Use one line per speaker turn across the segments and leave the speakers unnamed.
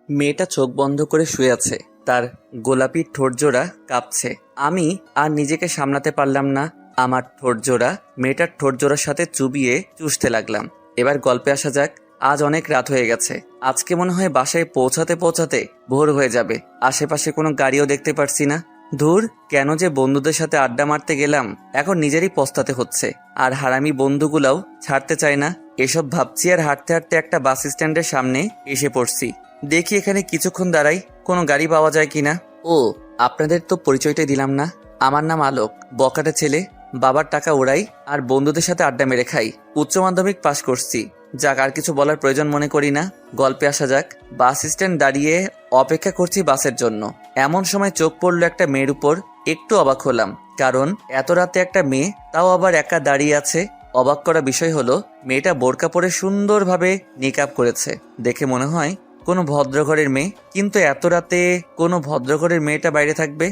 মেয়েটা চোখ বন্ধ করে শুয়ে আছে, তার গোলাপি ঠোঁটজোড়া কাঁপছে। আমি আর নিজেকে সামলাতে পারলাম না, আমার ঠোঁটজোড়া মেয়েটার ঠোঁটজোড়ার সাথে চুবিয়ে চুষতে লাগলাম। এবার গল্পে আসা যাক। আজ অনেক রাত হয়ে গেছে, আজকে মনে হয় বাসায় পৌঁছাতে পৌঁছাতে ভোর হয়ে যাবে। আশেপাশে কোনো গাড়িও দেখতে পারছি না। ধুর, কেন যে বন্ধুদের সাথে আড্ডা মারতে গেলাম, এখন নিজেরই পস্তাতে হচ্ছে। আর হারামি বন্ধুগুলাও ছাড়তে চায় না। এসব ভাবছি আর হাঁটতে হাঁটতে একটা বাস স্ট্যান্ডের সামনে এসে পড়ছি। দেখি এখানে কিছুক্ষণ দাঁড়াই, কোনো গাড়ি পাওয়া যায় কিনা। ও, আপনাদের তো পরিচয়টাই দিলাম না। আমার নাম আলোক, বকাটে ছেলে। বাবার টাকা ওড়াই আর বন্ধুদের সাথে আড্ডা মেরে খাই। উচ্চ মাধ্যমিক পাশ করছি। যাক, আর কিছু বলার প্রয়োজন মনে করি না। গল্পে আসা যাক। বাস স্ট্যান্ড দাঁড়িয়ে অপেক্ষা করছি বাসের জন্য। এমন সময় চোখ পড়লো একটা মেয়ের উপর। একটু অবাক হলাম, কারণ এত রাতে একটা মেয়ে, তাও আবার একা দাঁড়িয়ে আছে। অবাক করা বিষয় হলো, মেয়েটা বোরকা পরে সুন্দরভাবে নিকাব করেছে। দেখে মনে হয় কোনো ভদ্রঘরের মেয়ে, কিন্তু এত রাতে কোনো ভদ্রঘরের মেয়েটা বাইরে থাকবে?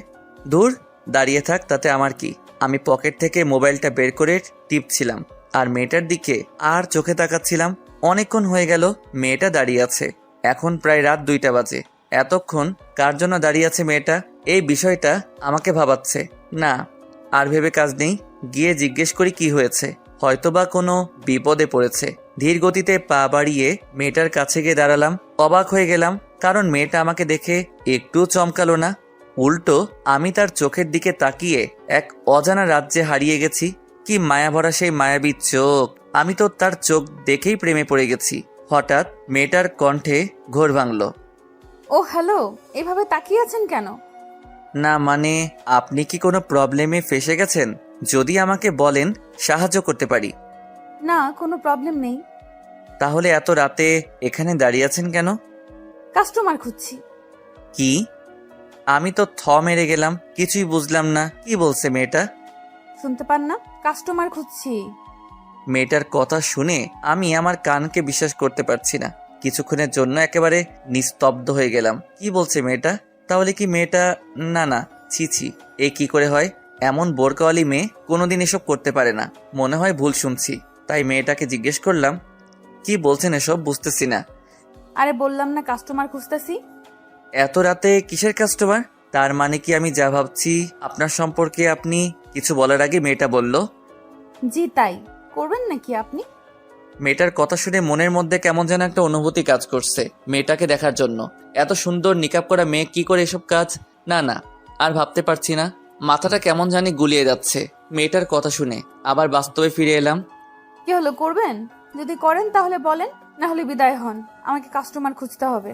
দূর, দাঁড়িয়ে থাক, তাতে আমার কি। আমি পকেট থেকে মোবাইলটা বের করে টিপছিলাম আর মেয়েটার দিকে আর চোখে তাকাচ্ছিলাম। অনেকক্ষণ হয়ে গেল মেয়েটা দাঁড়িয়ে আছে। এখন প্রায় রাত 2টা বাজে। এতক্ষণ কার জন্য দাঁড়িয়ে আছে মেয়েটা, এই বিষয়টা আমাকে ভাবাচ্ছে। না, আর ভেবে কাজ নেই, গিয়ে জিজ্ঞেস করি কি হয়েছে। হয়তোবা কোনো বিপদে পড়েছে। ধীর গতিতে পা বাড়িয়ে মেয়েটার কাছে গিয়ে দাঁড়ালাম। অবাক হয়ে গেলাম, কারণ মেয়েটা আমাকে দেখে একটুও চমকালো না। উল্টো আমি তার চোখের দিকে তাকিয়ে এক অজানা রাজ্যে হারিয়ে গেছি। কি মায়াভরা সেই মায়াবী চোখ! আমি তো তার চোখ দেখেই প্রেমে পড়ে গেছি। হঠাৎ মেয়েটার কণ্ঠে ঘোর ভাঙল।
ও হ্যালো, এভাবে তাকিয়ে আছেন কেন?
না মানে, আপনি কি কোনো প্রবলেমে ফেসে গেছেন? যদি আমাকে বলেন, সাহায্য করতে পারি।
না, কোনো প্রবলেম নেই।
তাহলে এত রাতে এখানে দাঁড়িয়ে আছেন কেন?
কাস্টমার খুঁজছি।
কি? আমি তো মেরে গেলাম, কিছুই বুঝলাম না। কি বলছে মেয়েটা?
শুনতে পান না? কাস্টমার খুঁজছি।
মেয়েটার কথা শুনে আমি আমার কানকে বিশ্বাস করতে পারছি না। কিছুক্ষণের জন্য একেবারে নিস্তব্ধ হয়ে গেলাম। কি বলছে মেয়েটা? তাহলে কি মেয়েটা... না না, ছি ছি, এ কি করে হয়? এমন বোরকাওয়ালি মেয়ে কোনোদিন এসব করতে পারে না। মনে হয় ভুল শুনছি। তাই মেয়েটাকে জিজ্ঞেস করলাম, কি বলছেন এসব? বুঝতেছি না।
আরে বললাম না কাস্টমার খুঁজতেছি।
এত রাতে কিসের কাস্টমার? তার মানে কি আমি যা ভাবছি আপনার সম্পর্কে? আপনি কিছু বলার আগে মেয়েটা বলল,
জি তাই। করবেন নাকি আপনি?
মেয়েটার কথা শুনে মনের মধ্যে কেমন যেন একটা অনুভূতি কাজ করছে মেয়েটাকে দেখার জন্য। এত সুন্দর নিকাব করা মেয়ে কি করে এসব কাজ? না না, আর ভাবতে পারছি না। মাথাটা কেমন জানি গুলিয়ে যাচ্ছে মেয়েটার কথা শুনে। আবার বাস্তবে ফিরে এলাম।
কি হলো, করবেন? যদি করেন তাহলে বলেন, না হলে বিদায় হন। আমাকে কাস্টমার খুঁজতে হবে।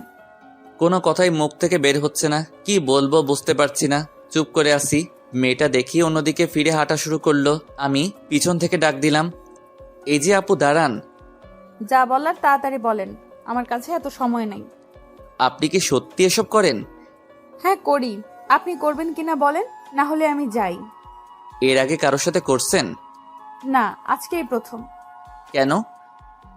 কোনো কথাই মুখ থেকে বের হচ্ছে না। কি বলবো বুঝতে পারছি না। চুপ করে আসি। মেয়েটা দেখি অন্যদিকে ফিরে হাঁটা শুরু করলো। আমি পিছন থেকে ডাক দিলাম, এই যে আপু, দাঁড়ান।
যা বলার তাড়াতাড়ি বলেন, আমার কাছে এত সময় নাই।
আপনি কি সত্যি এসব করেন?
হ্যাঁ করি। আপনি করবেন কিনা বলেন, না হলে আমি যাই।
এর আগে কারোর সাথে করছেন?
না, আজকেই প্রথম।
কেন?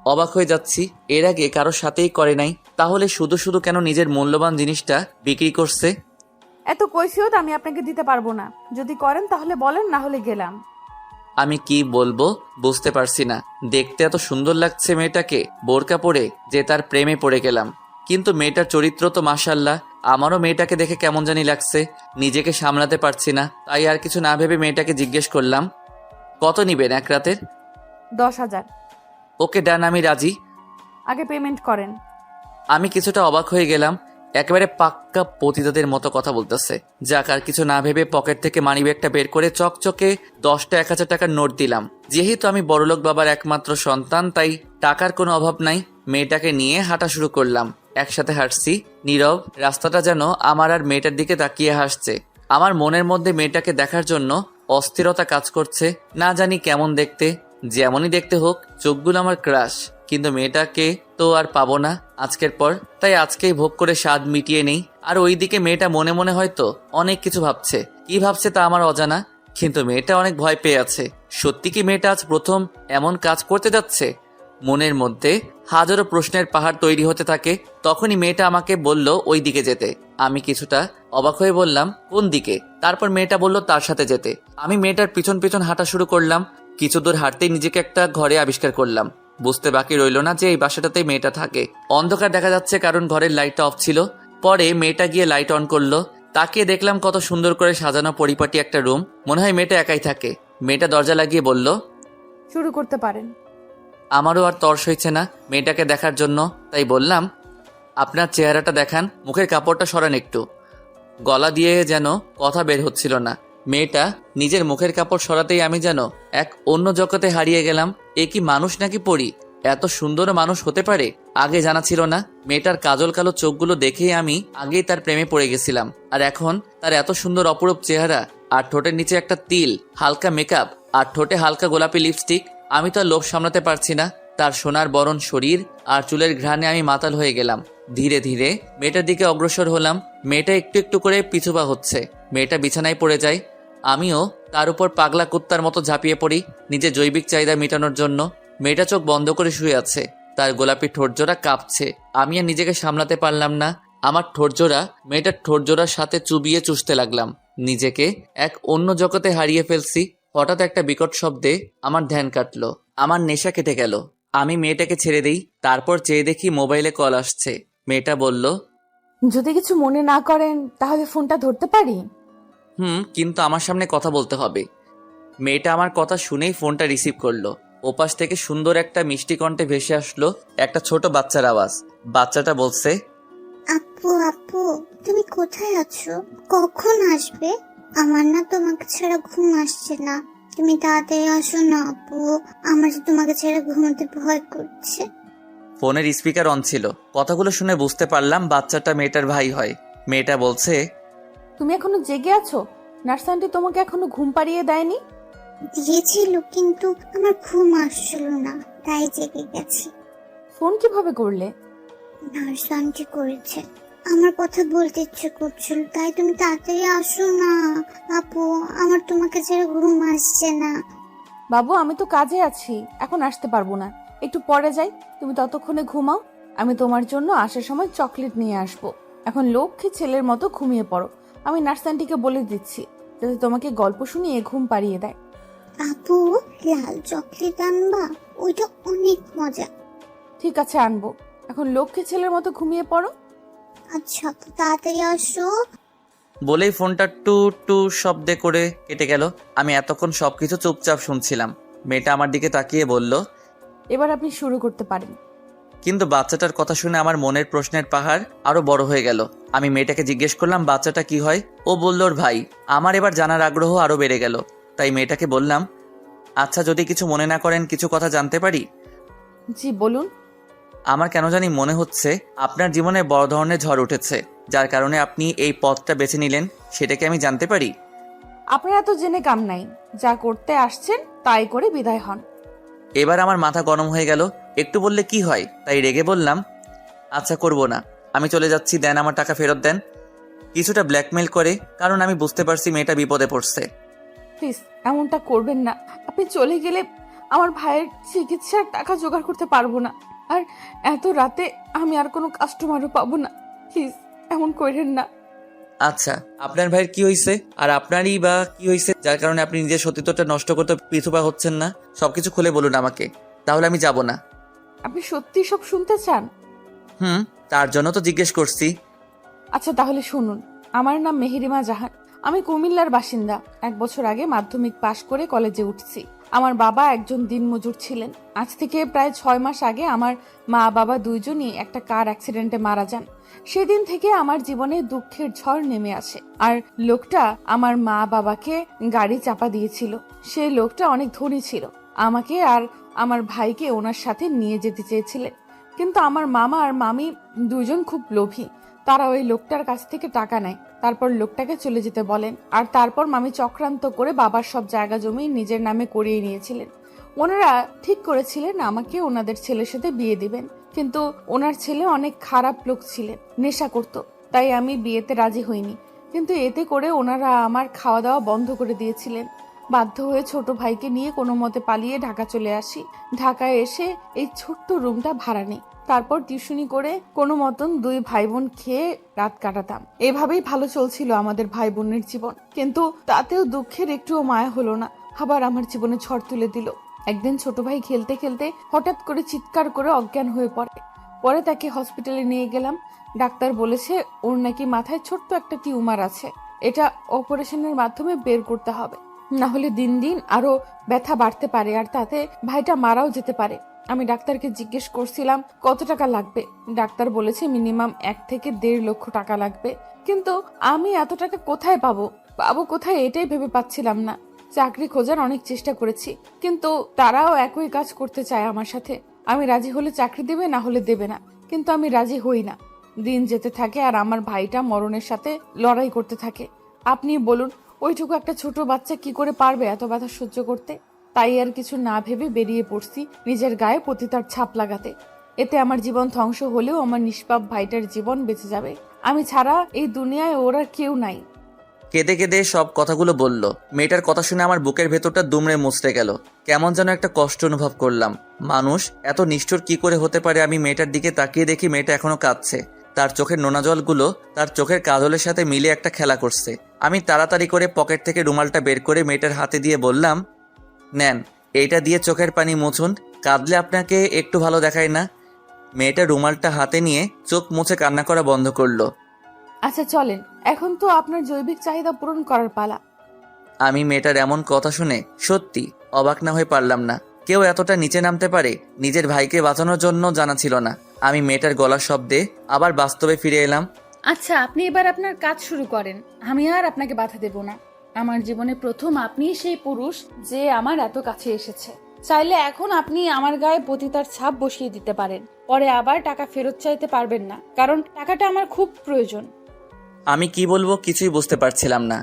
অবাক হয়ে যাচ্ছি, এর আগে কারোর সাথেই করে নাই। তাহলে শুধু শুধু কেন নিজের মূল্যবান জিনিসটা বিক্রি করছে?
এত কৈফিয়ত আমি আপনাকে দিতে পারবো না। যদি করেন তাহলে বলেন, না হলে গেলাম।
আমি কি বলবো বুঝতে পারছি না। দেখতে এত সুন্দর লাগছে মেয়েটাকে বোরকা পরে যে তার প্রেমে পড়ে গেলাম। কিন্তু মেয়েটার চরিত্র তো মাশাআল্লাহ। আমারও মেয়েটাকে দেখে কেমন জানি লাগছে, নিজেকে সামলাতে পারছি না। তাই আর কিছু না ভেবে মেয়েটাকে জিজ্ঞেস করলাম, কত নিবেন এক রাতের?
10,000।
ওকে ডান, আমি রাজি।
আগে পেমেন্ট করেন।
আমি কিছুটা অবাক হয়ে গেলাম। একেবারে পাক্কা পতিতাদের মতো কথা বলতেছে। যাক, আর কিছু না ভেবে পকেট থেকে মানিব্যাগটা বের করে চকচকে 10টা 1,000 টাকার নোট দিলাম। যেহেতু আমি বড়লোক বাবার একমাত্র সন্তান, তাই টাকার কোনো অভাব নাই। মেয়েটাকে নিয়ে হাঁটা শুরু করলাম। একসাথে হাঁটছি, নীরব। রাস্তাটা যেন আমার আর মেয়েটার দিকে তাকিয়ে হাসছে। আমার মনের মধ্যে মেয়েটাকে দেখার জন্য অস্থিরতা কাজ করছে। না জানি কেমন দেখতে, যেমনই দেখতে হোক, চোখগুলো আমার ক্রাশ। কিন্তু মেয়েটাকে তো আর পাবো না আজকের পর, তাই আজকেই ভোগ করে স্বাদ মিটিয়ে নেই। আর ওইদিকে মেয়েটা মনে মনে হয়তো অনেক কিছু ভাবছে। কি ভাবছে তা আমার অজানা, কিন্তু মেয়েটা অনেক ভয় পেয়ে আছে। সত্যি কি মেয়েটা আজ প্রথম এমন কাজ করতে যাচ্ছে? মনের মধ্যে হাজারো প্রশ্নের পাহাড় তৈরি হতে থাকে। তখনই মেয়েটা আমাকে বলল ওই দিকে যেতে। আমি কিছুটা অবাক হয়ে বললাম, কোন দিকে? তারপর মেয়েটা বলল তার সাথে যেতে। আমি মেয়েটার পিছন পিছন হাঁটা শুরু করলাম। কিছু দূর হাঁটতেই নিজেকে একটা ঘরে আবিষ্কার করলাম। বুঝতে বাকি রইল না যে এই বাসাটাতেই মেয়েটা থাকে। অন্ধকার দেখা যাচ্ছে কারণ ঘরের লাইটটা অফ ছিল। পরে মেয়েটা গিয়ে লাইট অন করলো। তাকে দেখলাম কত সুন্দর করে সাজানো পরিপাটি একটা রুম। মনে হয় মেয়েটা একাই থাকে। মেয়েটা দরজা লাগিয়ে বলল,
শুরু করতে পারেন।
আমারও আর তর্স হয়েছে না মেয়েটাকে দেখার জন্য, তাই বললাম, আপনার চেহারাটা দেখান, মুখের কাপড়টা সরান একটু। গলা দিয়ে যেন কথা বের হচ্ছিল না। মেয়েটা নিজের মুখের কাপড় সরাতেই আমি যেন এক অন্য জগতে হারিয়ে গেলাম। এ কি মানুষ নাকি পরী? এত সুন্দর মানুষ হতে পারে আগে জানা ছিল না। মেয়েটার কাজল কালো চোখগুলো দেখেই আমি আগেই তার প্রেমে পড়ে গেছিলাম। আর এখন তার এত সুন্দর অপরূপ চেহারা, আর ঠোঁটের নিচে একটা তিল, হালকা মেকআপ, আর ঠোঁটে হালকা গোলাপি লিপস্টিক। আমি তো আর লোভ সামলাতে পারছি না। তার সোনার বরণ শরীর আর চুলের ঘ্রাণে আমি মাতাল হয়ে গেলাম। ধীরে ধীরে মেয়েটার দিকে অগ্রসর হলাম। মেয়েটা একটু একটু করে পিছুপা হচ্ছে। মেয়েটা বিছানায় পড়ে যায়। আমিও তার উপর পাগলা কুত্তার মতো ঝাঁপিয়ে পড়ি নিজের জৈবিক চাহিদা মেটানোর জন্য। মেয়েটা চোখ বন্ধ করে শুয়ে আছে। তার গোলাপি ঠোঁটজোড়া কাঁপছে। আমি আর নিজেকে সামলাতে পারলাম না। আমার ঠোঁটজোড়া মেয়েটার ঠোঁটজোড়ার সাথে চুবিয়ে চুষতে লাগলাম। নিজেকে এক অন্য জগতে হারিয়ে ফেলছি। হঠাৎ একটা বিকট শব্দে আমার ধ্যান কাটলো। আমার নেশা কেটে গেল। আমি মেয়েটাকে ছেড়ে দিই। তারপর চেয়ে দেখি মোবাইলে কল আসছে। মেয়েটা বলল,
যদি কিছু মনে না করেন তাহলে ফোনটা ধরতে পারি?
কিন্তু আমার সামনে কথা বলতে হবে। মেয়েটা আমার কথা শুনেই ফোনটা রিসিভ করলো। ওপাশ থেকে সুন্দর একটা মিষ্টি কণ্ঠে ভেসে আসলো একটা ছোট বাচ্চার আওয়াজ। বাচ্চাটা বলছে,
আপু আপু, তুমি কোথায় আছো? কখন আসবে? আমার না তোমাকে ছাড়া ঘুম আসছে না। তুমি তাড়াতাড়ি আসো না আপু, আমার যে তোমাকে ছাড়া ঘুমাতে ভয় করছে।
ফোনের স্পিকার অন ছিল। কথাগুলো শুনে বুঝতে পারলাম বাচ্চাটা মেয়েটার ভাই হয়। মেয়েটা বলছে,
তুমি এখনো জেগে আছো? নার্স আন্টি তোমাকে এখনো ঘুম পাড়িয়ে দেয়নি?
দিয়েছিল কিন্তু আমার ঘুম আসছিল না, তাই জেগে গেছি।
ফোন কিভাবে করলে?
নার্স আন্টি করেছে। আমার কথা বলতে ইচ্ছে করছিল, তাই তুমি তাড়াতাড়ি আসো না আপু, আমার তোমাকে ছাড়া ঘুম আসছে না।
বাবু, আমি তো কাজে আছি, এখন আসতে পারবো না, একটু পরে যাই। তুমি ততক্ষণে ঘুমাও। আমি তোমার জন্য আসার সময় চকলেট নিয়ে আসবো। এখন লক্ষ্মী ছেলের মতো ঘুমিয়ে পড়ো। আমি নার্স আন্টিকে বলে দিচ্ছি যাতে তোমাকে গল্প শুনিয়ে ঘুম পাড়িয়ে দেয়।
আপু, লাল চকলেট আনবা, ওইটা অনেক মজা।
ঠিক আছে, আনবো। এখন লক্ষ্মী ছেলের মতো ঘুমিয়ে পড়ো।
আচ্ছা আপু, তাড়াতাড়ি আসো।
বলেই ফোনটা টু টু শব্দে করে কেটে গেল। আমি এতক্ষণ সবকিছু চুপচাপ শুনছিলাম। মেয়েটা আমার দিকে তাকিয়ে বলল,
এবার আপনি শুরু করতে পারেন।
কিন্তু বাচ্চাটার কথা শুনে আমার মনের প্রশ্নের পাহাড় আরো বড় হয়ে গেল। আমি মেয়েটাকে জিজ্ঞেস করলাম বাচ্চাটা কি হয়। ও বলল ওর ভাই। আমার এবার জানার আগ্রহ আরো বেড়ে গেল। তাই মেয়েটাকে বললাম, আচ্ছা যদি কিছু মনে না করেন কিছু কথা জানতে পারি?
জি বলুন।
আমার কেন জানি মনে হচ্ছে আপনার জীবনে বড় ধরনের ঝড় উঠেছে, যার কারণে আপনি এই পথটা বেছে নিলেন। সেটা কি আমি জানতে পারি?
আপনারা তো জেনে কাম নাই, যা করতে আসছেন তাই করে বিদায় হন।
এবার আমার মাথা গরম হয়ে গেল। একটু বললে কি হয়, তাই রেগে বললাম, আচ্ছা করব না, আমি চলে যাচ্ছি, দেন আমার টাকা ফেরত দেন। কিছুটা ব্ল্যাকমেল করে, কারণ আমি বুঝতে পারছি মেয়েটা বিপদে পড়ছে।
প্লিজ এমনটা করবেন না। আপনি চলে গেলে আমার ভাইয়ের চিকিৎসার টাকা জোগাড় করতে পারবো না। আর এত রাতে আমি আর কোনো কাস্টমারও পাবো না। প্লিজ এমন করেন না।
আচ্ছা আপনার ভাইয়ের কি হয়েছে, আর আপনারই বা কি হয়েছে যার কারণে আপনি নিজের সতীত্বটা নষ্ট করতে পিছুপা হচ্ছেন না? সবকিছু খুলে বলুন আমাকে, তাহলে আমি যাব না।
আপনি সত্যি সব শুনতে চান?
তার জন্য তো জিজ্ঞেস করছি।
আচ্ছা তাহলে শুনুন। আমার নাম মেহেরিমা জাহান। আমি কুমিল্লার বাসিন্দা। 1 বছর আগে মাধ্যমিক পাশ করে কলেজে উঠছি। আমার বাবা একজন দিনমজুর ছিলেন। আজ থেকে প্রায় 6 মাস আগে আমার মা বাবা দুইজনই একটা কার অ্যাক্সিডেন্টে মারা যান। সেদিন থেকে আমার জীবনে দুঃখের ঝড় নেমে আসে। আর লোকটা আমার মা বাবাকে গাড়ি চাপা দিয়েছিল। সেই লোকটা অনেক ধনী ছিল। আমাকে আর আমার ভাইকে ওনার সাথে নিয়ে যেতে চেয়েছিলেন, কিন্তু আমার মামা আর মামি দুইজন খুব লোভী। তারা ওই লোকটার কাছ থেকে টাকা নেয়, তারপর লোকটাকে চলে যেতে বলেন। আর তারপর মামি চক্রান্ত করে বাবার সব জায়গা জমি নিজের নামে করিয়ে নিয়েছিলেন। ওনারা ঠিক করেছিলেন আমাকে ওনাদের ছেলের সাথে বিয়ে দিবেন, কিন্তু ওনার ছেলে অনেক খারাপ লোক ছিলেন, নেশা করত। তাই আমি বিয়েতে রাজি হইনি। কিন্তু এতে করে ওনারা আমার খাওয়া দাওয়া বন্ধ করে দিয়েছিলেন। বাধ্য হয়ে ছোট ভাইকে নিয়ে কোনো মতে পালিয়ে ঢাকা চলে আসি। ঢাকায় এসে এই ছোট্ট রুমটা ভাড়া নিই। তারপর টিউশনি করে কোনো মতন 2 ভাই বোন খেয়ে রাত কাটাতাম। এভাবেই ভালো চলছিল আমাদের ভাই বোনের জীবন। কিন্তু তাতেও দুঃখের একটুও মায়া হলো না। আবার আমার জীবনে ঝড় তুলে দিল। একদিন ছোট ভাই খেলতে খেলতে হঠাৎ করে চিৎকার করে অজ্ঞান হয়ে পড়ে। পরে তাকে হসপিটালে নিয়ে গেলাম। ডাক্তার বলেছে ওর নাকি মাথায় ছোট্ট একটা টিউমার আছে, এটা অপারেশনের মাধ্যমে বের করতে হবে, না হলে দিন দিন আরো ব্যথা বাড়তে পারে, আর তাতে ভাইটা মারাও যেতে পারে। আমি ডাক্তারকে জিজ্ঞেস করছিলাম কত টাকা লাগবে। ডাক্তার বলেছে মিনিমাম 1 থেকে 1.5 লক্ষ টাকা লাগবে। কিন্তু আমি এত টাকা কোথায় পাবো কোথায় এটাই ভেবে পাচ্ছিলাম না। চাকরি খোঁজার অনেক চেষ্টা করেছি, কিন্তু তারাও একই কাজ করতে চায় আমার সাথে। আমি রাজি হলে চাকরি দেবে, না হলে দেবে না, কিন্তু আমি রাজি হই না। দিন যেতে থাকে আর আমার ভাইটা মরণের সাথে লড়াই করতে থাকে। আপনি বলুন ওইটুকু একটা ছোট বাচ্চা কি করে পারবে এত ব্যথা সহ্য করতে? তাই আর কিছু না ভেবে বেরিয়ে পড়ছি নিজের গায়ে পতিতার ছাপ লাগাতে। এতে আমার জীবন ধ্বংস হলেও আমার নিষ্পাপ ভাইটার জীবন বেঁচে যাবে। আমি ছাড়া এই দুনিয়ায় ওর আর কেউ নাই।
কেঁদে কেঁদে সব কথাগুলো বলল। মেয়েটার কথা শুনে আমার বুকের ভেতরটা দুমড়ে মুচড়ে গেল। কেমন যেন একটা কষ্ট অনুভব করলাম। মানুষ এত নিষ্ঠুর কি করে হতে পারে? আমি মেয়েটার দিকে তাকিয়ে দেখি মেয়েটা এখনো কাঁদছে। তার চোখের নোনা জলগুলো তার চোখের কাজলের সাথে মিলে একটা খেলা করছে। আমি তাড়াতাড়ি করে পকেট থেকে রুমালটা বের করে মেয়েটার হাতে দিয়ে বললাম, নেন, এইটা দিয়ে চোখের পানি মুছুন, কাঁদলে আপনাকে একটু ভালো দেখায় না। মেয়েটা রুমালটা হাতে নিয়ে চোখ মুছে কান্না করা বন্ধ করলো।
আচ্ছা চলেন, এখন তো আপনার জৈবিক চাহিদা পূরণ করার পালা।
আমি মেয়েটার এমন কথা শুনে সত্যি অবাক না হয়ে পারলাম না। কেউ এতটা নিচে নামতে পারে নিজের ভাইকে বাঁচানোর জন্য জানা ছিল না। আমি মেয়েটার গলার শব্দে আবার বাস্তবে ফিরে এলাম।
আচ্ছা আপনি এবার আপনার কাজ শুরু করেন, আমি আর আপনাকে বাধা দেব না। আমার জীবনে প্রথম আপনিই সেই পুরুষ যে আমার এত কাছে এসেছে। চাইলে এখন আপনি আমার গায়ে পতিতার ছাপ বসিয়ে দিতে পারেন, পরে আবার টাকা ফেরত চাইতে পারবেন না, কারণ টাকাটা আমার খুব প্রয়োজন।
আমি কি বলবো কিছুই বুঝতে পারছিলাম না।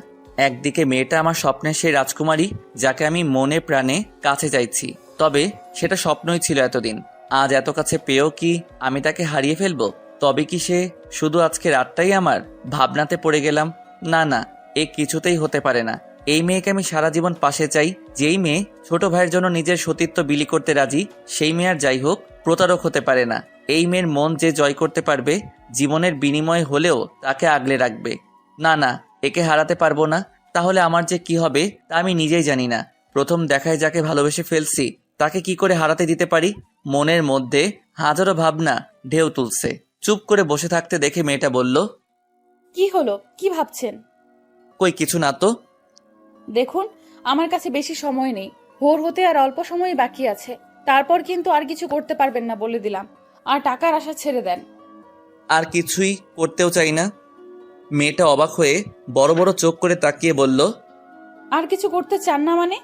একদিকে মেয়েটা আমার স্বপ্নের সেই রাজকুমারী, যাকে আমি মনে প্রাণে কাছে চাইছি, তবে সেটা স্বপ্নই ছিল এতদিন। আজ এত কাছে পেয়েও কি আমি তাকে হারিয়ে ফেলবো? তবে কি সে শুধু আজকে রাতটাই আমার? ভাবনাতে পড়ে গেলাম, না না, এ কিছুতেই হতে পারে না। এই মেয়েকে আমি সারা জীবন পাশে চাই। যেই মেয়ে ছোট ভাইয়ের জন্য নিজের সতীত্ব বিলি করতে রাজি, সেই মেয়ে আর যাই হোক প্রতারক হতে পারে না। এই মেয়ের মন যে জয় করতে পারবে, জীবনের বিনিময় হলেও তাকে আগলে রাখবে। না না, একে হারাতে পারবো না। তাহলে আমার যে কি হবে তা আমি নিজেই জানি না। প্রথম দেখায় যাকে ভালোবেসে ফেলছি তাকে কি করে হারাতে দিতে পারি? মনের মধ্যে হাজারো ভাবনা ঢেউ তুলছে। চুপ করে বসে থাকতে দেখে মেয়েটা বলল,
কি হলো, কি ভাবছেন?
কই কিছু না তো।
দেখুন, আমার কাছে বেশি সময় নেই, ভোর হতে আর অল্প সময় বাকি আছে। তারপর কিন্তু আর কিছু করতে পারবেন না বলে দিলাম। আর টাকার আশা ছেড়ে দেন।
আর কিছুই করতেও চাই না। মেয়েটা অবাক হয়ে বড় বড় চোখ করে তাকিয়ে বলল,
আর কিছু করতে চান না মানে?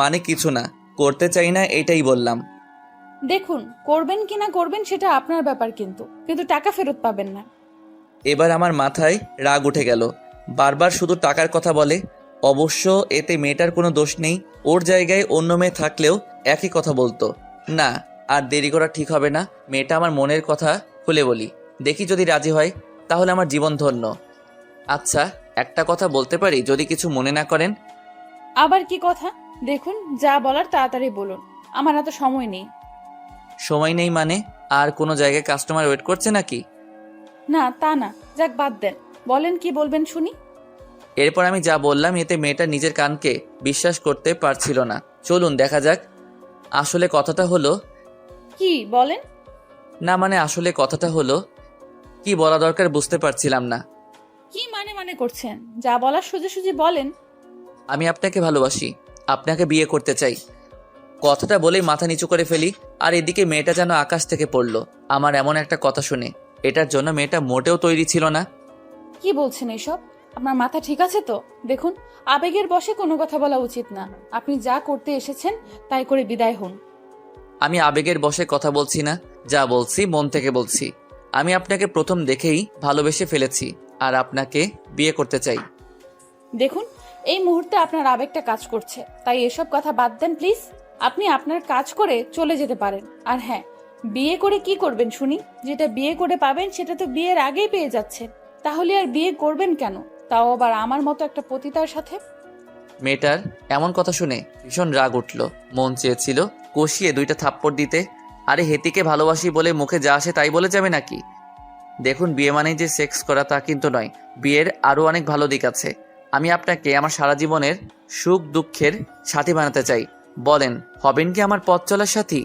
মানে কিছু না, করতে চাই না এটাই বললাম।
দেখুন, করবেন কিনা করবেন সেটা আপনার ব্যাপার, কিন্তু টাকা ফেরত পাবেন না।
এবার আমার মাথায় রাগ উঠে গেল। বারবার শুধু টাকার কথা বলে। অবশ্য এতে মেয়েটার কোনো দোষ নেই। ওর জায়গায় অন্য মেয়ে থাকলেও একই কথা বলতো। না, আর দেরি করা ঠিক হবে না। মেয়েটা আমার মনের কথা খুলে বলি, দেখি যদি রাজি হয় তাহলে আমার জীবন ধন্য। আচ্ছা, একটা কথা বলতে পারি যদি কিছু মনে না করেন?
আবার কি কথা? দেখুন, যা বলার তাড়াতাড়ি বলুন, আমার এত সময় নেই।
সময় নেই মানে? আর কোনো জায়গায় কাস্টমার ওয়েট করছে নাকি?
না তা না, যাক বাদ দেন, বলেন কি বলবেন শুনি।
এরপর আমি যা বললাম এতে মেয়েটা নিজের কানকে বিশ্বাস করতে পারছিল না। চলুন দেখা যাক। আসলে কথাটা হলো,
কি বলেন?
না মানে আসলে কথাটা হলো, কি বলা দরকার বুঝতে পারছিলাম না।
কি মানে করছেন? যা বলার সোজাসুজি বলেন।
আমি আপনাকে ভালোবাসি, আপনাকে বিয়ে করতে চাই। কথাটা বলেই মাথা নিচু করে ফেলি। আর এদিকে মেয়েটা যেন আকাশ থেকে পড়লো আমার এমন একটা কথা শুনে। এটার জন্য মেয়েটা মোটেও তৈরি ছিল না।
কি বলছেন এসব? আপনার মাথা ঠিক আছে তো? দেখুন, আবেগের বশে কোনো কথা বলা উচিত না। আপনি যা করতে এসেছেন তাই করে বিদায় হন।
আমি আবেগের বশে কথা বলছি না, যা বলছি মন থেকে বলছি। আমি আপনাকে প্রথম দেখেই ভালোবেসে ফেলেছি আর আপনাকে বিয়ে করতে চাই।
দেখুন, এই মুহূর্তে আপনার আবেগটা কাজ করছে, তাই এসব কথা বাদ দেন প্লিজ। আপনি আপনার কাজ করে চলে যেতে পারেন। আর হ্যাঁ, বিয়ে করে কি করবেন শুনি? যেটা বিয়ে করে পাবেন সেটা তো বিয়ের আগেই পেয়ে যাচ্ছেন, তাহলে আর বিয়ে করবেন কেন? তাও আবার আমার মতো একটা পতিতার সাথে।
মেয়েটার এমন কথা শুনে ভীষণ রাগ উঠল। মন চেয়েছিল কষিয়ে 2টা থাপ্পড় দিতে। আরে হেতিকে ভালোবাসি বলে মুখে যা আসে তাই বলে যাবে নাকি? দেখুন, বিয়ে মানেই যে সেক্স করা তা কিন্তু নয়। বিয়ের আরও অনেক ভালো দিক আছে। আমি আপনাকে আমার সারা জীবনের সুখ দুঃখের সাথী বানাতে চাই। বলেন, হবেন কি আমার পথ চলার সাথী?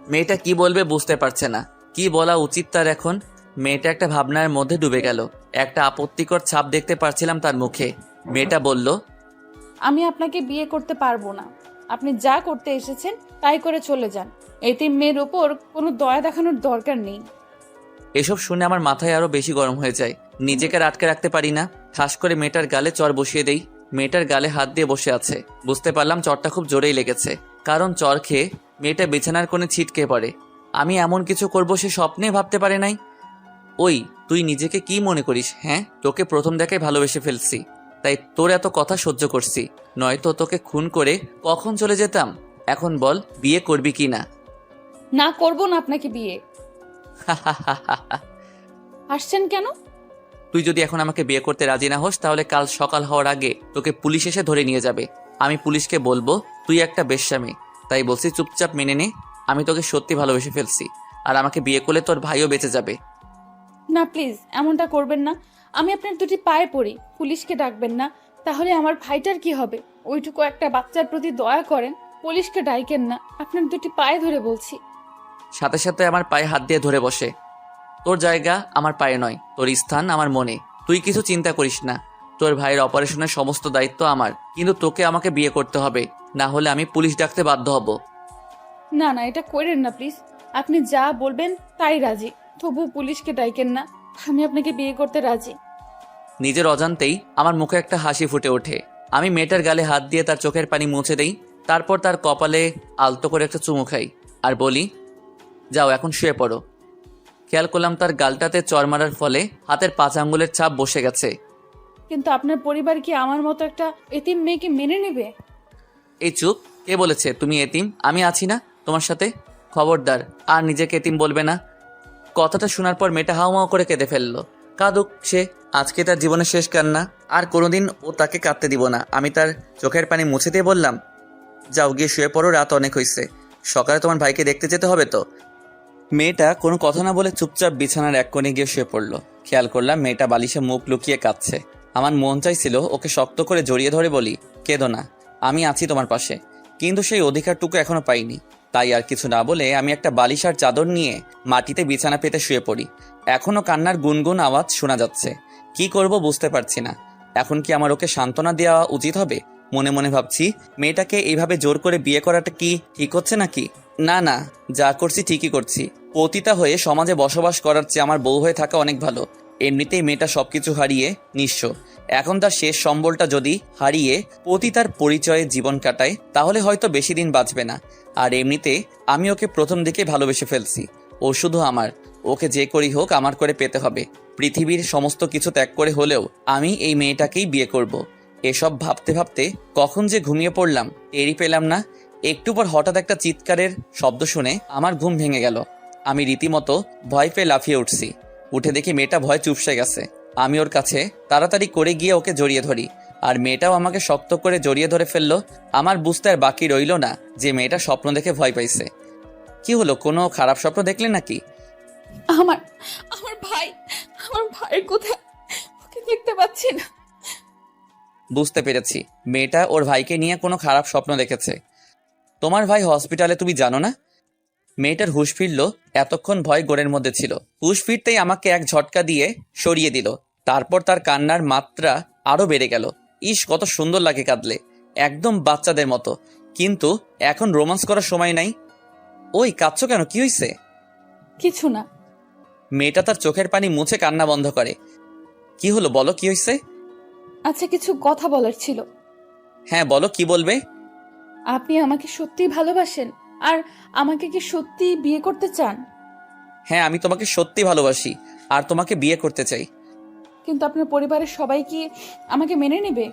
মেয়েটা কি বলবে বুঝতে পারছে না, কি বলা উচিত তার এখন। মেয়েটা একটা ভাবনার মধ্যে ডুবে গেল। একটা আপত্তিকর ছাপ দেখতে পারছিলাম তার মুখে। মেয়েটা বলল,
আমি আপনাকে বিয়ে করতে পারবো না। আপনি যা করতে এসেছেন তাই করে চলে যান। এতিম মেয়ের ওপর কোনো দয়া দেখানোর দরকার নেই।
এসব শুনে আমার মাথায় আরো বেশি গরম হয়ে যায়। নিজেকে আর আটকে রাখতে পারি না। ঠাস করে মেয়েটার গালে চর বসিয়ে দেই। মেয়েটার গালে হাত দিয়ে বসে আছে। বুঝতে পারলাম চরটা খুব জোরেই লেগেছে, কারণ চর খেয়ে মেয়েটা বিছানার কোণে ছিটকে পড়ে। আমি এমন কিছু করব সে স্বপ্নে ভাবতে পারে নাই। ওই, তুই নিজেকে কি মনে করিস? হ্যাঁ, তোকে প্রথম দেখায় ভালোবেসে ফেলছি, তাই তোর এত কথা সহ্য করছি। নয়তো তোকে খুন করে কখন চলে যেতাম। এখন বল, বিয়ে করবি কি না?
না, করবো না আপনাকে বিয়ে। হাসছেন কেন?
তুই যদি এখন আমাকে বিয়ে করতে রাজি না হোস, তাহলে কাল সকাল হওয়ার আগে তোকে পুলিশ এসে ধরে নিয়ে যাবে। আমি পুলিশকে বলবো তুই একটা বেশ্যা মেয়ে। তাই বলছি, চুপচাপ মেনে নে। আমি তোকে সত্যি ভালোবেসে ফেলছি, আর আমাকে বিয়ে করলে তোর ভাইও বেঁচে যাবে।
না প্লিজ, এমনটা করবেন না। আমি আপনার দুটি পায়ে পড়ি, পুলিশকে ডাকবেন না। তাহলে আমার ভাইটার কি হবে? ওইটুকু একটা বাচ্চার প্রতি দয়া করেন, পুলিশকে ডাইকেন না। আপনার দুটি পায়ে ধরে বলছি।
সাথে সাথে আমার পায়ে হাত দিয়ে ধরে বসে। তোর জায়গা আমার পায়ে নয়, তোর স্থান আমার মনে। তুই কিছু চিন্তা করিস না। তোর ভাইয়ের অপারেশনের সমস্ত দায়িত্ব আমার, কিন্তু তোকে আমাকে বিয়ে করতে হবে, না হলে আমি পুলিশ ডাকতে বাধ্য হব।
না না, এটা করেন না প্লিজ। আপনি যা বলবেন তাই রাজি। তবু পুলিশকে ডাইকেন না। আমি আপনাকে বিয়ে করতে রাজি।
নিজের অজান্তেই আমার মুখে একটা হাসি ফুটে ওঠে। আমি মেয়েটার গালে হাত দিয়ে তার চোখের পানি মুছে দেই। তারপর তার কপালে আলতো করে একটা চুমু খাই আর বলি, যাও এখন শুয়ে পড়ো। খেয়াল করলাম তার গালটাতে চর মারার ফলে হাতের 5 আঙ্গুলের ছাপ বসে গেছে।
কিন্তু আপনার পরিবার কি আমার মতো একটা এতিম মেয়েকে মেনে নেবে?
এই চুপ, কে বলেছে তুমি এতিম? আমি আছি না তোমার সাথে? খবরদার, আর নিজেকে এতিম বলবে না। কথাটা শোনার পর মেয়েটা হাউমাউ করে কেঁদে ফেললো। কাঁদুক সে, আজকে তার জীবনের শেষ কান্না। আর কোনোদিন ও তাকে কাঁদতে দিব না। আমি তার চোখের পানি মুছে দিয়ে বললাম, যাও গিয়ে শুয়ে পড়ো, রাত অনেক হয়েছে, সকালে তোমার ভাইকে দেখতে যেতে হবে তো। মেয়েটা কোনো কথা না বলে চুপচাপ বিছানার এক কোণে গিয়ে শুয়ে পড়লো। খেয়াল করলাম মেয়েটা বালিশে মুখ লুকিয়ে কাঁদছে। আমার মন চাইছিল ওকে শক্ত করে জড়িয়ে ধরে বলি, কেঁদো না, আমি আছি তোমার পাশে। কিন্তু সেই অধিকারটুকু এখনো পাইনি। তাই আর কিছু না বলে আমি একটা বালিশ আর চাদর নিয়ে মাটিতে বিছানা পেতে শুয়ে পড়ি। এখনো কান্নার গুনগুন আওয়াজ শোনা যাচ্ছে। কি করব বুঝতে পারছি না। এখন কি আমার ওকে সান্ত্বনা দেওয়া উচিত হবে? মনে মনে ভাবছি, মেয়েটাকে এইভাবে জোর করে বিয়ে করাটা কি ঠিক হচ্ছে নাকি? না না, যা করছি ঠিকই করছি। পতিতা হয়ে সমাজে বসবাস করার চেয়ে আমার বউ হয়ে থাকা অনেক ভালো। এমনিতেই মেয়েটা সবকিছু হারিয়ে নিঃস্ব। এখন তার শেষ সম্বলটা যদি হারিয়ে পতিতার পরিচয়ে জীবন কাটায়, তাহলে হয়তো বেশি দিন বাঁচবে না। আর এমনিতে আমি ওকে প্রথম দিকে ভালোবেসে ফেলছি। ও শুধু আমার। ওকে যে করি হোক আমার করে পেতে হবে। পৃথিবীর সমস্ত কিছু ত্যাগ করে হলেও আমি এই মেয়েটাকেই বিয়ে করব। এসব ভাবতে ভাবতে কখন যে ঘুমিয়ে পড়লাম টেরই পেলাম না। একটু পর হঠাৎ একটা চিৎকারের শব্দ শুনে আমার ঘুম ভেঙে গেল। আমি রীতিমতো ভয় পেয়ে লাফিয়ে উঠছি। উঠে দেখি মেয়েটা ভয় চুপসে গেছে। আমি ওর কাছে তাড়াতাড়ি করে গিয়ে ওকে জড়িয়ে ধরি, আর মেয়েটাও আমাকে শক্ত করে জড়িয়ে ধরে ফেললো। আমার বুঝতে আর বাকি রইল না যে মেয়েটা স্বপ্ন দেখে ভয় পাইছে। কি হলো, কোনো খারাপ স্বপ্ন দেখলে নাকি?
আমার আমার ভাই, আমার ভাই কোথায়? ওকে দেখতে পাচ্ছি না।
বুঝতে পেরেছি, মেয়েটা ওর ভাইকে নিয়ে কোনো খারাপ স্বপ্ন দেখেছে। তোমার ভাই হসপিটালে, তুমি জানো না? মেয়েটার হুঁশ ফিরল। এতক্ষণ ভয় গোড়ের মধ্যে ছিল। হুঁশ ফিরতেই আমাকে এক ঝটকা দিয়ে সরিয়ে দিল। তারপর তার কান্নার মাত্রা আরো বেড়ে গেল। ইস, কত সুন্দর লাগে কাঁদলে, একদম বাচ্চাদের মতো। কিন্তু এখন রোমান্স করার সময় নাই। ওই, কাঁদছো কেন? কি হয়েছে?
কিছু না।
মেয়েটা তার চোখের পানি মুছে কান্না বন্ধ করে। কি হলো, বলো, কি হয়েছে?
আচ্ছা, কিছু কথা বলার ছিল।
হ্যাঁ বলো, কি বলবে?
আপনি আমাকে সত্যিই ভালোবাসেন? আর আমাকে কি সত্যি বিয়ে করতে চান?
হ্যাঁ, আমি তোমাকে সত্যি ভালোবাসি আর তোমাকে বিয়ে করতে চাই।
কিন্তু আপনার পরিবারের সবাই কি আমাকে মেনে নেবে?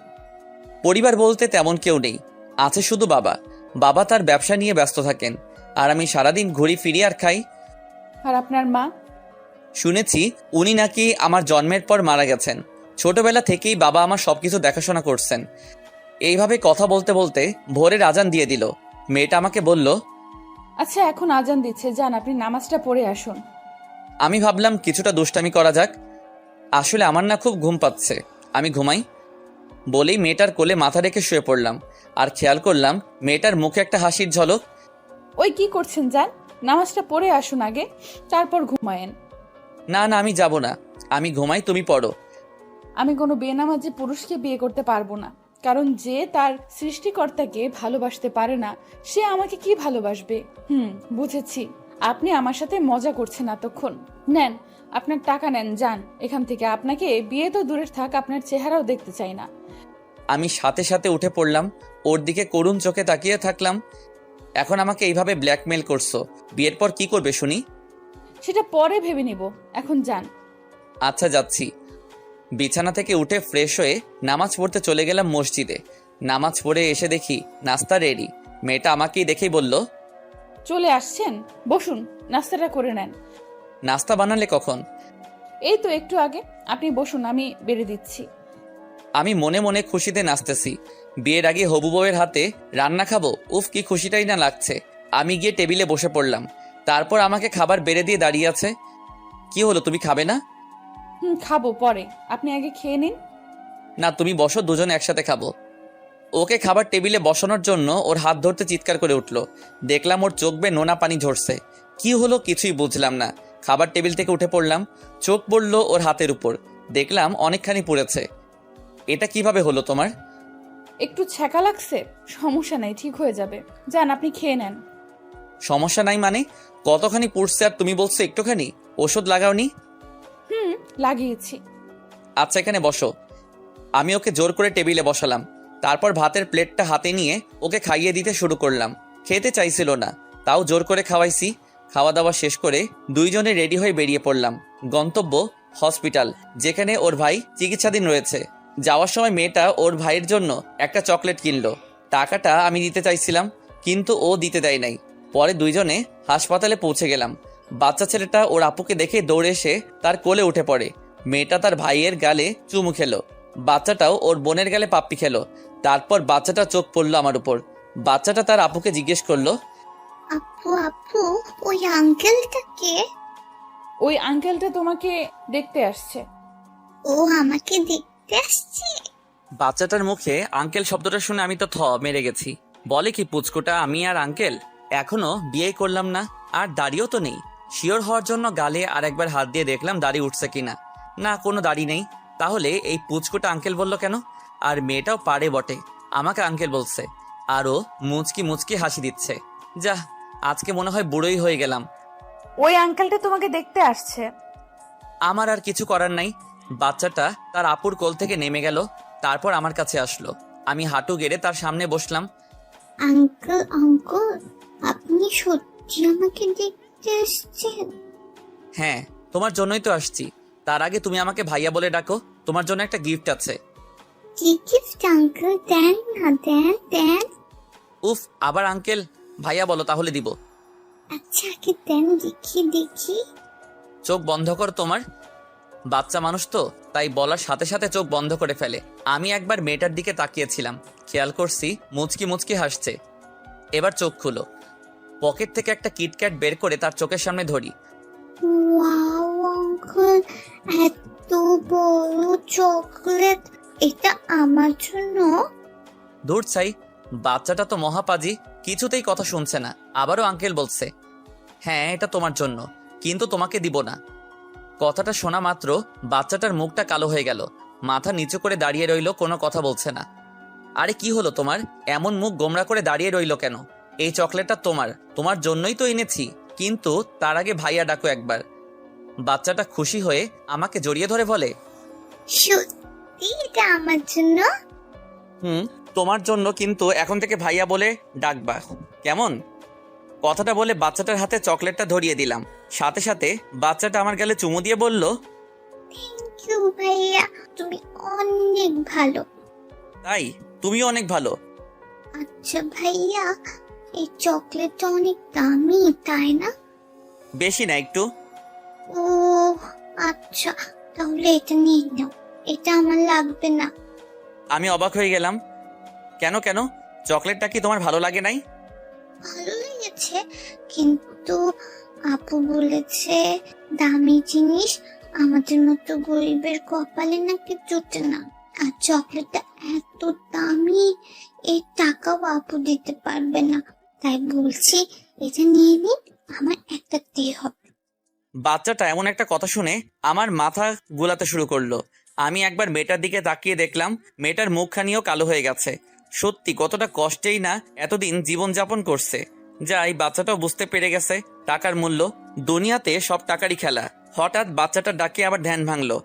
পরিবার বলতে তেমন কেউ নেই, আছে শুধু বাবা। বাবা তার ব্যবসা নিয়ে ব্যস্ত থাকেন, আর আমি সারাদিন ঘুরি ফিরি আর খাই।
আর আপনার মা?
শুনেছি উনি নাকি আমার জন্মের পর মারা গেছেন। ছোটবেলা থেকেই বাবা আমার সবকিছু দেখাশোনা করছেন। এইভাবে কথা বলতে বলতে ভোরের আজান দিয়ে দিল। মেয়েটা আমাকে বলল,
আচ্ছা, এখন আজান দিচ্ছে, যান আপনি নামাজটা পড়ে আসুন।
আমি ভাবলাম কিছুটা দুষ্টামি করা যাক। আসলে আমার না খুব ঘুম পাচ্ছে, আমি ঘুমাই। বলেই মেয়েটার কোলে মাথা রেখে শুয়ে পড়লাম। আর খেয়াল করলাম মেয়েটার মুখে একটা হাসির ঝলক।
ওই কি করছেন, যান নামাজটা পড়ে আসুন আগে, তারপর ঘুমায়েন।
না না, আমি যাব না, আমি ঘুমাই, তুমি পড়ো।
আমি কোনো বেনামাজি পুরুষকে বিয়ে করতে পারবো না, কারণ যে তার সৃষ্টিকর্তাকে ভালোবাসতে পারে না সে আমাকে কি ভালোবাসবে। বুঝেছি, আপনি আমার সাথে মজা করছেন এতক্ষণ। নেন আপনার টাকা নেন, যান এখান থেকে। আপনাকে বিয়ে তো দূরের থাক, আপনার চেহারাও দেখতে চাই না।
আমি সাথে সাথে উঠে পড়লাম, ওর দিকে করুণ চোখে তাকিয়ে থাকলাম। এখন আমাকে এইভাবে ব্ল্যাকমেল করছো, বিয়ের পর কি করবে শুনি?
সেটা পরে ভেবে নিব, এখন যান।
আচ্ছা যাচ্ছি। বিছানা থেকে উঠে ফ্রেশ হয়ে নামাজ পড়তে চলে গেলাম মসজিদে। নামাজ পড়ে এসে দেখি নাস্তা রেডি। মেয়েটা আমাকেই দেখেই বলল,
চলে আসছেন, বসুন, নাস্তাটা করে নেন।
নাস্তা বানালে কখন?
এই তো একটু আগে। আপনি বসুন, আমি বেড়ে দিচ্ছি।
আমি মনে মনে খুশিতে নাচতেছি। বিয়ের আগে হবু বউয়ের হাতে রান্না খাবো, উফ কি খুশিটাই না লাগছে। আমি গিয়ে টেবিলে বসে পড়লাম। তারপর আমাকে খাবার বেড়ে দিয়ে দাঁড়িয়ে আছে। কি হলো, তুমি খাবে না?
খাবো পরে, আপনি আগে খেয়ে নিন।
না তুমি বসো, দুজনে একসাথে খাবো। ওকে খাবার টেবিলে বসানোর জন্য ওর হাত ধরতে চিৎকার করে উঠলো। দেখলাম ওর চোখ বেয়ে নোনা পানি ঝরছে। কি হলো কিছুই বুঝলাম না। খাবার টেবিল থেকে উঠে পড়লাম। চোখ পড়ল ওর হাতের উপর, দেখলাম অনেকখানি পুড়েছে। এটা কিভাবে হলো তোমার?
একটু ছ্যাঁকা লাগছে, সমস্যা নাই, ঠিক হয়ে যাবে। যান আপনি খেয়ে নেন।
সমস্যা নাই মানে? কতখানি পুড়ছে আর তুমি বলছো একটুখানি? ওষুধ লাগাওনি?
লাগিয়েছি।
আচ্ছা এখানে বসো। আমি ওকে জোর করে টেবিলে বসালাম। তারপর ভাতের প্লেটটা হাতে নিয়ে ওকে খাইয়ে দিতে শুরু করলাম। খেতে চাইছিল না, তাও জোর করে খাওয়াইছি। খাওয়া দাওয়া শেষ করে দুইজনে রেডি হয়ে বেরিয়ে পড়লাম। গন্তব্য হসপিটাল, যেখানে ওর ভাই চিকিৎসাধীন রয়েছে। যাওয়ার সময় মেয়েটা ওর ভাইয়ের জন্য একটা চকলেট কিনলো। টাকাটা আমি দিতে চাইছিলাম, কিন্তু ও দিতে দেয় নাই। পরে দুইজনে হাসপাতালে পৌঁছে গেলাম। বাচ্চা ছেলেটা ওর আপুকে দেখে দৌড়ে এসে তার কোলে উঠে পড়ে। মেয়েটা তার ভাইয়ের গালে চুমু খেলো। বাচ্চাটাও ওর বোনের গালে পাপ্পি খেলো। তারপর বাচ্চাটা চোখ পড়লো আমার উপর। বাচ্চাটা তার আপুকে জিজ্ঞেস করলো,
আপু আপু, ওই আঙ্কেলটা কে?
ওই আঙ্কেলটা তোমাকে দেখতে আসছে।
ও আমাকে দেখতে আসছে?
বাচ্চাটার মুখে আঙ্কেল শব্দটা শুনে আমি তো মেরে গেছি। বলে কি পুচকুটা, আমি আর আঙ্কেল এখনো বিয়ে করলাম না, আর দাড়িও তো নেই। শিওর হওয়ার জন্য গালে আর একবার হাত দিয়ে দেখলাম দাড়ি উঠছে কিনা। না, কোনো দাড়ি নেই। তাহলে এই পুচকুটা আঙ্কেল বললো কেন? আর মেয়েটাও পারে বটে, আমাকে আঙ্কেল বলছে। আরও মুচকি মুচকি হাসি দিচ্ছে। যা, আজকে মনে হয় বুড়োই হয়ে গেলাম।
ওই আঙ্কেলটা তোমাকে দেখতে আসছে।
আমার আর কিছু করার নাই। বাচ্চাটা তার আপুর কোল থেকে নেমে গেল। তারপর আমার কাছে আসলো। আমি হাঁটু গেড়ে তার সামনে বসলাম।
আঙ্কেল আঙ্কেল, আপনি সত্যি আমাকে দেখতে আসছেন?
হ্যাঁ, তোমার জন্যই তো আসছি। তার আগে তুমি আমাকে ভাইয়া বলে ডাকো, তোমার জন্য একটা গিফট আছে।
কি গিফট আঙ্কেল? দেন না, দেন দেন।
উফ, আবার আঙ্কেল? ভাইয়া বলো তাহলে দিব।
আচ্ছা আগে দেন, দেখি দেখি।
চোখ বন্ধ কর তোমার। বাচ্চা মানুষ তো, তাই বলার সাথে সাথে চোখ বন্ধ করে ফেলে। আমি একবার মেয়েটার দিকে তাকিয়েছিলাম, খেয়াল করছি মুচকি মুচকি হাসছে। এবার চোখ খুলো। পকেট থেকে একটা কিটক্যাট বের করে তার চোখের সামনে ধরি।
ওয়াও আঙ্কেল, এত বড় চকলেট! এটা আমার জন্য?
দূর চাই, বাচ্চাটা তো মহাপাজি, কিছুতেই কথা শুনছে না। আবারও আঙ্কেল বলছে, হ্যাঁ এটা তোমার জন্য, কিন্তু তোমাকে দিব না। কথাটা শোনা মাত্র বাচ্চাটার মুখটা কালো হয়ে গেল। মাথা নিচু করে দাঁড়িয়ে রইল, কোনো কথা বলছে না। আরে কি হলো তোমার? এমন মুখ গোমরা করে দাঁড়িয়ে রইল কেন? এই চকলেটটা তোমার জন্যই তো এনেছি, কিন্তু তার আগে ভাইয়া ডাকো একবার। বাচ্চাটা খুশি হয়ে আমাকে জড়িয়ে ধরে বলে,
সত্যি এটা আমার জন্য?
তোমার জন্য, কিন্তু এখন থেকে ভাইয়া বলে ডাকবা, কেমন? কথাটা বলে বাচ্চাটার হাতে চকলেটটা ধরিয়ে দিলাম। সাথে সাথে বাচ্চাটা আমার গালে চুমু দিয়ে বলল,
থ্যাংক ইউ ভাইয়া, তুমি অনেক ভালো।
তাই তুমিও অনেক ভালো।
আচ্ছা ভাইয়া, এই চকলেটটা অনেক দামি তাই না?
বেশি না, একটু।
ও আচ্ছা, তাহলে এটা নিয়ে নাও, এটা আমার লাগবে না।
আমি অবাক হয়ে গেলাম। কেন কেন? চকলেটটা কি তোমার ভালো লাগে নাই?
ভালো লেগেছে, কিন্তু আপু বলেছে দামি জিনিস আমাদের মতো গরিবের কপালে নাকি জুটে না। আর চকলেটটা এত দামি, এই টাকাও আপু দিতে পারবে না, তাই বলছি এটা নিয়ে নিন, আমার একটা দিয়ে হবে।
বাচ্চাটা এমন একটা কথা শুনে আমার মাথা গোলাতে শুরু করলো। আমি একবার মেয়েটার দিকে তাকিয়ে দেখলাম মেয়েটার মুখখানিও কালো হয়ে গেছে। সত্যি কতটা কষ্টেই না এতদিন জীবনযাপন করছে। যাই, বাচ্চাটাও বুঝতে পেরে গেছে টাকার মূল্য। দুনিয়াতে সব টাকারই খেলা। হঠাৎ বাচ্চাটার ডাকে আবার ধ্যান ভাঙলো।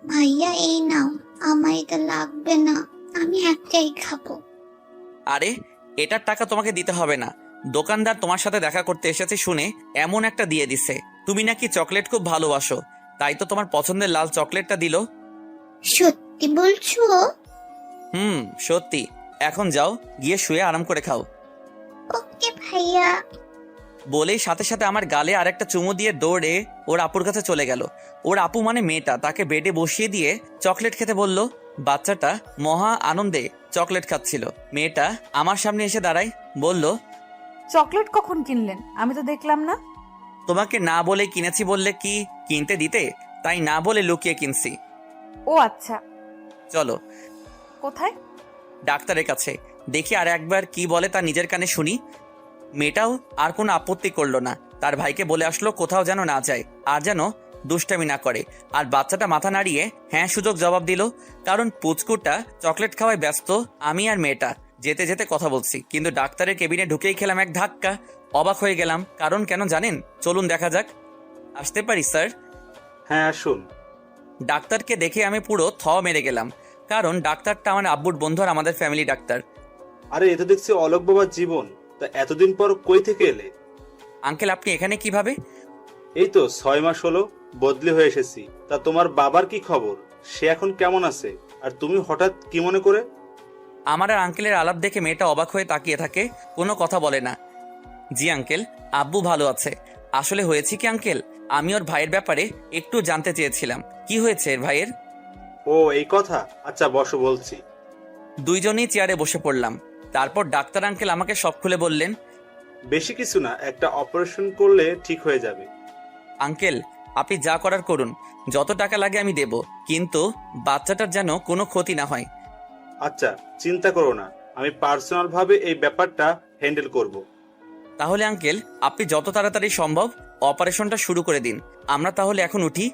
ভাইয়া এই নাও, আমার এটা লাগবে না, আমি একটাই খাবো।
আরে, এটার টাকা তোমাকে দিতে হবে না। দোকানদার তোমার সাথে দেখা করতে এসেছে শুনে এমন একটা দিয়ে দিছে। তুমি নাকি চকলেট খুব ভালোবাসো, তাই তো তোমার পছন্দের লাল চকলেটটা দিল।
সত্যি বলছো?
সত্যি। এখন যাও, গিয়ে শুয়ে আরাম করে খাও।
ওকে ভাইয়া।
বলেই সাথে সাথে আমার গালে আর একটা চুমু দিয়ে দৌড়ে ওর আপুর কাছে চলে গেল। ওর আপু মানে মেয়েটা তাকে বেডে বসিয়ে দিয়ে চকলেট খেতে বলল। বাচ্চাটা মহা আনন্দে চকলেট খাচ্ছিল। মেয়েটা আমার সামনে এসে দাঁড়ায়, বলল,
চকলেট কখন কিনলেন? আমি তো দেখলাম না।
তোমাকে না বলে কিনেছি বললে কি কিনতে দিতে, তাই না বলে লুকিয়ে কিনছি।
ও আচ্ছা।
চলো
কোথায়?
ডাক্তারের কাছে, দেখি আর একবার কি বলে তা নিজের কানে শুনি। মেয়েটাও আর কোনো আপত্তি করলো না। তার ভাইকে বলে আসলো কোথাও যেন না যায়, আর যেন দুষ্টামি না করে। আর বাচ্চাটা মাথা নাড়িয়ে হ্যাঁ সুযোগ জবাব দিল, কারণ পুচকুটা চকলেট খাওয়ায় ব্যস্ত। আমি আর মেয়েটা যেতে যেতে কথা বলছি, কিন্তু ডাক্তারের কেবিনে ঢুকেই খেলাম এক ধাক্কা। অবাক হয়ে গেলাম, কারণ কেন জানেন? চলুন দেখা যাক। আসতে পারি স্যার?
হ্যাঁ আসুন।
ডাক্তারকে দেখে আমি পুরো থ মেরে গেলাম, কারণ ডাক্তারটা আমার আব্বুর বন্ধু আর আমাদের ফ্যামিলি ডাক্তার।
আরে এ তো দেখছি অলোক বাবার জীবন, তা এতদিন পর কই থেকে এলে?
আঙ্কেল, আপনি এখানে কিভাবে?
এই তো 6 মাস হলো বদলি হয়ে এসেছি। তা তোমার বাবার কি খবর? সে এখন কেমন আছে? আর তুমি হঠাৎ কি মনে করে?
আমার আর আঙ্কেলের আলাপ দেখে মেয়েটা অবাক হয়ে তাকিয়ে থাকে, কোনো কথা বলে না। জি আঙ্কেল, আব্বু ভালো আছে। আসলে হয়েছে কি আঙ্কেল, আমি ওর ভাইয়ের ব্যাপারে একটু জানতে চেয়েছিলাম। কি হয়েছে এর ভাইয়ের?
ও এই কথা, আচ্ছা বসো বলছি।
দুইজনেই চেয়ারে বসে পড়লাম। তারপর ডাক্তার আঙ্কেল আমাকে সব খুলে বললেন।
বেশি কিছু না, একটা অপারেশন করলে ঠিক হয়ে যাবে।
আঙ্কেল, আপনি যা করার করুন, যত টাকা লাগে আমি দেব, কিন্তু বাচ্চাটার যেন কোনো ক্ষতি না হয়।
আচ্ছা চিন্তা করো না, আমি পার্সোনাল ভাবে এই ব্যাপারটা হ্যান্ডেল করব।
তাহলে আঙ্কেল, আপনি যত তাড়াতাড়ি সম্ভব অপারেশনটা শুরু করে দিন। আমরা তাহলে এখন উঠি?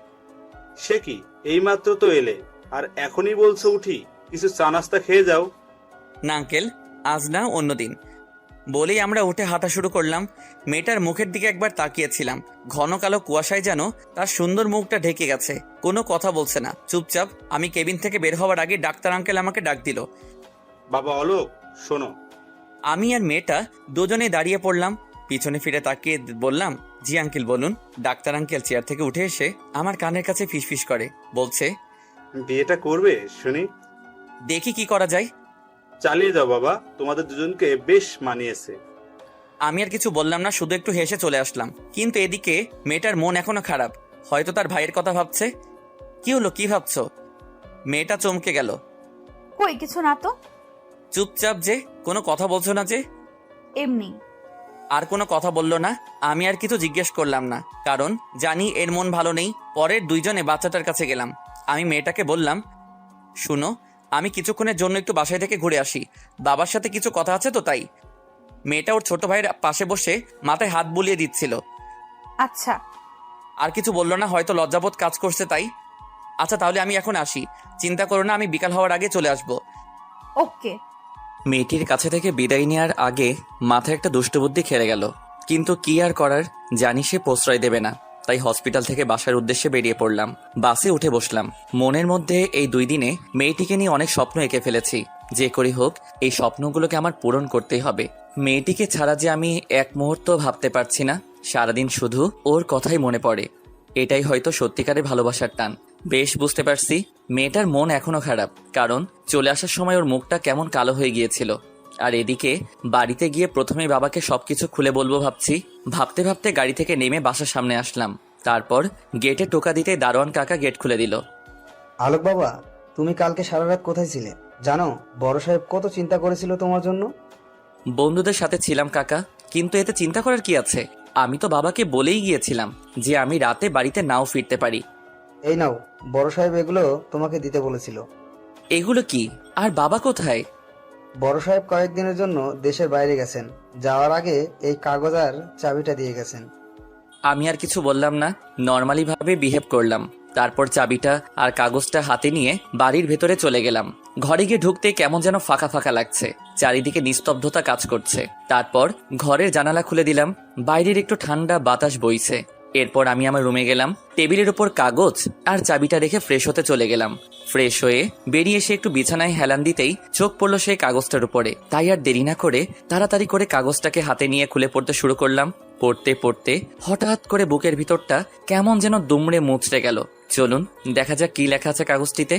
সে কি, এইমাত্র তো এলে আর এখনই বলছো উঠি? কিছু চা নাস্তা খেয়ে যাও।
না আঙ্কেল, আজ না, অন্যদিন। বলেই আমরা উঠে হাঁটা শুরু করলাম। মেয়েটার মুখের দিকে একবার তাকিয়েছিলাম, ঘন কালো কুয়াশায় যেন তার সুন্দর মুখটা ঢেকে গেছে। কোনো কথা বলছে না, চুপচাপ। আমি কেবিন থেকে বের হওয়ার আগে ডাক্তার আঙ্কেল আমাকে ডাক দিল।
বাবা অলোক, শোনো।
আমি আর মেয়েটা দুজনে দাঁড়িয়ে পড়লাম। পিছনে ফিরে তাকিয়ে বললাম, জি আঙ্কেল বলুন। ডাক্তার আঙ্কেল চেয়ার থেকে উঠে এসে আমার কানের কাছে ফিসফিস করে বলছে,
বিয়েটা করবে শুনি?
দেখি কি করা যায়।
চালিয়ে যাও বাবা, তোমাদের দুজনকে বেশ মানিয়েছে।
আমি আর কিছু বললাম না, শুধু একটু হেসে চলে আসলাম। কিন্তু এদিকে মেয়েটার মন এখনো খারাপ, হয়তো তার ভাইয়ের কথা ভাবছে। কি হলো, কি ভাবছো? মেয়েটা চমকে গেল।
কই কিছু না তো।
চুপচাপ যে, কোনো কথা বলছো না যে?
এমনি।
আর কোনো কথা বললো না। আমি আর কিছু জিজ্ঞেস করলাম না, কারণ জানি এর মন ভালো নেই। পরের দুইজনে বাচ্চাটার কাছে গেলাম। আমি মেয়েটাকে বললাম, শুনো, আমি কিছুক্ষণের জন্য একটু বাসায় থেকে ঘুরে আসি, বাবার সাথে কিছু কথা আছে তো তাই। মেয়েটা ওর ছোট ভাইয়ের পাশে বসে মাথায় হাত বুলিয়ে দিচ্ছিল।
আচ্ছা।
আর কিছু বললো না, হয়তো লজ্জাবোধ কাজ করছে তাই। আচ্ছা তাহলে আমি এখন আসি, চিন্তা করো না, আমি বিকাল হওয়ার আগে চলে আসবো।
ওকে।
মেয়েটির কাছে থেকে বিদায় নেওয়ার আগে মাথায় একটা দুষ্টবুদ্ধি খেলে গেল, কিন্তু কি আর করার, জানি সে প্রশ্রয় দেবে না। তাই হসপিটাল থেকে বাসার উদ্দেশ্যে বেরিয়ে পড়লাম। বাসে উঠে বসলাম। মনের মধ্যে এই 2 দিনে মেয়েটিকে নিয়ে অনেক স্বপ্ন এঁকে ফেলেছি। যে করি হোক, এই স্বপ্নগুলোকে আমার পূরণ করতেই হবে। মেয়েটিকে ছাড়া যে আমি এক মুহূর্ত ভাবতে পারছি না। সারাদিন শুধু ওর কথাই মনে পড়ে। এটাই হয়তো সত্যিকারের ভালোবাসার টান। বেশ বুঝতে পারছি মেয়েটার মন এখনো খারাপ, কারণ চলে আসার সময় ওর মুখটা কেমন কালো হয়ে গিয়েছিল। আর এদিকে বাড়িতে গিয়ে প্রথমেই বাবাকে সবকিছু খুলে বলবো ভাবছি। ভাবতে ভাবতে গাড়ি থেকে নেমে বাসার সামনে আসলাম। তারপর গেটে টোকা দিতে দারোয়ান কাকা গেট খুলে দিল।
আলোক বাবা, তুমি কালকে সারা রাত কোথায় ছিলে জানো? বড় সাহেব কত চিন্তা করেছিল তোমার জন্য।
বন্ধুদের সাথে ছিলাম কাকা, কিন্তু এতে চিন্তা করার কি আছে? আমি তো বাবাকে বলেই গিয়েছিলাম যে আমি রাতে বাড়িতে নাও ফিরতে পারি।
এই নাও, বড় সাহেব এগুলো তোমাকে দিতে বলেছিল।
এগুলো কি? আর বাবা কোথায়?
বড় সাহেব কয়েকদিনের জন্য দেশের বাইরে গেছেন, যাওয়ার আগে এই কাগজ আর চাবিটা দিয়ে গেছেন।
আমি আর কিছু বললাম না, নর্মালি ভাবে বিহেভ করলাম। তারপর চাবিটা আর কাগজটা হাতে নিয়ে বাড়ির ভেতরে চলে গেলাম। ঘরে গিয়ে ঢুকতে কেমন যেন ফাঁকা ফাঁকা লাগছে, চারিদিকে নিস্তব্ধতা কাজ করছে। তারপর ঘরের জানালা খুলে দিলাম, বাইরের একটু ঠান্ডা বাতাস বইছে। এরপর আমি আমার রুমে গেলাম, টেবিলের উপর কাগজ আর চাবিটা রেখে ফ্রেশ হতে চলে গেলাম। ফ্রেশ হয়ে বেরিয়ে এসে একটু বিছানায় হেলান দিতেই চোখ পড়লো সেই কাগজটার উপরে। তাই আর দেরি না করে তাড়াতাড়ি করে কাগজটাকে হাতে নিয়ে খুলে পড়তে শুরু করলাম। পড়তে পড়তে হঠাৎ করে বুকের ভিতরটা কেমন যেন দুমড়ে মুচড়ে গেল। চলুন দেখা যাক কি লেখা আছে কাগজটিতে।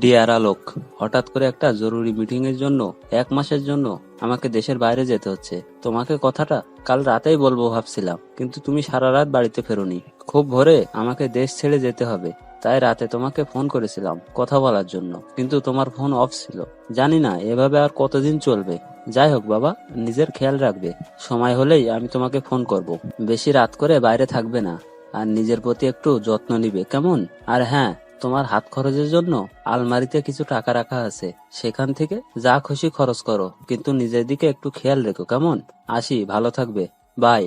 ডিয়ার আলোক, হঠাৎ করে একটা জরুরি মিটিং এর জন্য 1 মাসের জন্য আমাকে দেশের বাইরে যেতে হচ্ছে। তোমাকে কথাটা কাল রাতেই বলবো ভাবছিলাম, কিন্তু তুমি সারা রাত বাড়িতে ফেরোনি। খুব ভোরে আমাকে দেশ ছেড়ে যেতে হবে, তাই রাতে তোমাকে ফোন করেছিলাম কথা বলার জন্য, কিন্তু তোমার ফোন অফ ছিল। জানি না এভাবে আর কতদিন চলবে। যাই হোক বাবা, নিজের খেয়াল রাখবে। সময় হলেই আমি তোমাকে ফোন করব। বেশি রাত করে বাইরে থাকবে না, আর নিজের প্রতি একটু যত্ন নিবে, কেমন? আর হ্যাঁ, তোমার হাত খরচের জন্য আলমারিতে কিছু টাকা রাখা আছে, সেখান থেকে যা খুশি খরচ করো, কিন্তু নিজের দিকে একটু খেয়াল রেখো, কেমন? আসি, ভালো থাকবে, বাই।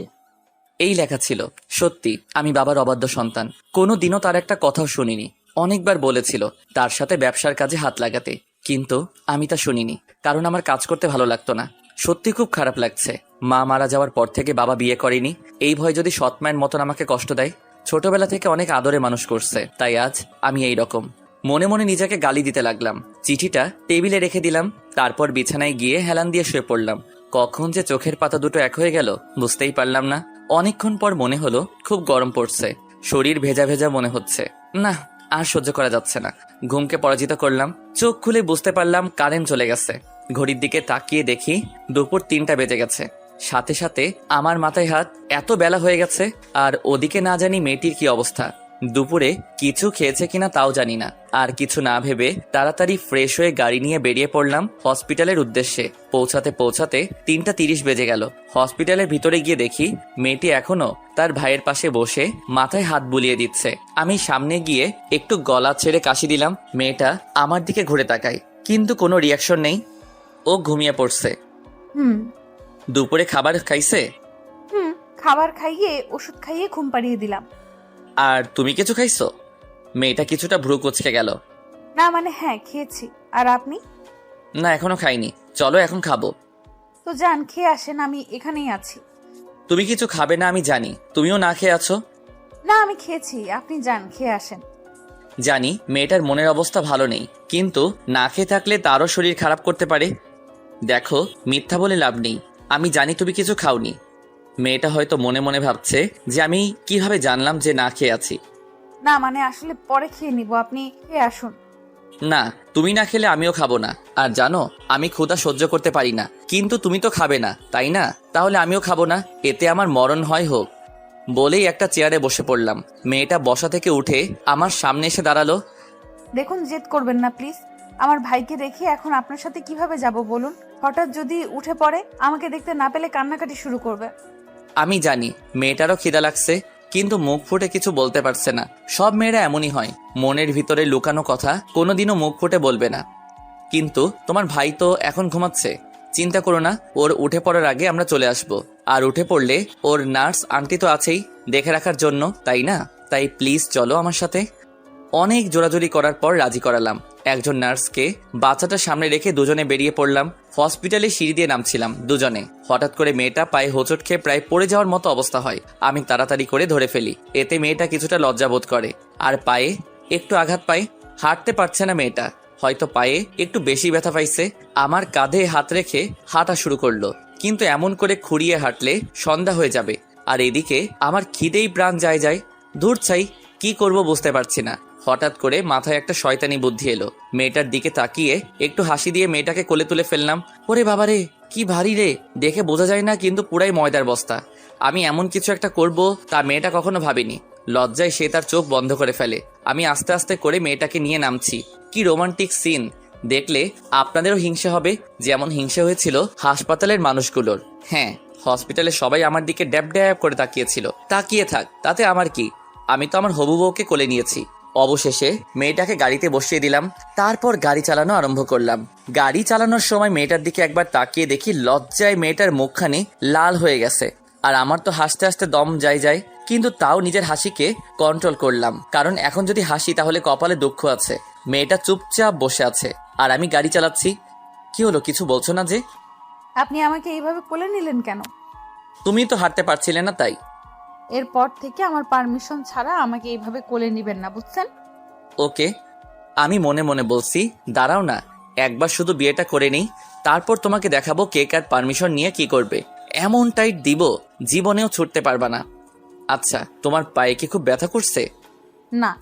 এই লেখা ছিল। সত্যি আমি বাবার অবাধ্য সন্তান। কোনোদিনও তার একটা কথাও শুনিনি। অনেকবার বলেছিল তার সাথে ব্যবসার কাজে হাত লাগাতে, কিন্তু আমি তা শুনিনি, কারণ আমার কাজ করতে ভালো লাগতো না। সত্যি খুব খারাপ লাগছে। মা মারা যাওয়ার পর থেকে বাবা বিয়ে করেনি, এই ভয় যদি সৎ মায়ের মতন আমাকে কষ্ট দেয়। ছোটবেলা থেকে অনেক আদরে মানুষ করছে, তাই আজ আমি এই রকম। মনে মনে নিজেকে গালি দিতে লাগলাম। চিঠিটা টেবিলে রেখে দিলাম, তারপর বিছানায় গিয়ে হেলান দিয়ে শুয়ে পড়লাম। কখন যে চোখের পাতা দুটো এক হয়ে গেল বুঝতেই পারলাম না। অনেকক্ষণ পর মনে হলো খুব গরম পড়ছে, শরীর ভেজা ভেজা মনে হচ্ছে। না, আর সহ্য করা যাচ্ছে না। ঘুমকে পরাজিত করলাম। চোখ খুলে বুঝতে পারলাম কারেন্ট চলে গেছে। ঘড়ির দিকে তাকিয়ে দেখি দুপুর 3টা বেজে গেছে। সাথে সাথে আমার মাথায় হাত, এত বেলা হয়ে গেছে। আর ওদিকে না জানি মেয়েটির কি অবস্থা। দুপুরে কিছু খেয়েছে কিনা তাও জানি না। আর কিছু না ভেবে তাড়াতাড়ি ফ্রেশ হয়ে গাড়ি নিয়ে বেরিয়ে পড়লাম হসপিটালের উদ্দেশ্যে। পৌঁছাতে পৌঁছাতে 3টা 30 বেজে গেল। হসপিটালের ভিতরে গিয়ে দেখি মেয়েটি এখনো তার ভাইয়ের পাশে বসে মাথায় হাত বুলিয়ে দিচ্ছে। আমি সামনে গিয়ে একটু গলা ছেড়ে কাশি দিলাম। মেয়েটা আমার দিকে ঘুরে তাকায়, কিন্তু কোনো রিয়াকশন নেই। ও ঘুমিয়ে পড়ছে।
হুম
দুপুরে খাবার খাইছে?
হুম খাবার খাইয়ে ওষুধ খাইয়ে ঘুম পাড়িয়ে দিলাম।
আর তুমি কিছু খাইছো? মেয়েটা কিছুটা ভ্রু কুচকে গেল।
না মানে হ্যাঁ, খেয়েছি। আর আপনি?
না, এখনো খাইনি। চলো এখন খাবো।
তো যান, খেয়ে আসেন, আমি এখানেই আছি।
তুমি কিছু খাবে না আমি জানি, তুমিও না খেয়ে আছো।
না, আমি খেয়েছি, আপনি যান, খেয়ে আসেন।
জানি মেয়েটার মনের অবস্থা ভালো নেই, কিন্তু না খেয়ে থাকলে তারও শরীর খারাপ করতে পারে। দেখো, মিথ্যা বলে লাভ নেই, আমি জানি তুমি কিছু খাওনি। মেয়েটা হয়তো মনে মনে ভাবছে যে আমি কিভাবে জানলাম যে না খেয়ে আছি।
না মানে আসলে পরে খেয়ে নিব, আপনি খেয়ে আসুন।
না, তুমি না খেলে আমিও খাবো না। আর জানো, আমি ক্ষুধা সহ্য করতে পারি না, কিন্তু তুমি তো খাবে না, তাই না? তাহলে আমিও খাবো না, এতে আমার মরণ হয় হোক। বলেই একটা চেয়ারে বসে পড়লাম। মেয়েটা বসা থেকে উঠে আমার সামনে এসে দাঁড়ালো।
দেখুন, জেদ করবেন না প্লিজ। আমার ভাইকে রেখে এখন আপনার সাথে কিভাবে যাব বলুন? হঠাৎ যদি উঠে পড়ে, আমাকে দেখতে না পেলে কান্নাকাটি শুরু করবে।
আমি জানি মেয়েটারও খিদা লাগছে, কিন্তু মুখ ফুটে কিছু বলতে পারছে না। সব মেয়েরা এমনই হয়, মনের ভিতরে লুকানো কথা কোনোদিনও মুখ ফুটে বলবে না। কিন্তু তোমার ভাই তো এখন ঘুমাচ্ছে, চিন্তা করো না, ওর উঠে পড়ার আগে আমরা চলে আসব। আর উঠে পড়লে ওর নার্স আন্টি তো আছেই দেখে রাখার জন্য, তাই না? তাই প্লিজ চলো আমার সাথে। অনেক জোরাজোরি করার পর রাজি করালাম। একজন নার্সকে বাচ্চাটা সামনে রেখে দুজনে বেরিয়ে পড়লাম। হসপিটালে সিঁড়ি দিয়ে নামছিলাম দুজনে। হঠাৎ করে মেয়েটা পায়ে হোঁচট খেয়ে প্রায় পড়ে যাওয়ার মতো অবস্থা হয়। আমি তাড়াতাড়ি করে ধরে ফেলি, এতে মেয়েটা কিছুটা লজ্জাবোধ করে আর পায়ে একটু আঘাত পায়। হাঁটতে পারছে না মেয়েটা, হয়তো পায়ে একটু বেশি ব্যথা পাইছে। আমার কাঁধে হাত রেখে হাঁটা শুরু করলো, কিন্তু এমন করে খুঁড়িয়ে হাঁটলে সন্ধ্যা হয়ে যাবে। আর এদিকে আমার খিদেই প্রাণ যায়। দূর চাই, কি করব বুঝতে পারছি না। হঠাৎ করে মাথায় একটা শয়তানি বুদ্ধি এলো। মেয়েটার দিকে তাকিয়ে একটু হাসি দিয়ে মেয়েটাকে কোলে তুলে ফেললাম। ওরে বাবারে, কি ভারী রে, দেখে বোঝা যায় না কিন্তু পুরাই ময়দার বস্তা। আমি এমন কিছু একটা করব তা মেয়েটা কখনো ভাবেনি। লজ্জায় সে তার চোখ বন্ধ করে ফেলে। আমি আস্তে আস্তে করে মেয়েটাকে নিয়ে নামছি। কি রোমান্টিক সিন দেখলে আপনাদেরও হিংসে হবে, যেমন হিংসে হয়েছিল হাসপাতালের মানুষগুলোর। হ্যাঁ, হসপিটালে সবাই আমার দিকে ড্যাব ড্যাব করে তাকিয়েছিল। তাকিয়ে থাক, তাতে আমার কি? আমি তো আমার হবু বউকে কোলে নিয়েছি, অবশেষে মেয়েটাকে গাড়িতে বসিয়ে দিলাম। তারপর গাড়ি চালানো আরম্ভ করলাম। গাড়ি চালানোর সময় মেয়েটার দিকে একবার তাকিয়ে দেখি লজ্জায় মেয়েটার মুখখানি লাল হয়ে গেছে। আর আমার তো হাসতে হাসতে দম যায়, কিন্তু তাও নিজের হাসিকে কন্ট্রোল করলাম, কারণ এখন যদি হাসি তাহলে কপালে দুঃখ আছে। মেয়েটা চুপচাপ বসে আছে আর আমি গাড়ি চালাচ্ছি। কি হলো, কিছু বলছো না যে?
আপনি আমাকে এইভাবে কোলে নিলেন কেন?
তুমি তো হাঁটতে পারছিলে না তাই।
এরপর থেকে আমার পারমিশন ছাড়া আমাকে এইভাবে কোলে নিবেন না, বুঝছেন?
ওকে, আমি মনে মনে বলছি, দাঁড়াও না, একবার শুধু বিয়েটা করে নেই, তারপর তোমাকে দেখাবো কে কার পারমিশন নিয়ে কি করবে। এমন টাইট দিব জীবনেও ছুটতে পারবা না। আচ্ছা, তোমার পায়ে কি খুব ব্যথা করছে?
না।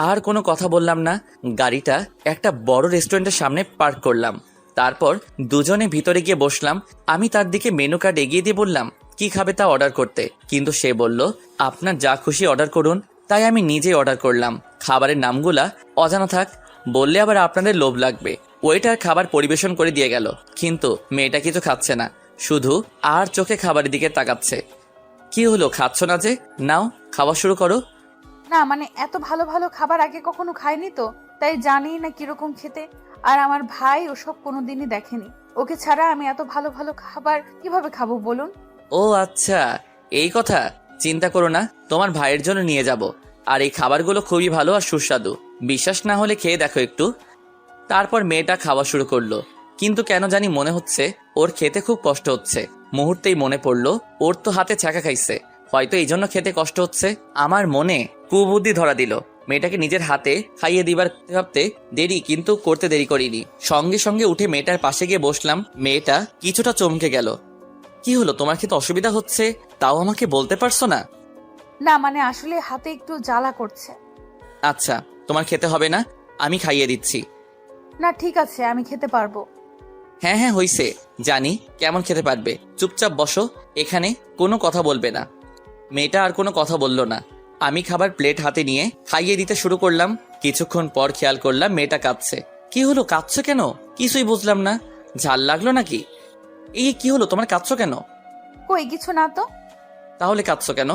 আর কোনো কথা বললাম না। গাড়িটা একটা বড় রেস্টুরেন্টের সামনে পার্ক করলাম। তারপর দুজনে ভিতরে গিয়ে বসলাম। আমি তার দিকে মেনু কার্ড এগিয়ে দিয়ে বললাম কি খাবে তা অর্ডার করতে, কিন্তু সে বলল আপনার যা খুশি অর্ডার করুন। তাই আমি নিজেই অর্ডার করলাম। খাবারের নামগুলা অজানা থাক, বললে আবার আপনাদের লোভ লাগবে। ওয়েটার খাবার পরিবেশন করে দিয়ে গেল, কিন্তু মেয়েটা কিছু খাচ্ছে না, শুধু আর চোখে খাবারের দিকে তাকাচ্ছে। কি হলো, খাচ্ছ না যে? নাও, খাওয়া শুরু করো।
না মানে এত ভালো ভালো খাবার আগে কখনো খাইনি তো, তাই জানি না কিরকম খেতে। আর আমার ভাই ওসব কোনোদিনই দেখেনি। ওকে ছাড়া আমি এত ভালো ভালো খাবার কিভাবে খাবো বলুন?
ও আচ্ছা, এই কথা। চিন্তা করো না, তোমার ভাইয়ের জন্য নিয়ে যাব। আর এই খাবারগুলো খুবই ভালো আর সুস্বাদু, বিশ্বাস না হলে খেয়ে দেখো একটু। তারপর মেয়েটা খাওয়া শুরু করলো, কিন্তু কেন জানি মনে হচ্ছে ওর খেতে খুব কষ্ট হচ্ছে। মুহূর্তেই মনে পড়লো ওর তো হাতে ছ্যাঁকা খাইছে, হয়তো এই জন্য খেতে কষ্ট হচ্ছে। আমার মনে কুবুদ্ধি ধরা দিল, মেয়েটাকে নিজের হাতে খাইয়ে দিবার ভাবতে দেরি, কিন্তু করতে দেরি করিনি। সঙ্গে সঙ্গে উঠে মেয়েটার পাশে গিয়ে বসলাম। মেয়েটা কিছুটা চমকে গেল। কি হলো, তোমার খেতে অসুবিধা হচ্ছে, তাও আমাকে বলতে পারছো না?
না মানে আসলে হাতে একটু জ্বালা করছে।
আচ্ছা, তোমার খেতে হবে না, আমি খাইয়ে দিচ্ছি।
না ঠিক আছে, আমি খেতে পারবো।
হ্যাঁ হ্যাঁ হইছে, জানি কেমন খেতে পারবে। চুপচাপ বসো এখানে, কোনো কথা বলবে না। মেয়েটা আর কোনো কথা বলল না। আমি খাবার প্লেট হাতে নিয়ে খাইয়ে দিতে শুরু করলাম। কিছুক্ষণ পর খেয়াল করলাম মেয়েটা কাঁদছে। কি হলো, কাঁদছো কেন? কিছুই বুঝলাম না। ঝাল লাগলো নাকি? এই কি হলো, তোমার কাঁদছো কেন?
কই কিছু না তো।
তাহলে কাঁদছো কেন?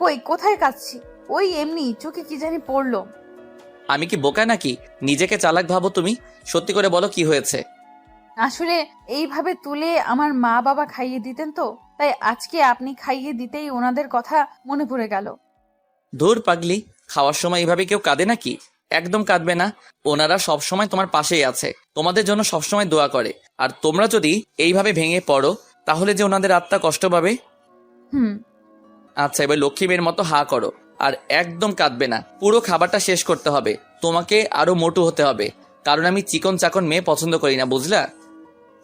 কই কোথায় কাচ্ছি? ওই এমনি চোখে কি জানি পড়লো।
আমি কি বোকা নাকি? নিজেকে চালাক ভাবো তুমি? সত্যি করে বলো কি হয়েছে?
আসলে এইভাবে তুলে আমার মা বাবা খাইয়ে দিতেন তো, তাই আজকে আপনি খাইয়ে দিতেই ওনাদের কথা মনে পড়ে গেল।
ধুর পাগলি, খাওয়ার সময় এইভাবে কেউ কাঁদে নাকি? একদম কাঁদবে না। ওনারা সবসময় তোমার পাশেই আছে, তোমাদের জন্য সবসময় দোয়া করে। আর তোমরা যদি এইভাবে ভেঙে পড়ো তাহলে যে ওনাদের আত্মা কষ্ট পাবে।
হুম।
আচ্ছা, এবার লক্ষ্মী মেয়ের মতো হা করো, আর একদম কাঁদবে না। পুরো খাবারটা শেষ করতে হবে। তোমাকে আরো মোটু হতে হবে, কারণ আমি চিকন চাকন মেয়ে পছন্দ করি না, বুঝলা?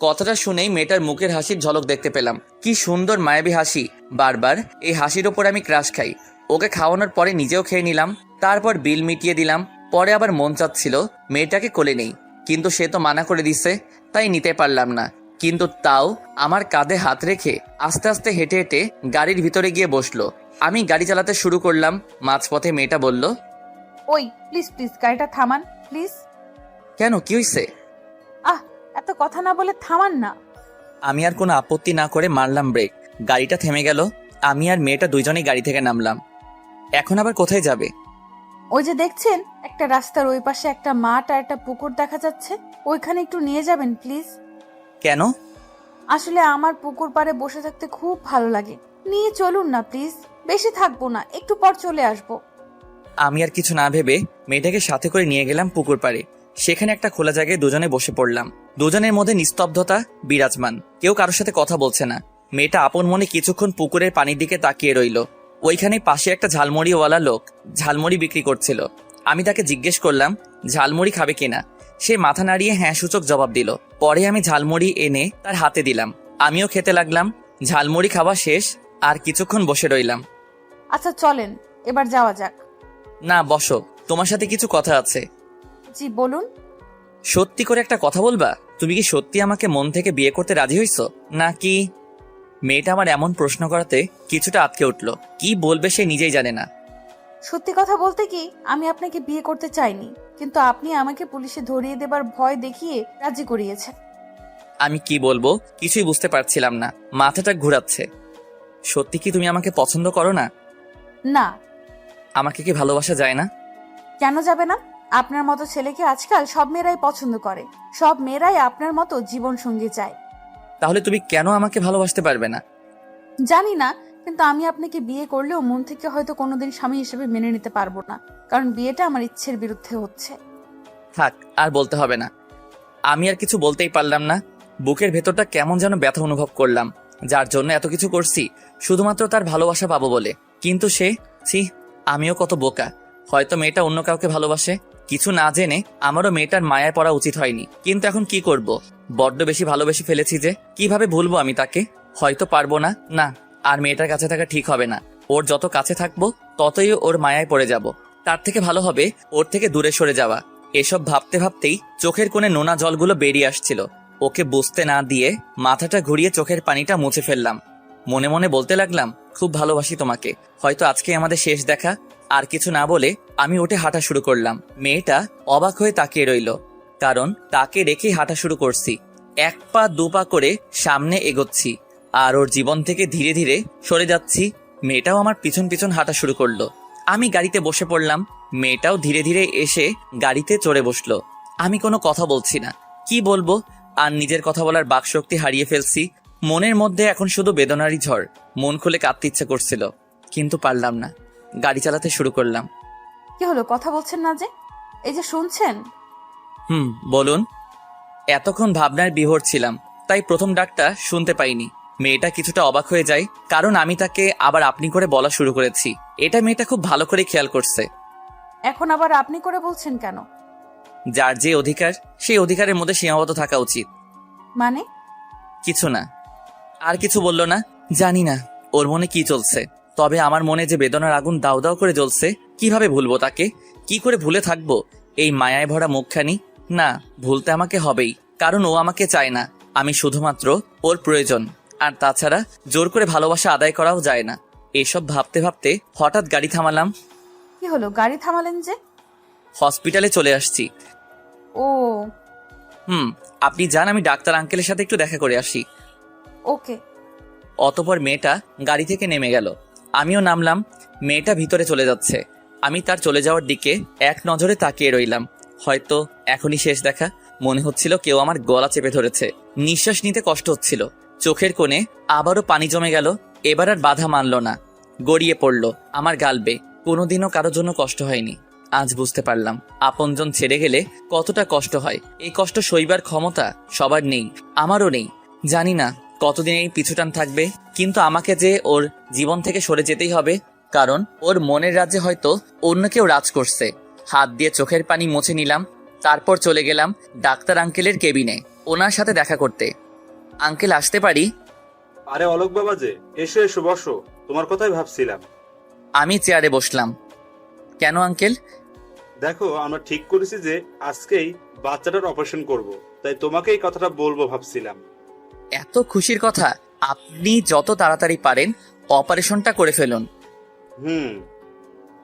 কথাটা শুনেই মেয়েটার মুখের হাসির ঝলক দেখতে পেলাম। কি সুন্দর মায়াবী হাসি। বারবার এই হাসির ওপর আমি ক্রাশ খাই। ওকে খাওয়ানোর পরে নিজেও খেয়ে নিলাম। তারপর বিল মিটিয়ে দিলাম। পরে আবার মন চাচ্ছিল মেয়েটাকে কোলে নেই, কিন্তু সে তো মানা করে দিছে, তাই নিতে পারলাম না। কিন্তু তাও আমার কাঁধে হাত রেখে আস্তে আস্তে হেঁটে হেঁটে গাড়ির ভিতরে গিয়ে বসলো। আমি গাড়ি চালাতে শুরু করলাম। মাঝপথে মেয়েটা বলল,
ওই প্লিজ প্লিজ গাড়িটা থামান প্লিজ।
কেন, কি হইছে?
আহ, এত কথা না বলে থামান না।
আমি আর কোনো আপত্তি না করে মারলাম ব্রেক। গাড়িটা থেমে গেল। আমি আর মেয়েটা দুইজনেই গাড়ি থেকে নামলাম। এখন আবার কোথায় যাবে?
ওই যে দেখছেন একটা রাস্তার ওই পাশে একটা মাঠ আর একটা পুকুর দেখা যাচ্ছে, ওইখানে একটু নিয়ে যাবেন প্লিজ।
কেন?
আসলে আমার পুকুর পাড়ে বসে থাকতে খুব ভালো লাগে, নিয়ে চলুন না প্লিজ। বেশি থাকবো না, একটু পর চলে আসবো।
আমি আর কিছু না ভেবে মেয়েটাকে সাথে করে নিয়ে গেলাম পুকুর পাড়ে। সেখানে একটা খোলা জায়গায় দুজনে বসে পড়লাম। দুজনের মধ্যে নিস্তব্ধতা বিরাজমান, কেউ কারোর সাথে কথা বলছে না। মেয়েটা আপন মনে কিছুক্ষণ পুকুরের পানির দিকে তাকিয়ে রইল। ওইখানে পাশে একটা ঝালমুড়িওয়ালা লোক ঝালমুড়ি বিক্রি করছিল। আমি তাকে জিজ্ঞেস করলাম ঝালমুড়ি খাবে কিনা। সে মাথা নাড়িয়ে হ্যাঁ সূচক জবাব দিল। পরে আমি ঝালমুড়ি এনে তার হাতে দিলাম। আমিও খেতে লাগলাম। ঝালমুড়ি খাওয়া শেষ, আর কিছুক্ষণ বসে রইলাম।
আচ্ছা চলেন এবার যাওয়া যাক।
না, বসো, তোমার সাথে কিছু কথা আছে।
জি বলুন।
সত্যি করে একটা কথা বলবা? তুমি কি সত্যি আমাকে মন থেকে বিয়ে করতে রাজি হইছো নাকি? মেয়েটা আমার এমন প্রশ্ন করাতে কিছুটা আটকে উঠলো। কি বলবে সে নিজেই জানে না।
সত্যি কথা বলতে কি, আমি আপনাকে বিয়ে করতে চাইনি, কিন্তু আপনি আমাকে পুলিশে ধরিয়ে দেবার ভয় দেখিয়ে রাজি করিয়েছেন।
আমি কি বলবো কিছুই বুঝতে পারছিলাম না, মাথাটা ঘুরাচ্ছে। সত্যি কি তুমি আমাকে পছন্দ করো না?
না।
আমাকে কি ভালোবাসা যায় না?
কেন যাবে না? আপনার মতো ছেলেকে আজকাল সব মেয়েরাই পছন্দ করে। সব মেয়েরাই আপনার মতো জীবন সঙ্গী চায়।
তাহলে তুমি কেন আমাকে ভালোবাসতে পারবে না?
জানি না, কিন্তু আমি আপনাকে বিয়ে করলেও মন থেকে হয়তো কোনোদিন স্বামী হিসেবে মেনে নিতে পারবো না, কারণ বিয়েটা আমার ইচ্ছের বিরুদ্ধে হচ্ছে।
থাক, আর বলতে হবে না। আমি আর কিছু বলতেই পারলাম না। বুকের ভেতরটা কেমন যেন ব্যথা অনুভব করলাম, যার জন্য এত কিছু করছি শুধুমাত্র তার ভালোবাসা পাবো বলে। কিন্তু সে, ছি, আমিও কত বোকা। হয়তো মেয়েটা অন্য কাউকে ভালোবাসে। কিছু না জেনে আমারও মেয়েটার মায়ায় পড়া উচিত হয়নি, কিন্তু এখন কি করব? বড্ড বেশি ভালোবেসে ফেলেছি যে, কিভাবে ভুলবো আমি তাকে? হয়তো পারবো না। না, আর মেয়েটার কাছে থাকা ঠিক হবে না। ওর যত কাছে থাকবো ততই ওর মায়ায় পড়ে যাব। তার থেকে ভালো হবে ওর থেকে দূরে সরে যাওয়া। এসব ভাবতে ভাবতেই চোখের কোণে নোনা জলগুলো বেরিয়ে আসছিল। ওকে বুঝতে না দিয়ে মাথাটা ঘুরিয়ে চোখের পানিটা মুছে ফেললাম। মনে মনে বলতে লাগলাম, খুব ভালোবাসি তোমাকে, হয়তো আজকে আমাদের শেষ দেখা। আর কিছু না বলে আমি উঠে হাঁটা শুরু করলাম। মেয়েটা অবাক হয়ে তাকিয়ে রইল, কারণ তাকে রেখেই হাঁটা শুরু করছি। 1 পা 2 পা করে সামনে এগোচ্ছি, আর ওর জীবন থেকে ধীরে ধীরে সরে যাচ্ছি। মেয়েটাও আমার পিছন পিছন হাঁটা শুরু করলো। আমি গাড়িতে বসে পড়লাম। মেয়েটাও ধীরে ধীরে এসে গাড়িতে চড়ে বসলো। আমি কোনো কথা বলছি না, কি বলবো? আর নিজের কথা বলার বাকশক্তি হারিয়ে ফেলছি। মনের মধ্যে এখন শুধু বেদনারই ঝড়। মন খুলে কাঁদতে ইচ্ছে করছিল, কিন্তু পারলাম না। গাড়ি চালাতে শুরু করলাম।
কি হলো, কথা বলছেন না যে? এই যে শুনছেন।
বলুন। এতক্ষণ ভাবনার বিভোর ছিলাম, তাই প্রথম ডাকটা শুনতে পাইনি। মেয়েটা কিছুটা অবাক হয়ে যায়, কারণ আমি তাকে আবার আপনি করে বলা শুরু করেছি। এটা মেয়েটা খুব ভালো করে খেয়াল করছে।
এখন আবার আপনি করে বলছেন কেন?
যার যে অধিকার, সেই অধিকারের মধ্যে সীমাবদ্ধ থাকা উচিত।
মানে?
কিছু না। আর কিছু বলল না। জানি না ওর মনে কি চলছে, তবে আমার মনে যে বেদনার আগুন দাউ দাউ করে জ্বলছে, কিভাবে ভুলবো তাকে? কি করে ভুলে থাকবো এই মায়ায় ভরা মুখখানি? না, ভুলতে আমাকে হবেই, কারণ ও আমাকে চায় না। আমি শুধুমাত্র ওর প্রয়োজন। আর তাছাড়া জোর করে ভালোবাসা আদায় করাও যায় না। এসব ভাবতে ভাবতে হঠাৎ গাড়ি থামালাম।
কি হলো, গাড়ি থামালেন যে?
হসপিটালে চলে আসছি।
ও,
আপনি যান, আমি ডাক্তার আঙ্কেলের সাথে একটু দেখা করে আসি।
ওকে।
অতঃপর মেয়েটা গাড়ি থেকে নেমে গেল। আমিও নামলাম। মেয়েটা ভিতরে চলে যাচ্ছে। আমি তার চলে যাওয়ার দিকে এক নজরে তাকিয়ে রইলাম। হয়তো এখনই শেষ দেখা। মনে হচ্ছিল কেউ আমার গলা চেপে ধরেছে। নিঃশ্বাস নিতে কষ্ট হচ্ছিল। চোখের কোণে আবারও পানি জমে গেল। এবার আর বাধা মানল না, গড়িয়ে পড়ল আমার গাল বেয়ে। কোনোদিনও কারোর জন্য কষ্ট হয়নি। আজ বুঝতে পারলাম আপনজন ছেড়ে গেলে কতটা কষ্ট হয়। এই কষ্ট সইবার ক্ষমতা সবার নেই, আমারও নেই। জানি না কতদিন এই পিছুটান থাকবে, কিন্তু আমাকে যে ওর জীবন থেকে সরে যেতেই হবে, কারণ ওর মনের রাজ্যে হয়তো অন্য কেউ রাজ করছে। হাত দিয়ে চোখের পানি মুছে নিলাম। তারপর চলে গেলাম ডাক্তার আঙ্কেলের কেবিনে, ওনার সাথে দেখা করতে। আঙ্কেল, আসতে পারি?
আরে অলোক বাবা যে, এসো এসো বসো, তোমার কথাই ভাবছিলাম।
আমি চেয়ারে বসলাম। কেন আঙ্কেল?
দেখো, আমরা ঠিক করেছি যে আজকেই বাচ্চাটার অপারেশন করব, তাই তোমাকে এই কথাটা বলবো ভাবছিলাম।
এত খুশির কথা? আপনি যত তাড়াতাড়ি পারেন অপারেশনটা করে ফেলুন।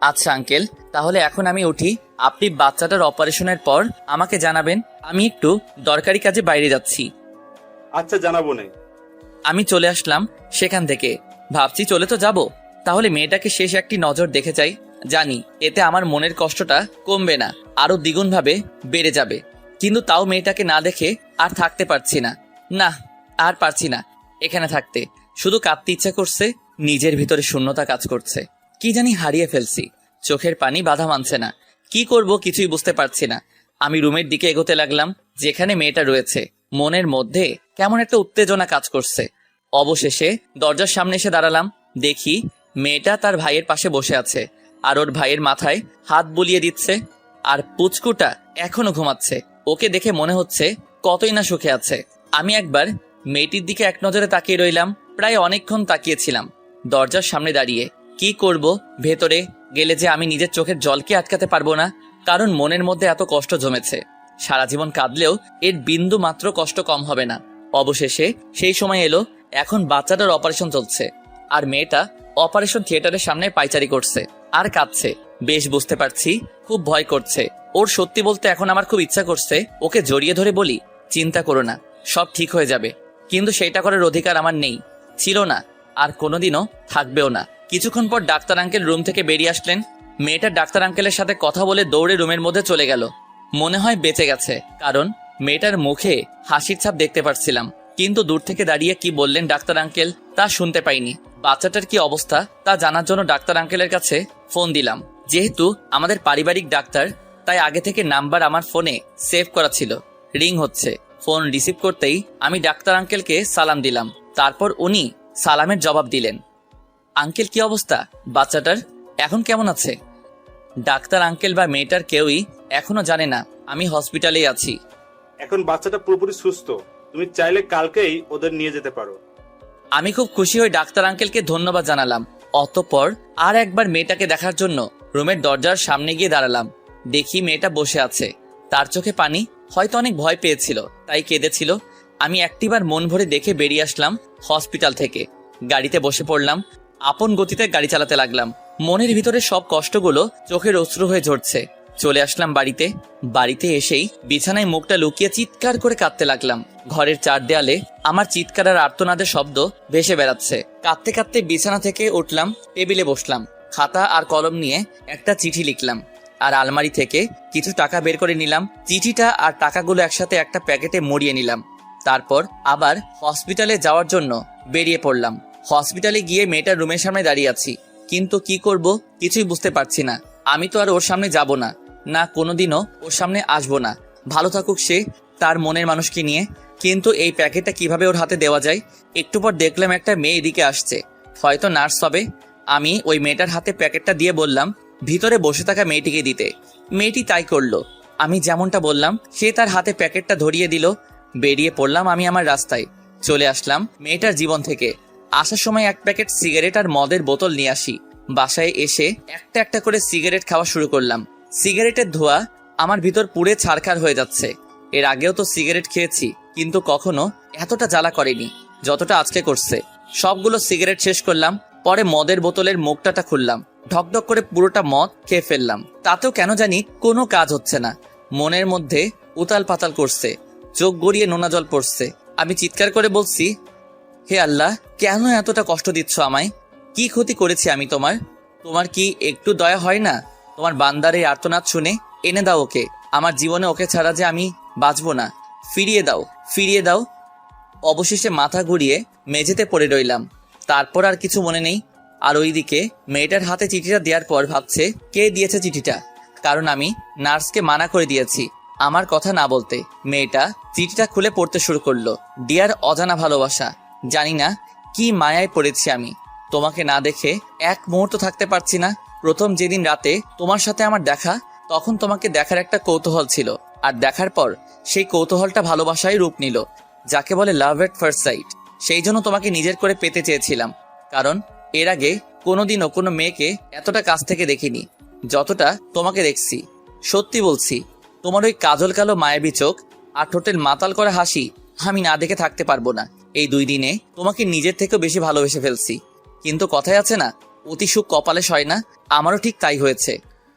আচ্ছা আঙ্কেল, তাহলে এখন আমি উঠি। আপনি বাচ্চাটার অপারেশনের পর আমাকে জানাবেন। আমি একটু দরকারি কাজে বাইরে যাচ্ছি।
আচ্ছা, জানাবো না।
আমি চলে আসলাম সেখান থেকে। ভাবছি চলে তো যাব, তাহলে মেয়েটাকে শেষ একটি নজর দেখে যাই। জানি এতে আমার মনের কষ্টটা কমবে না, আরো দ্বিগুণ ভাবে বেড়ে যাবে। কিন্তু তাও মেয়েটাকে না দেখে আর থাকতে পারছি না। না, আর পারছি না এখানে থাকতে। শুধু কাঁদতে ইচ্ছা করছে। নিজের ভিতরে শূন্যতা কাজ করছে। কি জানি হারিয়ে ফেলছি। চোখের পানি বাধা মানছে না। কি করব কিছুই বুঝতে পারছি না। আমি রুমের দিকে এগোতে লাগলাম, যেখানে মেয়েটা রয়েছে। মনের মধ্যে কেমন একটা উত্তেজনা কাজ করছে। অবশেষে দরজার সামনে এসে দাঁড়ালাম। দেখি মেয়েটা তার ভাইয়ের পাশে বসে আছে, আর ওর ভাইয়ের মাথায় হাত বুলিয়ে দিচ্ছে। আর পুচকুটা এখনো ঘুমাচ্ছে। ওকে দেখে মনে হচ্ছে কতই না সুখে আছে। আমি একবার মেয়েটির দিকে এক নজরে তাকিয়ে রইলাম। প্রায় অনেকক্ষণ তাকিয়েছিলাম দরজার সামনে দাঁড়িয়ে। কি করব? ভেতরে গেলে যে আমি নিজের চোখের জলকে আটকাতে পারবো না, কারণ মনের মধ্যে এত কষ্ট জমেছে। সারা জীবন কাঁদলেও এর বিন্দু মাত্র কষ্ট কম হবে না। অবশেষে সেই সময় এলো। এখন বাচ্চাটার অপারেশন চলছে, আর মেয়েটা অপারেশন থিয়েটারের সামনে পায়চারি করছে আর কাঁদছে। বেশ বুঝতে পারছি খুব ভয় করছে ওর। সত্যি বলতে এখন আমার খুব ইচ্ছা করছে ওকে জড়িয়ে ধরে বলি, চিন্তা করো না, সব ঠিক হয়ে যাবে। কিন্তু সেটা করার অধিকার আমার নেই, ছিল না, আর কোনোদিনও থাকবেও না। কিছুক্ষণ পর ডাক্তার আঙ্কেল রুম থেকে বেরিয়ে আসলেন। মেয়েটা ডাক্তার আঙ্কেলের সাথে কথা বলে দৌড়ে রুমের মধ্যে চলে গেল। মনে হয় বেঁচে গেছে, কারণ মেয়েটার মুখে হাসির ছাপ দেখতে পাচ্ছিলাম। কিন্তু দূর থেকে দাঁড়িয়ে কি বললেন ডাক্তার আঙ্কেল তা শুনতে পাইনি। বাচ্চাটার কি অবস্থা তা জানার জন্য ডাক্তার আঙ্কেলের কাছে ফোন দিলাম। যেহেতু আমাদের পারিবারিক ডাক্তার, তাই আগে থেকে নাম্বার আমার ফোনে সেভ করা ছিল। রিং হচ্ছে। ফোন রিসিভ করতেই আমি ডাক্তার আঙ্কেলকে সালাম দিলাম। তারপর উনি সালামের জবাব দিলেন। আঙ্কেল, কি অবস্থা বাচ্চাটার? এখন কেমন আছে? ডাক্তার আঙ্কেল বা মেয়েটার কেউই এখনো জানে না আমি হসপিটালেই আছি।
এখন বাচ্চাটা পুরোপুরি সুস্থ, তুমি চাইলে কালকেই ওদের নিয়ে যেতে পারো।
আমি খুব খুশি হয়ে ডাক্তার আঙ্কেলকে ধন্যবাদ জানালাম। অতঃপর আর একবার মেয়েটাকে দেখার জন্য রুমের দরজার সামনে গিয়ে দাঁড়ালাম। দেখি মেয়েটা বসে আছে, তার চোখে পানি। হয়তো অনেক ভয় পেয়েছিল, তাই কেঁদেছিল। আমি একটিবার মন ভরে দেখে বেরিয়ে আসলাম হসপিটাল থেকে। গাড়িতে বসে পড়লাম। আপন গতিতে গাড়ি চালাতে লাগলাম। মনের ভিতরে সব কষ্টগুলো চোখের অশ্রু হয়ে ঝরছে। চলে আসলাম বাড়িতে। বাড়িতে এসেই বিছানায় মুখটা লুকিয়ে চিৎকার করে কাঁদতে লাগলাম। ঘরের চার দেয়ালে আমার চিৎকার আর আর্তনাদের শব্দ ভেসে বেড়াচ্ছে। কাঁদতে কাঁদতে বিছানা থেকে উঠলাম, টেবিলে বসলাম। খাতা আর কলম নিয়ে একটা চিঠি লিখলাম, আর আলমারি থেকে কিছু টাকা বের করে নিলাম। চিঠিটা আর টাকাগুলো একসাথে একটা প্যাকেটে মুড়িয়ে নিলাম। তারপর আবার হসপিটালে যাওয়ার জন্য বেরিয়ে পড়লাম। হসপিটালে গিয়ে মেয়েটার রুমের সামনে দাঁড়িয়ে আছি, কিন্তু কি করব কিছুই বুঝতে পারছি না। আমি তো আর ওর সামনে যাব না, না কোনোদিনও ওর সামনে আসবো না। ভালো থাকুক সে তার মনের মানুষকে নিয়ে। কিন্তু এই প্যাকেটটা কিভাবে ওর হাতে দেওয়া যায়? একটু পর দেখলাম একটা মেয়ে এদিকে আসছে, হয়তো নার্স হবে। আমি ওই মেয়েটার হাতে প্যাকেটটা দিয়ে বললাম ভিতরে বসে থাকা মেয়েটিকে দিতে। মেয়েটি তাই করলো। আমি যেমনটা বললাম সে তার হাতে প্যাকেটটা ধরিয়ে দিল। বেরিয়ে পড়লাম আমি আমার রাস্তায়। চলে আসলাম মেয়েটার জীবন থেকে। আসার সময় এক প্যাকেট সিগারেট আর মদের বোতল নিয়ে আসি। বাসায় এসে একটা একটা করে সিগারেট খাওয়া শুরু করলাম। সিগারেটের ধোঁয়া আমার ভিতর পুড়ে ছারখার হয়ে যাচ্ছে। এর আগেও তো সিগারেট খেয়েছি, কিন্তু কখনো এতটা জ্বালা করেনি যতটা আজকে করছে। সবগুলো সিগারেট শেষ করলাম। পরে মদের বোতলের মুখটাটা খুললাম, ঢকঢক করে পুরোটা মদ খেয়ে ফেললাম। তাতেও কেন জানি কোনো কাজ হচ্ছে না। মনের মধ্যে উতাল পাতাল করছে, চোখ গড়িয়ে নোনা জল পড়ছে। আমি চিৎকার করে বলছি, হে আল্লাহ, কেন এতটা কষ্ট দিচ্ছ আমায়? কি ক্ষতি করেছি আমি তোমার? তোমার কি একটু দয়া হয় না? তোমার বান্দার এই আর্তনাদ শুনে এনে দাও ওকে। আমার জীবনে ওকে ছাড়া যে আমি বাঁচবো না। ফিরিয়ে দাও, ফিরিয়ে দাও। অবশেষে মাথা ঘুরিয়ে মেঝেতে পড়ে রইলাম। তারপর আর কিছু মনে নেই। আর ওইদিকে মেয়েটার হাতে চিঠিটা দেওয়ার পর ভাবছে কে দিয়েছে চিঠিটা, কারণ আমি নার্সকে মানা করে দিয়েছি আমার কথা না বলতে। মেয়েটা চিঠিটা খুলে পড়তে শুরু করলো। ডিয়ার অজানা ভালোবাসা, জানি না কি মায়ায় পড়েছি আমি। তোমাকে না দেখে এক মুহূর্ত থাকতে পারছি না। প্রথম যেদিন রাতে তোমার সাথে আমার দেখা, তখন তোমাকে দেখার একটা কৌতূহল ছিল, আর দেখার পর সেই কৌতূহলটা ভালোবাসায় রূপ নিল, যাকে বলে লাভ এট ফার্স্ট সাইট। সেই জন্য তোমাকে নিজের করে পেতে চেয়েছিলাম, কারণ এর আগে কোনোদিনও কোনো মেয়েকে এতটা কাছ থেকে দেখিনি যতটা তোমাকে দেখছি। সত্যি বলছি, তোমার ওই কাজল কালো মায়াবী চোখ আর ঠোঁটের মাতাল করে হাসি আমি না দেখে থাকতে পারবো না। এই 2 দিনে তোমাকে নিজের থেকেও বেশি ভালোবেসে ফেলছি। কিন্তু কথায় আছে না, অতি সুখ কপালে সয় না। আমারও ঠিক তাই হয়েছে।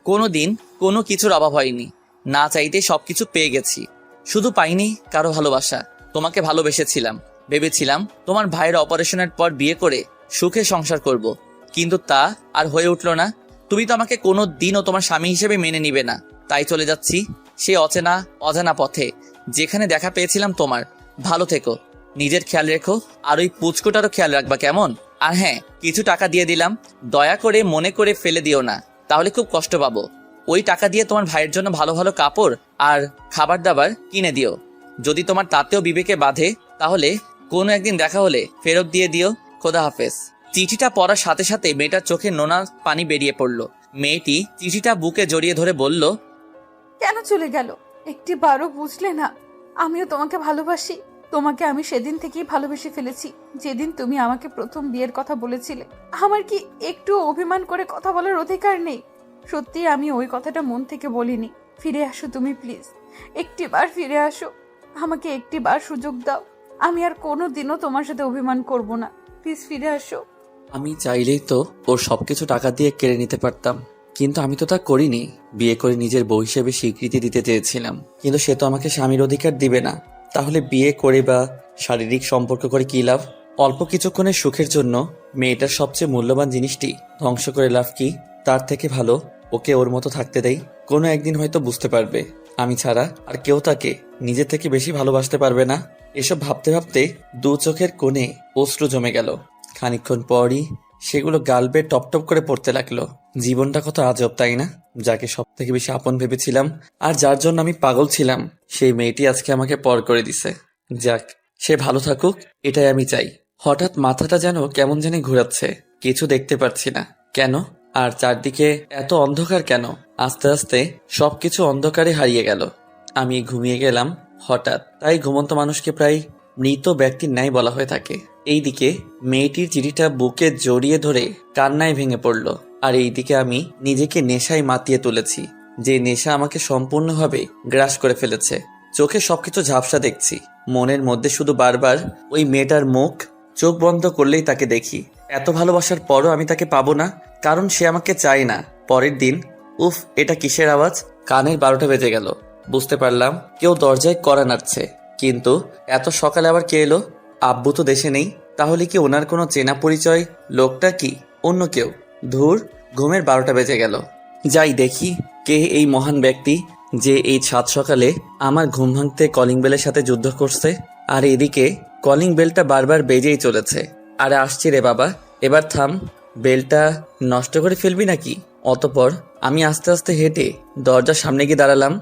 কোনো দিন কোনো কিছুর অভাব হয়নি, না চাইতে সবকিছু পেয়ে গেছি। শুধু পাইনি কারো ভালোবাসা। তোমাকে ভালোবেসেছিলাম, ভেবেছিলাম তোমার ভাইয়ের অপারেশনের পর বিয়ে করে সুখে সংসার করব, কিন্তু তা আর হয়ে উঠল না। তুমি তো আমাকে কোনো দিনও তোমার স্বামী হিসেবে মেনে নিবে না, তাই চলে যাচ্ছি সে অচেনা অজানা পথে, যেখানে দেখা পেয়েছিলাম তোমার। ভালো থেকো, নিজের খেয়াল রেখো, আর ওই পুচকোটারও খেয়াল রাখবা, কেমন? আর হ্যাঁ, কিছু টাকা দিয়ে দিলাম, দয়া করে মনে করে ফেলে দিও না, তাহলে খুব কষ্ট পাবো। ওই টাকা দিয়ে তোমার ভাইয়ের জন্য ভালো ভালো কাপড় আর খাবার দাবার কিনে দিও। যদি তোমার তাতেও বিবেকে বাঁধে, তাহলে কোনো একদিন দেখা হলে ফেরত দিয়ে দিও। খোদা হাফেজ। চিঠিটা পড়ার সাথে সাথে মেয়েটার চোখে নোনা পানি বেরিয়ে পড়লো। মেয়েটি চিঠিটা বুকে জড়িয়ে ধরে বলল,
কেন চলে গেল? একটিবারও বুঝলে না আমিও তোমাকে ভালোবাসি? তোমাকে আমি সেদিন থেকেই ভালোবেসে ফেলেছি, যেদিন তুমি আমাকে প্রথম বিয়ের কথা বলেছিলে। আমার কি একটু অভিমান করে কথা বলার অধিকার নেই? সত্যি আমি ওই কথাটা মন থেকে বলিনি। ফিরে আসো তুমি, প্লিজ একটিবার ফিরে আসো। আমাকে একটিবার সুযোগ দাও। আমি আর কোনো দিনও তোমার সাথে অভিমান করব না। প্লিজ ফিরে আসো।
আমি চাইলেই তো ওর সবকিছু টাকা দিয়ে কেড়ে নিতে পারতাম, কিন্তু আমি তো তা করিনি। বিয়ে করে নিজের বউ হিসেবে স্বীকৃতি দিতে চেয়েছিলাম, কিন্তু সে তো আমাকে স্বামীর অধিকার দিবে না। তাহলে বিয়ে করে বা শারীরিক সম্পর্ক করে কি লাভ? অল্প কিছুক্ষণের সুখের জন্য মেয়েটার সবচেয়ে মূল্যবান জিনিসটি ধ্বংস করে লাভ কি? তার থেকে ভালো ওকে ওর মতো থাকতে দেই। কোনো একদিন হয়তো বুঝতে পারবে আমি ছাড়া আর কেউ তাকে নিজের থেকে বেশি ভালোবাসতে পারবে না। এসব ভাবতে ভাবতে দু চোখের কোণে অশ্রু জমে গেল। খানিকক্ষণ পরই সেগুলো গাল বেয়ে টপ টপ করে পড়তে লাগলো। জীবনটা কত আজব, তাই না? যাকে সব থেকে বেশি আপন ভেবেছিলাম আর যার জন্য আমি পাগল ছিলাম, সেই মেয়েটি আজকে আমাকে পর করে দিছে। যাক, সে ভালো থাকুক, এটাই আমি চাই। হঠাৎ মাথাটা যেন কেমন জানি ঘোরাচ্ছে, কিছু দেখতে পারছি না কেন, আর চারদিকে এত অন্ধকার কেন? আস্তে আস্তে সবকিছু অন্ধকারে হারিয়ে গেল। আমি ঘুমিয়ে গেলাম হঠাৎ। তাই ঘুমন্ত মানুষকে প্রায় মৃত ব্যক্তির ন্যায় বলা হয়ে থাকে। এইদিকে মেয়েটির চিঠিটা বুকে জড়িয়ে ধরে কান্নায় ভেঙে পড়ল, আর এইদিকে আমি নিজেকে নেশায় মাতিয়ে তুলেছি, যে নেশা আমাকে সম্পূর্ণভাবে গ্রাস করে ফেলেছে। চোখে সবকিছু ঝাপসা দেখছি, মনের মধ্যে শুধু বারবার ওই মেয়েটার মুখ। চোখ বন্ধ করলেই তাকে দেখি। এত ভালোবাসার পরও আমি তাকে পাবো না, কারণ সে আমাকে চায় না। পরের দিন, উফ, এটা কিসের আওয়াজ? কানের 12টা বেজে গেল। বুঝতে পারলাম কেউ দরজায় কড়া নাড়ছে, কিন্তু এত সকালে আবার কে এলো? আব্বু তো দেশে নেই, তাহলে কি ওনার কোনো চেনা পরিচয় লোকটা, কি অন্য কেউ? ধুর, ঘুমের 12টা বেজে গেল। যাই দেখি কে এই মহান ব্যক্তি যে এই সাত সকালে আমার ঘুম ভাঙতে কলিং বেলের সাথে যুদ্ধ করছে। আর এদিকে কলিং বেলটা বারবার বেজেই চলেছে। আরে আসছি রে বাবা, এবার থাম, বেলটা নষ্ট করে ফেলবি নাকি? অতপর আমি আস্তে আস্তে হেঁটে দরজার সামনে গিয়ে দাঁড়ালাম।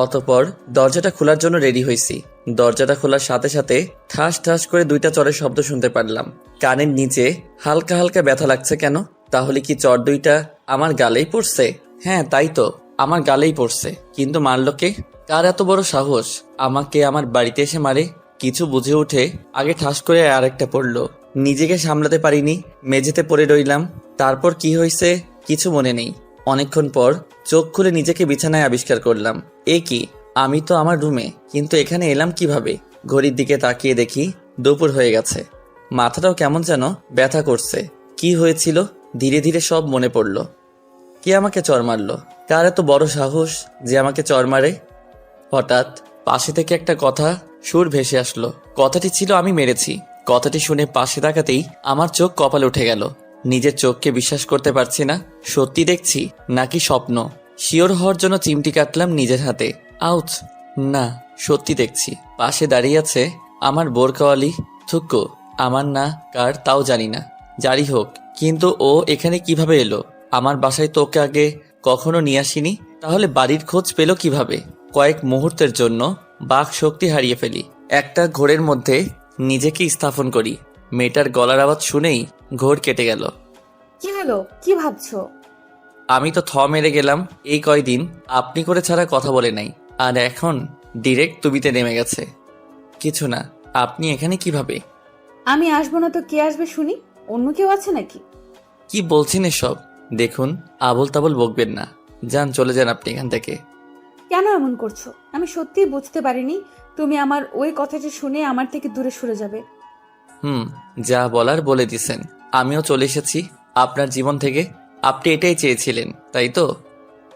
অতপর দরজাটা খোলার জন্য রেডি হয়েছি। দরজাটা খোলার সাথে সাথে ঠাস ঠাস করে 2টা চরের শব্দ শুনতে পারলাম। কানের নিচে হালকা হালকা ব্যথা লাগছে কেন? তাহলে কি চর 2টা আমার গালেই পড়ছে? হ্যাঁ, তাই তো, আমার গালেই পড়ছে। কিন্তু মারলো কে? কার এত বড় সাহস আমাকে আমার বাড়িতে এসে মারে? কিছু বুঝে উঠে আগে ঠাস করে আরেকটা পড়লো। নিজেকে সামলাতে পারিনি, মেঝেতে পড়ে রইলাম। তারপর কি হয়েছে কিছু মনে নেই। অনেকক্ষণ পর চোখ খুলে নিজেকে বিছানায় আবিষ্কার করলাম। এ কি, আমি তো আমার রুমে, কিন্তু এখানে এলাম কিভাবে? ঘড়ির দিকে তাকিয়ে দেখি দুপুর হয়ে গেছে। মাথাটাও কেমন যেন ব্যথা করছে। কি হয়েছিল ধীরে ধীরে সব মনে পড়ল। কে আমাকে চড় মারলো? কার এত বড় সাহস যে আমাকে চড় মারে? হঠাৎ পাশে থেকে একটা কথা সুর ভেসে আসলো। কথাটি ছিল আমি মেরেছি। কথাটি শুনে পাশে তাকাতেই আমার চোখ কপালে উঠে গেল। নিজের চোখকে বিশ্বাস করতে পারছি না। সত্যি দেখছি নাকি স্বপ্ন? শিওর হওয়ার জন্য চিমটি কাটলাম নিজের হাতে। আউচ! না, সত্যি দেখছি। পাশে দাঁড়িয়ে আছে আমার বোরকাওয়ালি থুক্কু। আমার না কার তাও জানি না, যারই হোক, কিন্তু ও এখানে কিভাবে এলো? আমার বাসায় তো ওকে আগে কখনো নিয়ে আসিনি। তাহলে বাড়ির খোঁজ পেল কিভাবে? কয়েক মুহূর্তের জন্য বাক শক্তি হারিয়ে ফেলি। একটা ঘোরের মধ্যে নিজেকে স্থাপন করি। মেয়েটার গলার আওয়াজ শুনেই ঘোর কেটে গেল।
কি হলো? কি ভাবছো?
আমি তো থ মেরে গেলাম। এই কয়দিন আপনি করে ছাড়া কথা বলে নাই, আর এখন ডিরেক্ট তুবিতে নেমে গেছে। কিছু না, আপনি এখানে কিভাবে?
আমি আসবো না তো কে আসবে শুনি? অন্য কেউ আছে নাকি?
কি বলছেন এসব? দেখুন, আবল তাবল বকবেন না। যান, চলে যান আপনি এখান থেকে।
কেন এমন করছো? আমি সত্যিই বুঝতে পারিনি তুমি আমার ওই কথাটা শুনে আমার থেকে দূরে সরে যাবে।
যা বলার বলে দিছেন। আমিও চলে এসেছি আপনার জীবন থেকে। আপনি এটাই চেয়েছিলেন, তাই তো?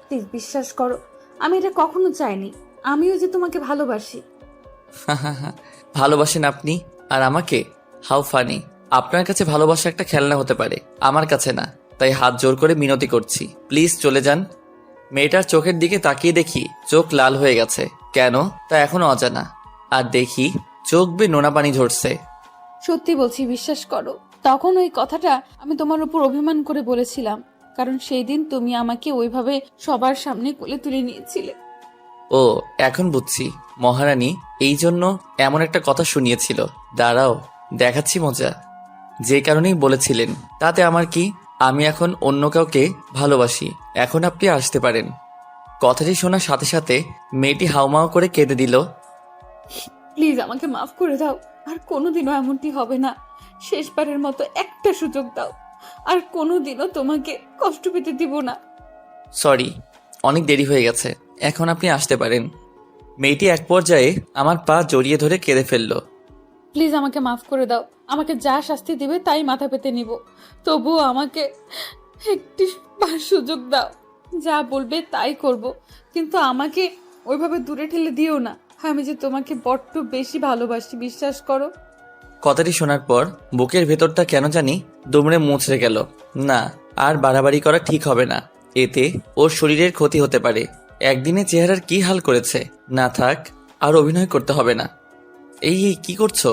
প্লিজ বিশ্বাস করো, আমি এটা কখনো চাইনি। আমিও যে তোমাকে ভালোবাসি।
ভালোবাসেন আপনি আর আমাকে? How funny! আপনার কাছে ভালোবাসা একটা খেলনা হতে পারে, আমার কাছে না। তাই হাত জোর করে মিনতি করছি, প্লিজ চলে যান। মেয়েটার চোখের দিকে তাকিয়ে দেখি চোখ লাল হয়ে গেছে। কেন তা এখনো অজানা। আর দেখি চোখ বেয়ে নোনা পানি ঝরছে।
সত্যি বলছি, বিশ্বাস করো। তখন ওই কথাটা আমি তোমার উপর অভিমান করে বলেছিলাম, কারণ সেই দিন তুমি আমাকে ওইভাবে সবার সামনে কোলে তুলে নিয়েছিলে।
ও, এখন বুঝছি। মহারানী এই জন্য এমন একটা কথা শুনিয়েছিল। দাঁড়াও, দেখাচ্ছি মজা। যে কারণেই বলেছিলেন, তাতে আমার কি? আমি এখন অন্য কাউকে ভালোবাসি। এখন আপনি আসতে পারেন। কথাটি শোনার সাথে সাথে মেয়েটি হাউমাউ করে কেঁদে দিল।
প্লিজ আমাকে মাফ করে দাও, আর কোনোদিনও এমনটি হবে না। শেষবারের মতো একটা সুযোগ দাও, আর কোনোদিনও তোমাকে কষ্ট পেতে দিব না।
সরি, অনেক দেরি হয়ে গেছে, এখন আপনি আসতে পারেন। মেয়েটি এক পর্যায়ে আমার পা জড়িয়ে ধরে কেঁদে ফেলল।
প্লিজ আমাকে মাফ করে দাও। আমাকে যা শাস্তি দিবে তাই মাথা পেতে নিব, তবুও আমাকে একটি সুযোগ দাও। যা বলবে তাই করব, কিন্তু আমাকে ওইভাবে দূরে ঠেলে দিও না। আমি যে তোমাকে বড্ড বেশি ভালোবাসি, বিশ্বাস করো।
কথাটি শোনার পর বুকের ভেতরটা কেন জানি দুমড়ে মুচড়ে গেল। না, আর বাড়াবাড়ি করা ঠিক হবে না। এতে ওর শরীরের ক্ষতি হতে পারে। একদিনে চেহারার কি হাল করেছে। না থাক, আর অভিনয় করতে হবে না। এই কি করছো?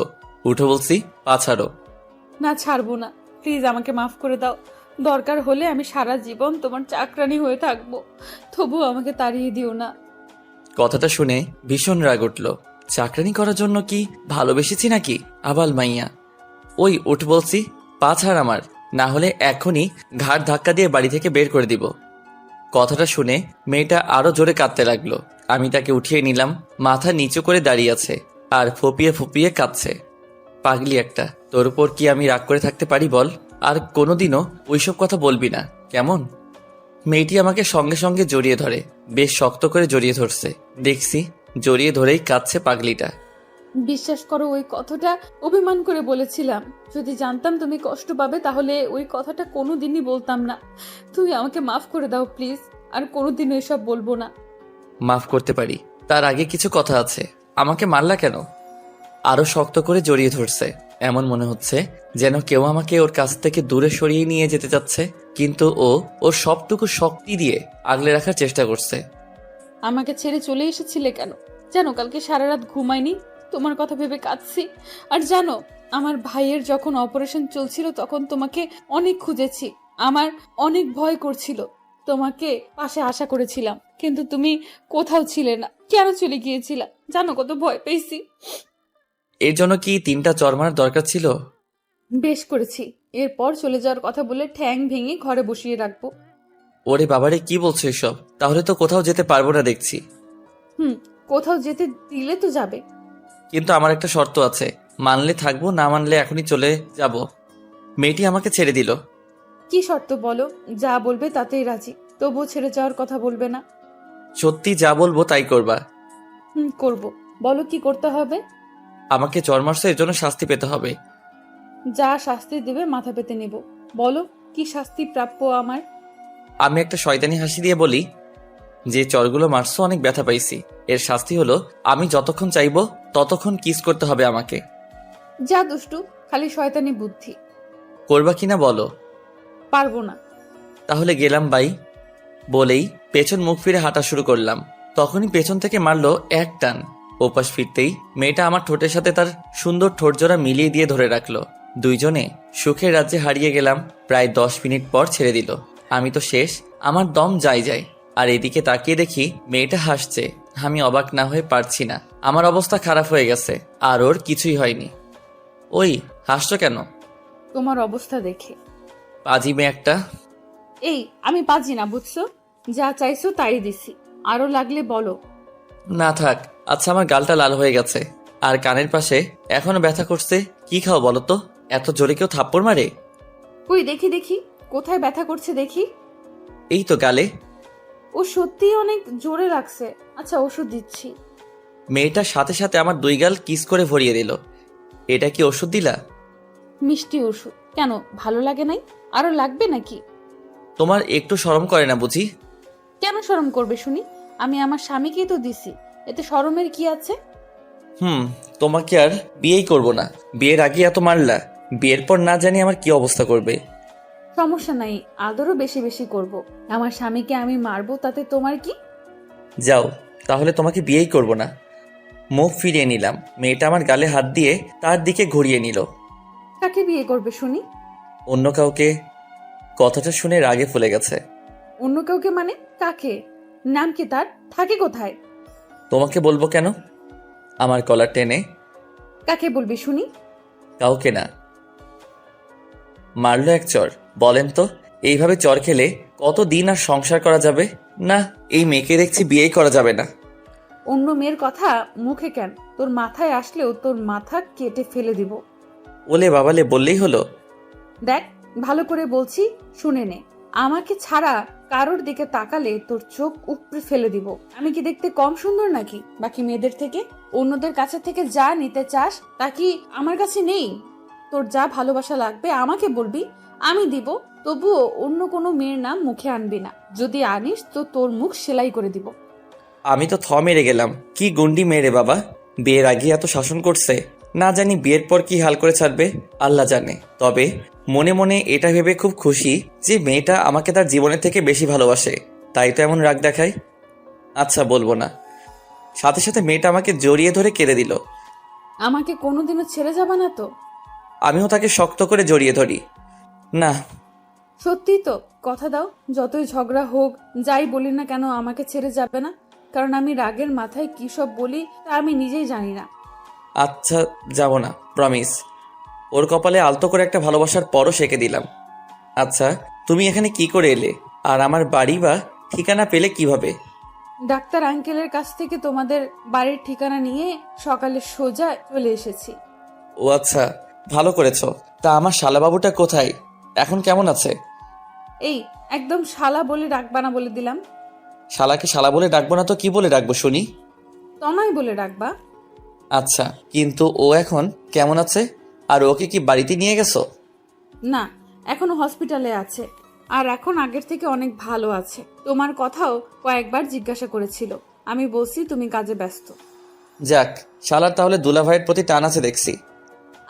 উঠো বলছি, পা ছাড়ো।
না, ছাড়বো না। প্লিজ আমাকে মাফ করে দাও। দরকার হলে আমি সারা জীবন তোমার চাকরানি হয়ে থাকবো, তবুও আমাকে তাড়িয়ে দিও না।
কথাটা শুনে ভীষণ রাগ উঠল। চাকরানি করার জন্য কি ভালোবেসেছি নাকি আবাল মাইয়া? ওই উঠ বলছি, পা ছাড় আমার, না হলে এখনই ঘাড় ধাক্কা দিয়ে বাড়ি থেকে বের করে দিব। কথাটা শুনে মেয়েটা আরো জোরে কাঁদতে লাগলো। আমি তাকে উঠিয়ে নিলাম। মাথা নিচু করে দাঁড়িয়ে আছে আর ফুপিয়ে ফুপিয়ে কাঁদছে। পাগলি একটা, তোর উপর কি আমি রাগ করে থাকতে পারি বল? আর কোনোদিনও ওইসব কথা বলবি না, কেমন? মেয়েটি আমাকে সঙ্গে সঙ্গে জড়িয়ে ধরে, বেশ শক্ত করে জড়িয়ে ধরছে। দেখছি জড়িয়ে ধরেই কাঁদছে পাগলিটা।
বিশ্বাস করো, ওই কথাটা অভিমান করে বলেছিলাম। যদি জানতাম তুমি কষ্ট পাবে তাহলে ওই কথাটা কোনোদিনই বলতাম না। তুমি আমাকে মাফ করে দাও প্লিজ, আর কোনোদিনও এসব বলবো না।
মাফ করতে পারি, তার আগে কিছু কথা আছে। আমাকে মারলা কেন? আরো শক্ত করে জড়িয়ে ধরছে। এমন মনে হচ্ছে যেন কেউ আমাকে ওর কাছ থেকে দূরে সরিয়ে নিয়ে যেতে চাচ্ছে, কিন্তু ও ওর সবটুকু শক্তি দিয়ে আগলে রাখার চেষ্টা করছে।
আমাকে ছেড়ে চলে এসেছিলে কেন? জানো কালকে সারা রাত ঘুমাইনি, তোমার কথা ভেবে কাঁদছি। আর জানো, আমার ভাইয়ের যখন অপারেশন চলছিল তখন তোমাকে অনেক খুঁজেছি। আমার অনেক ভয় করছিল, তোমাকে পাশে আশা করেছিলাম, কিন্তু তুমি কোথাও ছিলে না। কেন চলে গিয়েছিলা জানো? কত ভয় পেয়েছি।
এর জন্য কি 3টা চড় মারার দরকার ছিল?
বেশ করেছি। এরপর চলে যাওয়ার কথা বলে ঠ্যাং ভেঙে ঘরে বসিয়ে রাখবো।
ওরে বাবারে, কি বলছো এসব? তাহলে তো কোথাও যেতে পারবো না দেখছি।
কোথাও যেতে দিলে তো যাবে।
কিন্তু আমার একটা শর্ত আছে, মানলে থাকবো, না মানলে এখনই চলে যাব। মেয়েটি আমাকে ছেড়ে দিল।
কি শর্ত বলো? যা বলবে তাতেই রাজি, তবুও ছেড়ে যাওয়ার কথা বলবে না।
সত্যি যা বলবো তাই করবা?
করব। বলো কি করতে হবে?
আমাকে চড় মারছো, এর জন্য শাস্তি পেতে হবে।
যা শাস্তি দেবে মাথা পেতে নেব। বলো কি শাস্তি প্রাপ্য আমার?
আমি একটা শয়তানি হাসি দিয়ে বলি, যে চড়গুলো মারছো অনেক ব্যথা পাইছি। এর শাস্তি হলো আমি যতক্ষণ চাইবো ততক্ষণ কিস করতে হবে আমাকে।
যা দুষ্টু, খালি শয়তানি বুদ্ধি।
করবা কিনা বলো?
পারবো না।
তাহলে গেলাম বাই বলেই পেছন মুখ ফিরে হাঁটা শুরু করলাম। তখনই পেছন থেকে মারলো এক টান। ওপাশ ফিরতেই মেয়েটা আমার ঠোঁটের সাথে তার সুন্দর ঠোঁটজোড়া মিলিয়ে দিয়ে ধরে রাখলো। দুইজনে সুখের রাজ্যে হারিয়ে গেলাম। প্রায় 10 মিনিট পর ছেড়ে দিল। আমি তো শেষ, আমার দম যায়। আর এদিকে তাকিয়ে দেখি মেয়েটা হাসছে। আমি অবাক না হয়ে পারছি না। আমার অবস্থা খারাপ হয়ে গেছে, আর ওর কিছুই হয়নি। ওই হাসছো কেন?
তোমার অবস্থা দেখে।
পাজি মেয়ে একটা।
এই আমি পাজি না, বুঝছো? যা চাইছো তাই দিছি, আরো লাগলে বলো।
না থাক। আচ্ছা, আমার গালটা লাল হয়ে গেছে আর কানের পাশে এখনো ব্যথা করছে। কি খাও বলো তো? এত জোরে কেউ থাপ্পড় মারে?
কই দেখি দেখি, কোথায় ব্যথা করছে দেখি।
এই তো গালে।
ও সত্যিই অনেক জোরে লাগছে। আচ্ছা, ওষুধ দিচ্ছি।
মেয়েটার সাথে সাথে আমার 2 গাল কিস করে ভরিয়ে দিল। এটা কি ওষুধ দিলা?
মিষ্টি ওষুধ। কেন, ভালো লাগে নাই? আরো লাগবে নাকি?
তোমার একটু শরম করে না বুঝি?
কেন শরম করবে শুনি? আমি আমার স্বামীকেই তো দিছি, এতে শরমের কি আছে?
তোমাকে আর বিয়েই করব না। বিয়ের আগে এত মারলা, বিয়ের পর না জানি আমার কি অবস্থা করবে।
সমস্যা নাই, আদরও বেশি বেশি করব। আমার স্বামীকে আমি মারবো, তাতে তোমার কি?
যাও, তাহলে তোমাকে বিয়েই করব না। মুখ ফিরিয়ে নিলাম। মেয়েটা আমার গালে হাত দিয়ে তার দিকে ঘুরিয়ে নিল।
কাকে বিয়ে করবে শুনি?
অন্য কাউকে। কথাটা শুনে রাগে ফুলে গেছে।
অন্য কাউকে মানে কাকে? নাম কি তার? থাকে কোথায়?
তোমাকে বলবো কেন? আমার কলার টেনে।
কাকে বলবি শুনি?
কাউকে না। মারলো এক চর। বলেন তো, এইভাবে চর খেলে কতদিন আর সংসার করা যাবে? না, এই মেয়েকে দেখছি বিয়েই করা যাবে না।
অন্য মেয়ের কথা মুখে কেন? তোর মাথায় আসলেও তোর মাথা কেটে ফেলে দিব।
ওলে বাবালে বললেই হলো।
দেখ, ভালো করে বলছি, শুনে নে। আমাকে ছাড়া কারোর দিকে তাকালে তোর চোখ উপড়ে ফেলে দিব। আমি কি দেখতে কম সুন্দর নাকি বাকি মেয়েদের থেকে? অন্যদের কাছে থেকে যা নিতে চাস তা কি আমার কাছে নেই? তোর যা ভালোবাসা লাগবে আমাকে বলবি, আমি দিব। তবুও অন্য কোনো মেয়ের নাম মুখে আনবি না। যদি আনিস তো তোর মুখ সেলাই করে দিব।
আমি তো মেরে গেলাম। কি গুন্ডি মেরে বাবা, বিয়ের আগে এত শাসন করছে, না জানি বিয়ের পর কি হাল করে ছাড়বে, আল্লাহ জানে। তবে মনে মনে এটা ভেবে খুব খুশি যে মেয়েটা আমাকে তার জীবনের থেকে বেশি ভালোবাসে, তাই তো এমন রাগ দেখায়। আচ্ছা, বলবো না। সাথে সাথে মেয়েটা আমাকে জড়িয়ে ধরে কেঁদে দিল।
আমাকে কোনোদিনও ছেড়ে যাবে না তো?
আমিও তাকে শক্ত করে জড়িয়ে ধরি। না।
সত্যি তো? কথা দাও, যতই ঝগড়া হোক, যাই বলি না কেন আমাকে ছেড়ে যাবে না? কারণ আমি রাগের মাথায় কি সব বলি তা আমি নিজেই জানি না।
আচ্ছা, যাব না, প্রমিস। ওর কপালে আলতো করে একটা ভালোবাসার পরও সেঁকে দিলাম। আচ্ছা, তুমি এখানে কি করে এলে? আর আমার বাড়ি বা ঠিকানা পেলে কিভাবে?
ডাক্তার আঙ্কেলের কাছ থেকে তোমাদের বাড়ির ঠিকানা নিয়ে সকালে সোজা চলে এসেছি।
ও আচ্ছা, ভালো করেছো। তা আমার শালাবাবুটা কোথায়? এখন কেমন আছে?
এই, একদম শালা বলে ডাকবা না বলে দিলাম।
শালাকে শালা বলে ডাকবো না তো কি বলে ডাকবো শুনি?
তনয় বলে ডাকবা।
আচ্ছা, কিন্তু ও এখন কেমন আছে? আর ওকে কি বাড়িতে নিয়ে গেছো?
না, এখনো হসপিটালে আছে। আর এখন আগের থেকে অনেক ভালো আছে। তোমার কথাও কয়েকবার জিজ্ঞাসা করেছিল। আমি বলছি তুমি কাজে ব্যস্ত।
যাক, শালার তাহলে দুলাভাইয়ের প্রতি টান আছে দেখছি।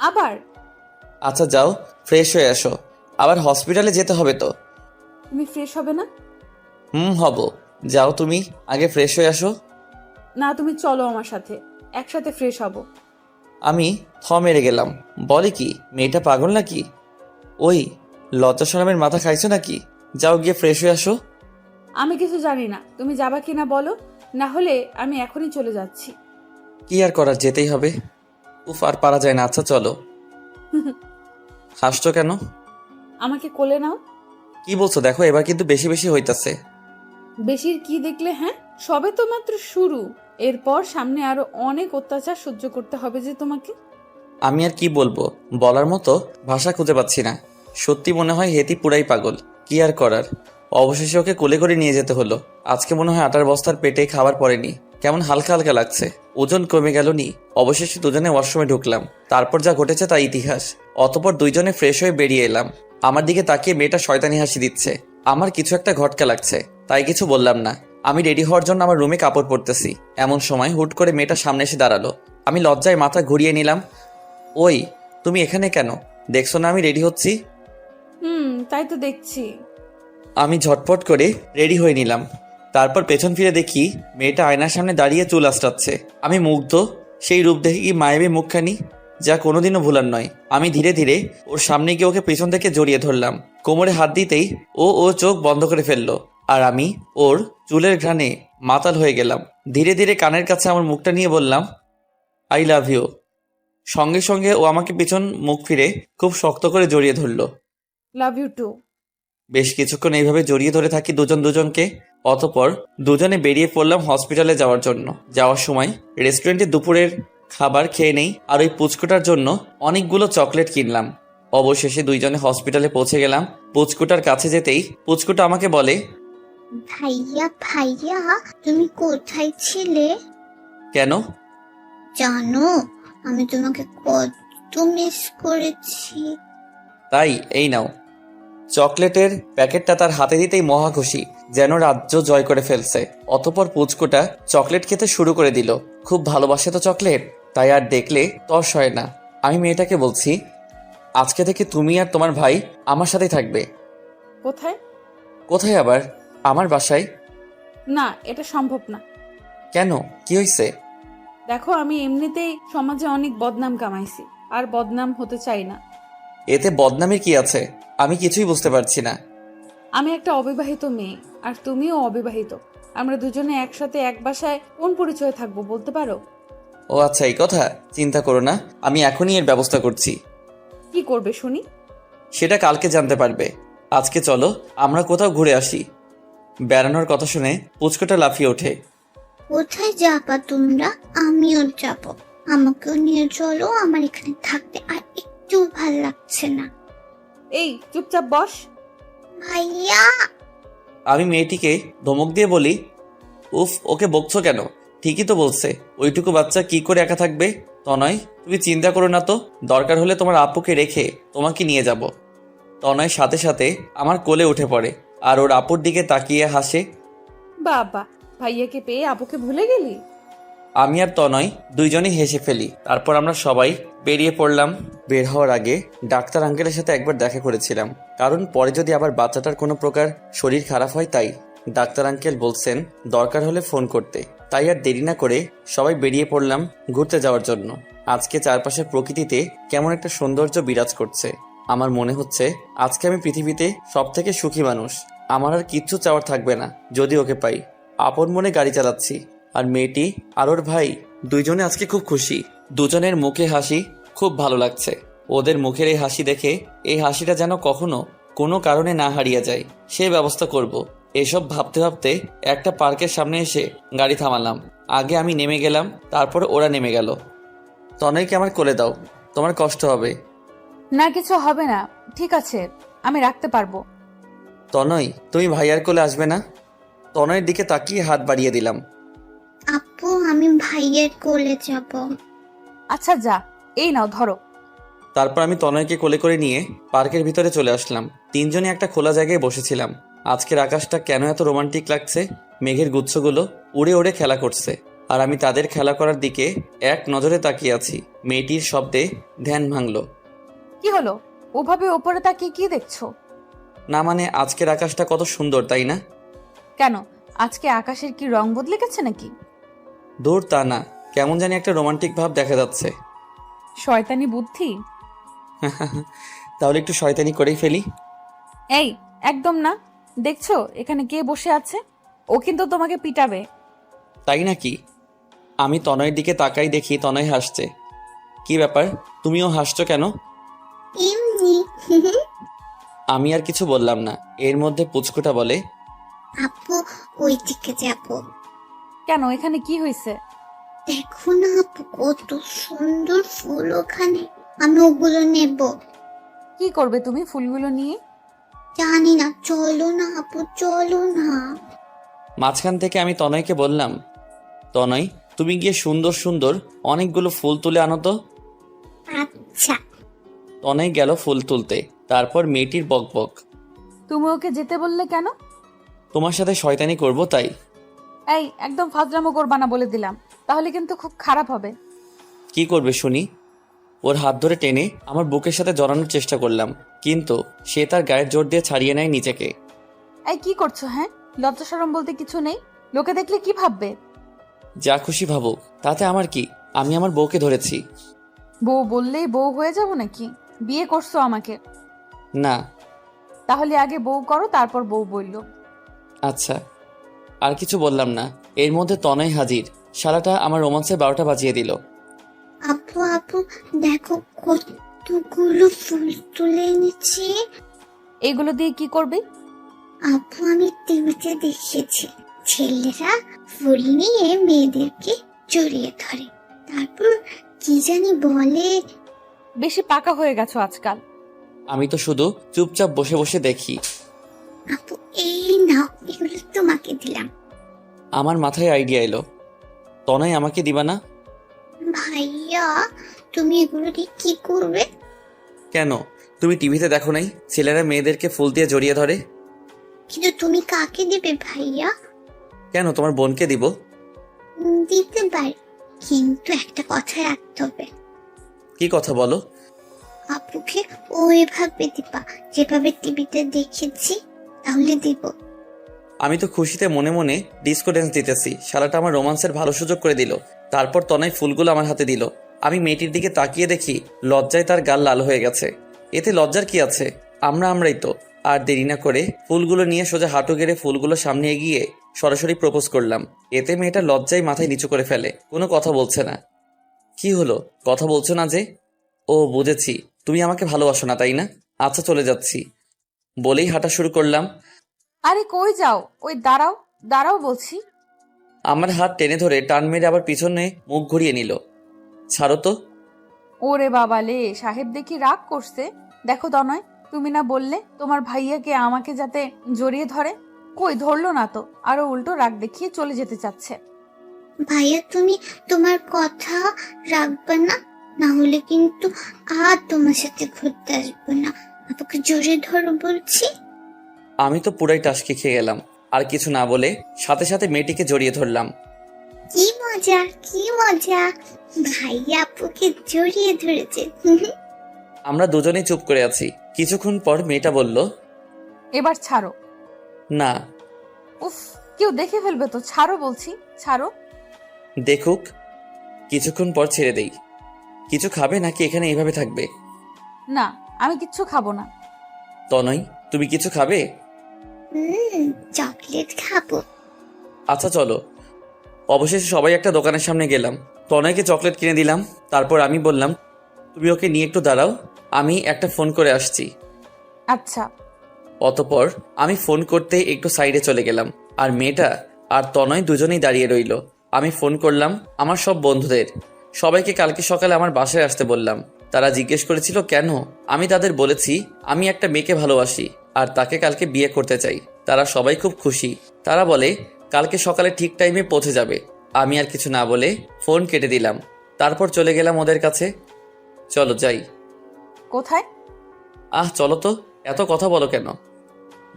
আবার?
আচ্ছা যাও, ফ্রেশ হয়ে আসো। আবার হসপিটালে যেতে হবে তো।
তুমি ফ্রেশ হবে না?
হব। যাও, তুমি আগে ফ্রেশ হয়ে আসো।
না, তুমি চলো আমার সাথে, একসাথে ফ্রেশ হব।
আমি মেরে গেলাম। বলে কি, মেয়েটা পাগল নাকি? ওই, লজ্জা শরমের মাথা খাইছো নাকি? যাও গিয়ে ফ্রেশ হয়ে আসো।
আমি কিছু জানি না, তুমি যাবা কিনা বলো, না হলে আমি এখনই চলে যাচ্ছি।
কি আর করার, যেতেই হবে। উফ, আর পারা যায় না। আচ্ছা চলো। হাসছো কেন?
আমাকে কোলে নাও।
কি বলছো? দেখো, এবার কিন্তু বেশি বেশি হইতাছে।
বেশির কি দেখলে? হ্যাঁ, সবে তো মাত্র শুরু। এরপর সামনে আরো অনেক অত্যাচার সহ্য করতে হবে যে তোমাকে।
আমি আর কি বলবো, বলার মতো ভাষা খুঁজে পাচ্ছি না। সত্যি মনে হয় হেতি পুরাই পাগল। কি আর করার, অবশেষে ওকে কোলে করে নিয়ে যেতে হলো। আজকে মনে হয় আটার বস্তার পেটে খাবার পড়েনি, কেমন হালকা হালকা লাগছে। ওজন কমে গেল নি। অবশেষে দুজনে ওয়াশরুমে ঢুকলাম। তারপর যা ঘটেছে তা ইতিহাস। অতপর দুইজনে ফ্রেশ হয়ে বেরিয়ে এলাম। আমার দিকে তাকিয়ে মেয়েটা শয়তানি হাসি দিচ্ছে। আমার কিছু একটা ঘটকা লাগছে, তাই কিছু বললাম না। আমি রেডি হওয়ার জন্য আমার রুমে কাপড় পরতেছি, এমন সময় হুট করে মেয়েটা সামনে এসে দাঁড়ালো। আমি লজ্জায় মাথা ঘুরিয়ে নিলাম। ওই, তুমি এখানে কেন? দেখছো না আমি রেডি হচ্ছি?
তাই তো দেখছি।
আমি ঝটপট করে রেডি হয়ে নিলাম। তারপর পেছন ফিরে দেখি মেয়েটা আয়নার সামনে দাঁড়িয়ে চুল আঁচড়াচ্ছে। আমি মুগ্ধ। সেই রূপ দেখে কি মায়াবী মুখখানি, যা কোনোদিনও ভুলার নয়। আমি ধীরে ধীরে ওর সামনে গিয়ে ওকে পেছন থেকে জড়িয়ে ধরলাম। কোমরে হাত দিতেই ও চোখ বন্ধ করে ফেললো। আর আমি ওর চুলের ঘ্রাণে মাতাল হয়ে গেলাম। ধীরে ধীরে কানের কাছে আমার মুখটা নিয়ে বললাম, আই লাভ ইউ। সঙ্গে সঙ্গে ও আমাকে পিছন মুখ ফিরে খুব শক্ত করে জড়িয়ে ধরলো।
Love you too.
বেশ কিছুক্ষণ এইভাবে জড়িয়ে ধরে থাকি দুজন দুজনকে। অতপর দুজনে বেরিয়ে পড়লাম হসপিটালে যাওয়ার জন্য। যাওয়ার সময় রেস্টুরেন্টে দুপুরের খাবার খেয়ে নেই, আর ওই পুচকুটার জন্য অনেকগুলো চকলেট কিনলাম। অবশেষে দুইজনে হসপিটালে পৌঁছে গেলাম। পুচকুটার কাছে যেতেই পুচকুটা আমাকে বলে,
ভাইয়া ভাইয়া, তুমি কোথায় ছিলে?
কেন?
জানো, আমি তোমাকে কত মিস করেছি।
তাই? এই নাও। চকলেটের প্যাকেটটা তার হাতে দিতেই মহা খুশি, যেন রাজ্য জয় করে ফেলছে। অতপর পুচকুটা চকলেট খেতে শুরু করে দিল। খুব ভালোবাসে তো চকলেট, তাই আর দেখলে তর্স হয় না। আমি মেয়েটাকে বলছি, আজকে থেকে তুমি আর তোমার ভাই আমার সাথেই থাকবে।
কোথায়?
কোথায় আবার? আমার বাসায়।
না, এটা সম্ভব না।
কেন, কি হয়েছে?
দেখো, আমি এমনিতেই সমাজে অনেক বদনাম কামাইছি, আর বদনাম হতে চাই না।
এতে বদনামের কি আছে? আমি কিছুই বুঝতে পারছি না।
আমি একটা অবিবাহিত মেয়ে, আর তুমিও অবিবাহিত। আমরা দুজনে একসাথে এক বাসায় কোন পরিচয়ে থাকবো বলতে পারো?
ও আচ্ছা, এই কথা। চিন্তা করো না, আমি এখনই এর ব্যবস্থা করছি।
কি করবে শুনি?
সেটা কালকে জানতে পারবে। আজকে চলো আমরা কোথাও ঘুরে আসি। বেড়ানোর কথা শুনে পুচকুটা লাফিয়ে ওঠে।
কোথায় যাবা তোমরা? আমিও যাব, আমাকেও নিয়ে চলো। আমার এখানে থাকতে আর একটু ভাল লাগছে না।
এই, চুপচাপ বস।
ভাইয়া,
আমি মেয়েটিকে ধমক দিয়ে বলি, উফ, ওকে বকছো কেন? ঠিকই তো বলছে, ওইটুকু বাচ্চা কি করে একা থাকবে? তনয়, তুমি চিন্তা করো না তো, দরকার হলে তোমার আপুকে রেখে তোমাকে নিয়ে যাব। তনয় সাথে সাথে আমার কোলে উঠে পড়ে আর ওর আপুর দিকে তাকিয়ে হাসে।
বাবা, ভাইয়াকে পেয়ে আপুকে ভুলে গেলি?
আমি আর তনয় দুইজনেই হেসে ফেলি। তারপর আমরা সবাই বেরিয়ে পড়লাম। বের হওয়ার আগে ডাক্তার আঙ্কেলের সাথে একবার দেখা করেছিলাম, কারণ পরে যদি আবার বাচ্চাটার কোনো প্রকার শরীর খারাপ হয় তাই। ডাক্তার আঙ্কেল বলছেন দরকার হলে ফোন করতে। তাই আর দেরি না করে সবাই বেরিয়ে পড়লাম ঘুরতে যাওয়ার জন্য। আজকে চারপাশের প্রকৃতিতে কেমন একটা সৌন্দর্য বিরাজ করছে। আমার মনে হচ্ছে আজকে আমি পৃথিবীতে সবথেকে সুখী মানুষ। আমার আর কিচ্ছু চাওয়ার থাকবে না যদি ওকে পাই। আপন মনে গাড়ি চালাচ্ছি, আর মেয়েটি আর ওর ভাই দুইজনে আজকে খুব খুশি। দুজনের মুখে হাসি, খুব ভালো লাগছে। ওদের মুখের এই হাসি দেখে এই হাসিটা যেন কখনো কোনো কারণে না হারিয়ে যায়, সেই ব্যবস্থা করব। এসব ভাবতে ভাবতে একটা পার্কের সামনে এসে গাড়ি থামালাম। আগে আমি নেমে গেলাম, তারপর ওরা নেমে গেল। তনয়কে আমার কোলে দাও, তোমার কষ্ট হবে।
না, কিছু হবে না, ঠিক আছে, আমি রাখতে পারবো।
তনয়, তুমি ভাইয়ার কোলে আসবে না? তনয়ের দিকে তাকিয়ে হাত বাড়িয়ে দিলাম।
আপু আমি ভাইয়ের কোলে যাব।
আচ্ছা যা, এই নাও ধরো।
তারপর আমি তনয়কে কোলে করে নিয়ে পার্কের ভিতরে চলে আসলাম। তিনজনে একটা খোলা জায়গায় বসেছিলাম। আজকের আকাশটা কেন এত রোমান্টিক লাগছে। মেঘের গুচ্ছগুলো উড়ে উড়ে খেলা করছে, আর আমি তাদের খেলা করার দিকে এক নজরে তাকিয়ে আছি। মেয়েটির শব্দে ধ্যান ভাঙল।
কি হলো? ওভাবে ওপরে তাকিয়ে কি দেখছো?
না মানে আজকের আকাশটা কত সুন্দর, তাই না?
কেন, আজকে আকাশের কি রং বদলে গেছে নাকি?
দূর তা না, কেমন জানি একটা রোমান্টিক ভাব দেখা যাচ্ছে।
শয়তানি বুদ্ধি।
তাহলে একটু শয়তানি করেই ফেলি।
এই, একদম না। দেখছো এখানে কে বসে আছে? ও কিন্তু তোমাকে পিটাবে।
তাই নাকি? আমি তনয়ের দিকে তাকাই, দেখি তনয় হাসছে। কি ব্যাপার, তুমিও হাসছো কেন?
এমনি।
আমি আর কিছু বললাম না। এর মধ্যে পুচকুটা বলে,
আপু ওই দিকে যাব।
কেন, এখানে কি হয়েছে?
দেখো না আপু, কত সুন্দর ফুল ওখানে। আমি ওগুলো নেব।
কি করবে তুমি ফুলগুলো নিয়ে?
জানি না, চলো না আপু, চলো না।
মাঝখান থেকে আমি তনয়কে বললাম, তনয় তুমি গিয়ে সুন্দর সুন্দর অনেকগুলো ফুল তুলে আনো তো।
আচ্ছা।
তনয় গেল ফুল তুলতে। তারপর মেয়েটির বকবক,
তুমি ওকে যেতে বললে কেন?
তোমার সাথে শয়তানি করব তাই।
এই, একদম ফাজলামো করবা না বলে দিলাম, তাহলে কিন্তু খুব খারাপ হবে।
কি করবে শুনি? ওর হাত ধরে টেনে আমার বুকের সাথে জড়ানোর চেষ্টা করলাম, কিন্তু সে তার গায়ের জোর দিয়ে ছাড়িয়ে নেয় নিজেকে।
এই কি করছো? হ্যাঁ, লজ্জা শরম বলতে কিছু নেই? লোকে দেখলে কি ভাববে?
যা খুশি ভাবুক, তাতে আমার কি? আমি আমার বউকে ধরেছি।
বউ বললেই বউ হয়ে যাব নাকি? বিয়ে করছো আমাকে,
না।
তাহলে আগে বউ করো, তারপর বউ বললো।
আচ্ছা, আর কিছু বললাম না। এর মধ্যে তনয় হাজির। শালাটা আমার রোমান্সের 12টা বাজিয়ে দিল।
আপু আপু দেখো কতগুলো ফুল তুলে এনেছি।
এগুলো দিয়ে কি করবে?
আপু আমি টিভিতে দেখেছি, ছেলেরা ফুল নিয়ে মেয়েদেরকে জড়িয়ে ধরে, তারপর কি জানি বলে।
বেশি পাকা হয়ে গেছো আজকাল।
আমি তো শুধু চুপচাপ বসে বসে দেখি।
আপু এই নাও, এগুলো তোমাকে দিলাম।
আমার মাথায় আইডিয়া এলো, তনয় আমাকে দিবা না?
ভাইয়া তুমি এগুলো দিয়ে কি করবে?
কেন, তুমি টিভিতে দেখো নাই ছেলেরা মেয়েদেরকে ফুল দিয়ে জড়িয়ে ধরে?
কিন্তু তুমি কাকে দিবে ভাইয়া?
কেন, তোমার বোনকে দিব।
দিতে পারি, কিন্তু একটা কথা রাখতে হবে।
কি কথা বলো?
আপুকে ও এভাবে দিবা যেভাবে টিভিতে দেখেছি, তাহলে দিব।
আমি তো খুশিতে মনে মনে ডিস্কো ড্যান্স দিতেছি, শালাটা আমার রোমান্সের ভালো সুযোগ করে দিল। তারপর তনয় ফুলগুলো আমার হাতে দিল। আমি মেয়েটির দিকে তাকিয়ে দেখি লজ্জায় তার গাল লাল হয়ে গেছে। এতে লজ্জার কি আছে? আমরাই তো। আর দেরি না করে ফুলগুলো নিয়ে সোজা হাঁটু গেড়ে ফুলগুলো সামনে এগিয়ে সরাসরি প্রপোজ করলাম। এতে মেয়েটা লজ্জায় মাথায় নিচু করে ফেলে, কোনো কথা বলছে না। কি হলো, কথা বলছো না যে? ও বুঝেছি, তুমি আমাকে ভালোবাসো না তাই না? আচ্ছা চলে যাচ্ছি বলেই হাঁটা শুরু করলাম।
আরে কই যাও? ওই দাঁড়াও, দাঁড়াও বলছি।
আমার হাত টেনে ধরে টান মেরে আবার পিছনে মুখ ঘুরিয়ে নিল। ছাড়ো তো।
ওরে বাবা লে, সাহেব দেখি রাগ করছে। দেখো তনয়, তুমি না বললে তোমার ভাইয়াকে আমাকে যাতে জড়িয়ে ধরে? কই ধরলো না তো, আরো উল্টো রাগ দেখিয়ে চলে যেতে চাচ্ছে।
ভাইয়া তুমি তোমার কথা রাখবে না, না হলে কিন্তু আর তোমার সাথে ঘুরতে আসবো না। আপুকে জোরে ধরো বলছি।
আমি তো পুরাই টাসকি খেয়ে গেলাম। আর কিছু না বলে সাথে সাথে মেয়েটিকে জড়িয়ে ধরলাম।
কি মজা, কি মজা! ভাইয়া আপুকে জড়িয়ে ধরেছে।
আমরা দুজনেই চুপ করে আছি। কিছুক্ষণ পর মেয়েটা বলল,
এবার ছাড়ো।
না।
উফ, কেউ দেখে ফেলবে তো, ছাড়ো বলছি, ছাড়ো।
দেখুক। কিছুক্ষণ পর ছেড়ে দেই। কিছু খাবে নাকি এখানে এইভাবে থাকবে?
না, আমি কিচ্ছু খাবো না।
তনয়, তুমি কিছু খাবে?
চকলেট খাবো।
আচ্ছা চলো। অবশেষে সবাই একটা দোকানের সামনে গেলাম। তনয়কে চকলেট কিনে দিলাম। তারপর আমি বললাম, তুমি ওকে নিয়ে একটু দাঁড়াও, আমি একটা ফোন করে আসছি।
আচ্ছা।
অতপর আমি ফোন করতে একটু সাইডে চলে গেলাম, আর মেয়েটা আর তনয় দুজনেই দাঁড়িয়ে রইল। আমি ফোন করলাম আমার সব বন্ধুদের। সবাইকে কালকে সকালে আমার বাসায় আসতে বললাম। তারা জিজ্ঞেস করেছিল কেন। আমি তাদের বলেছি আমি একটা মেয়েকে ভালোবাসি আর তাকে কালকে বিয়ে করতে চাই। তারা সবাই খুব খুশি। তারা বলে কালকে সকালে ঠিক টাইমে পৌঁছে যাবে। আমি আর কিছু না বলে ফোন কেটে দিলাম। তারপর চলে গেলাম ওদের কাছে। চলো যাই।
কোথায়?
চলো তো, এত কথা বলো কেন?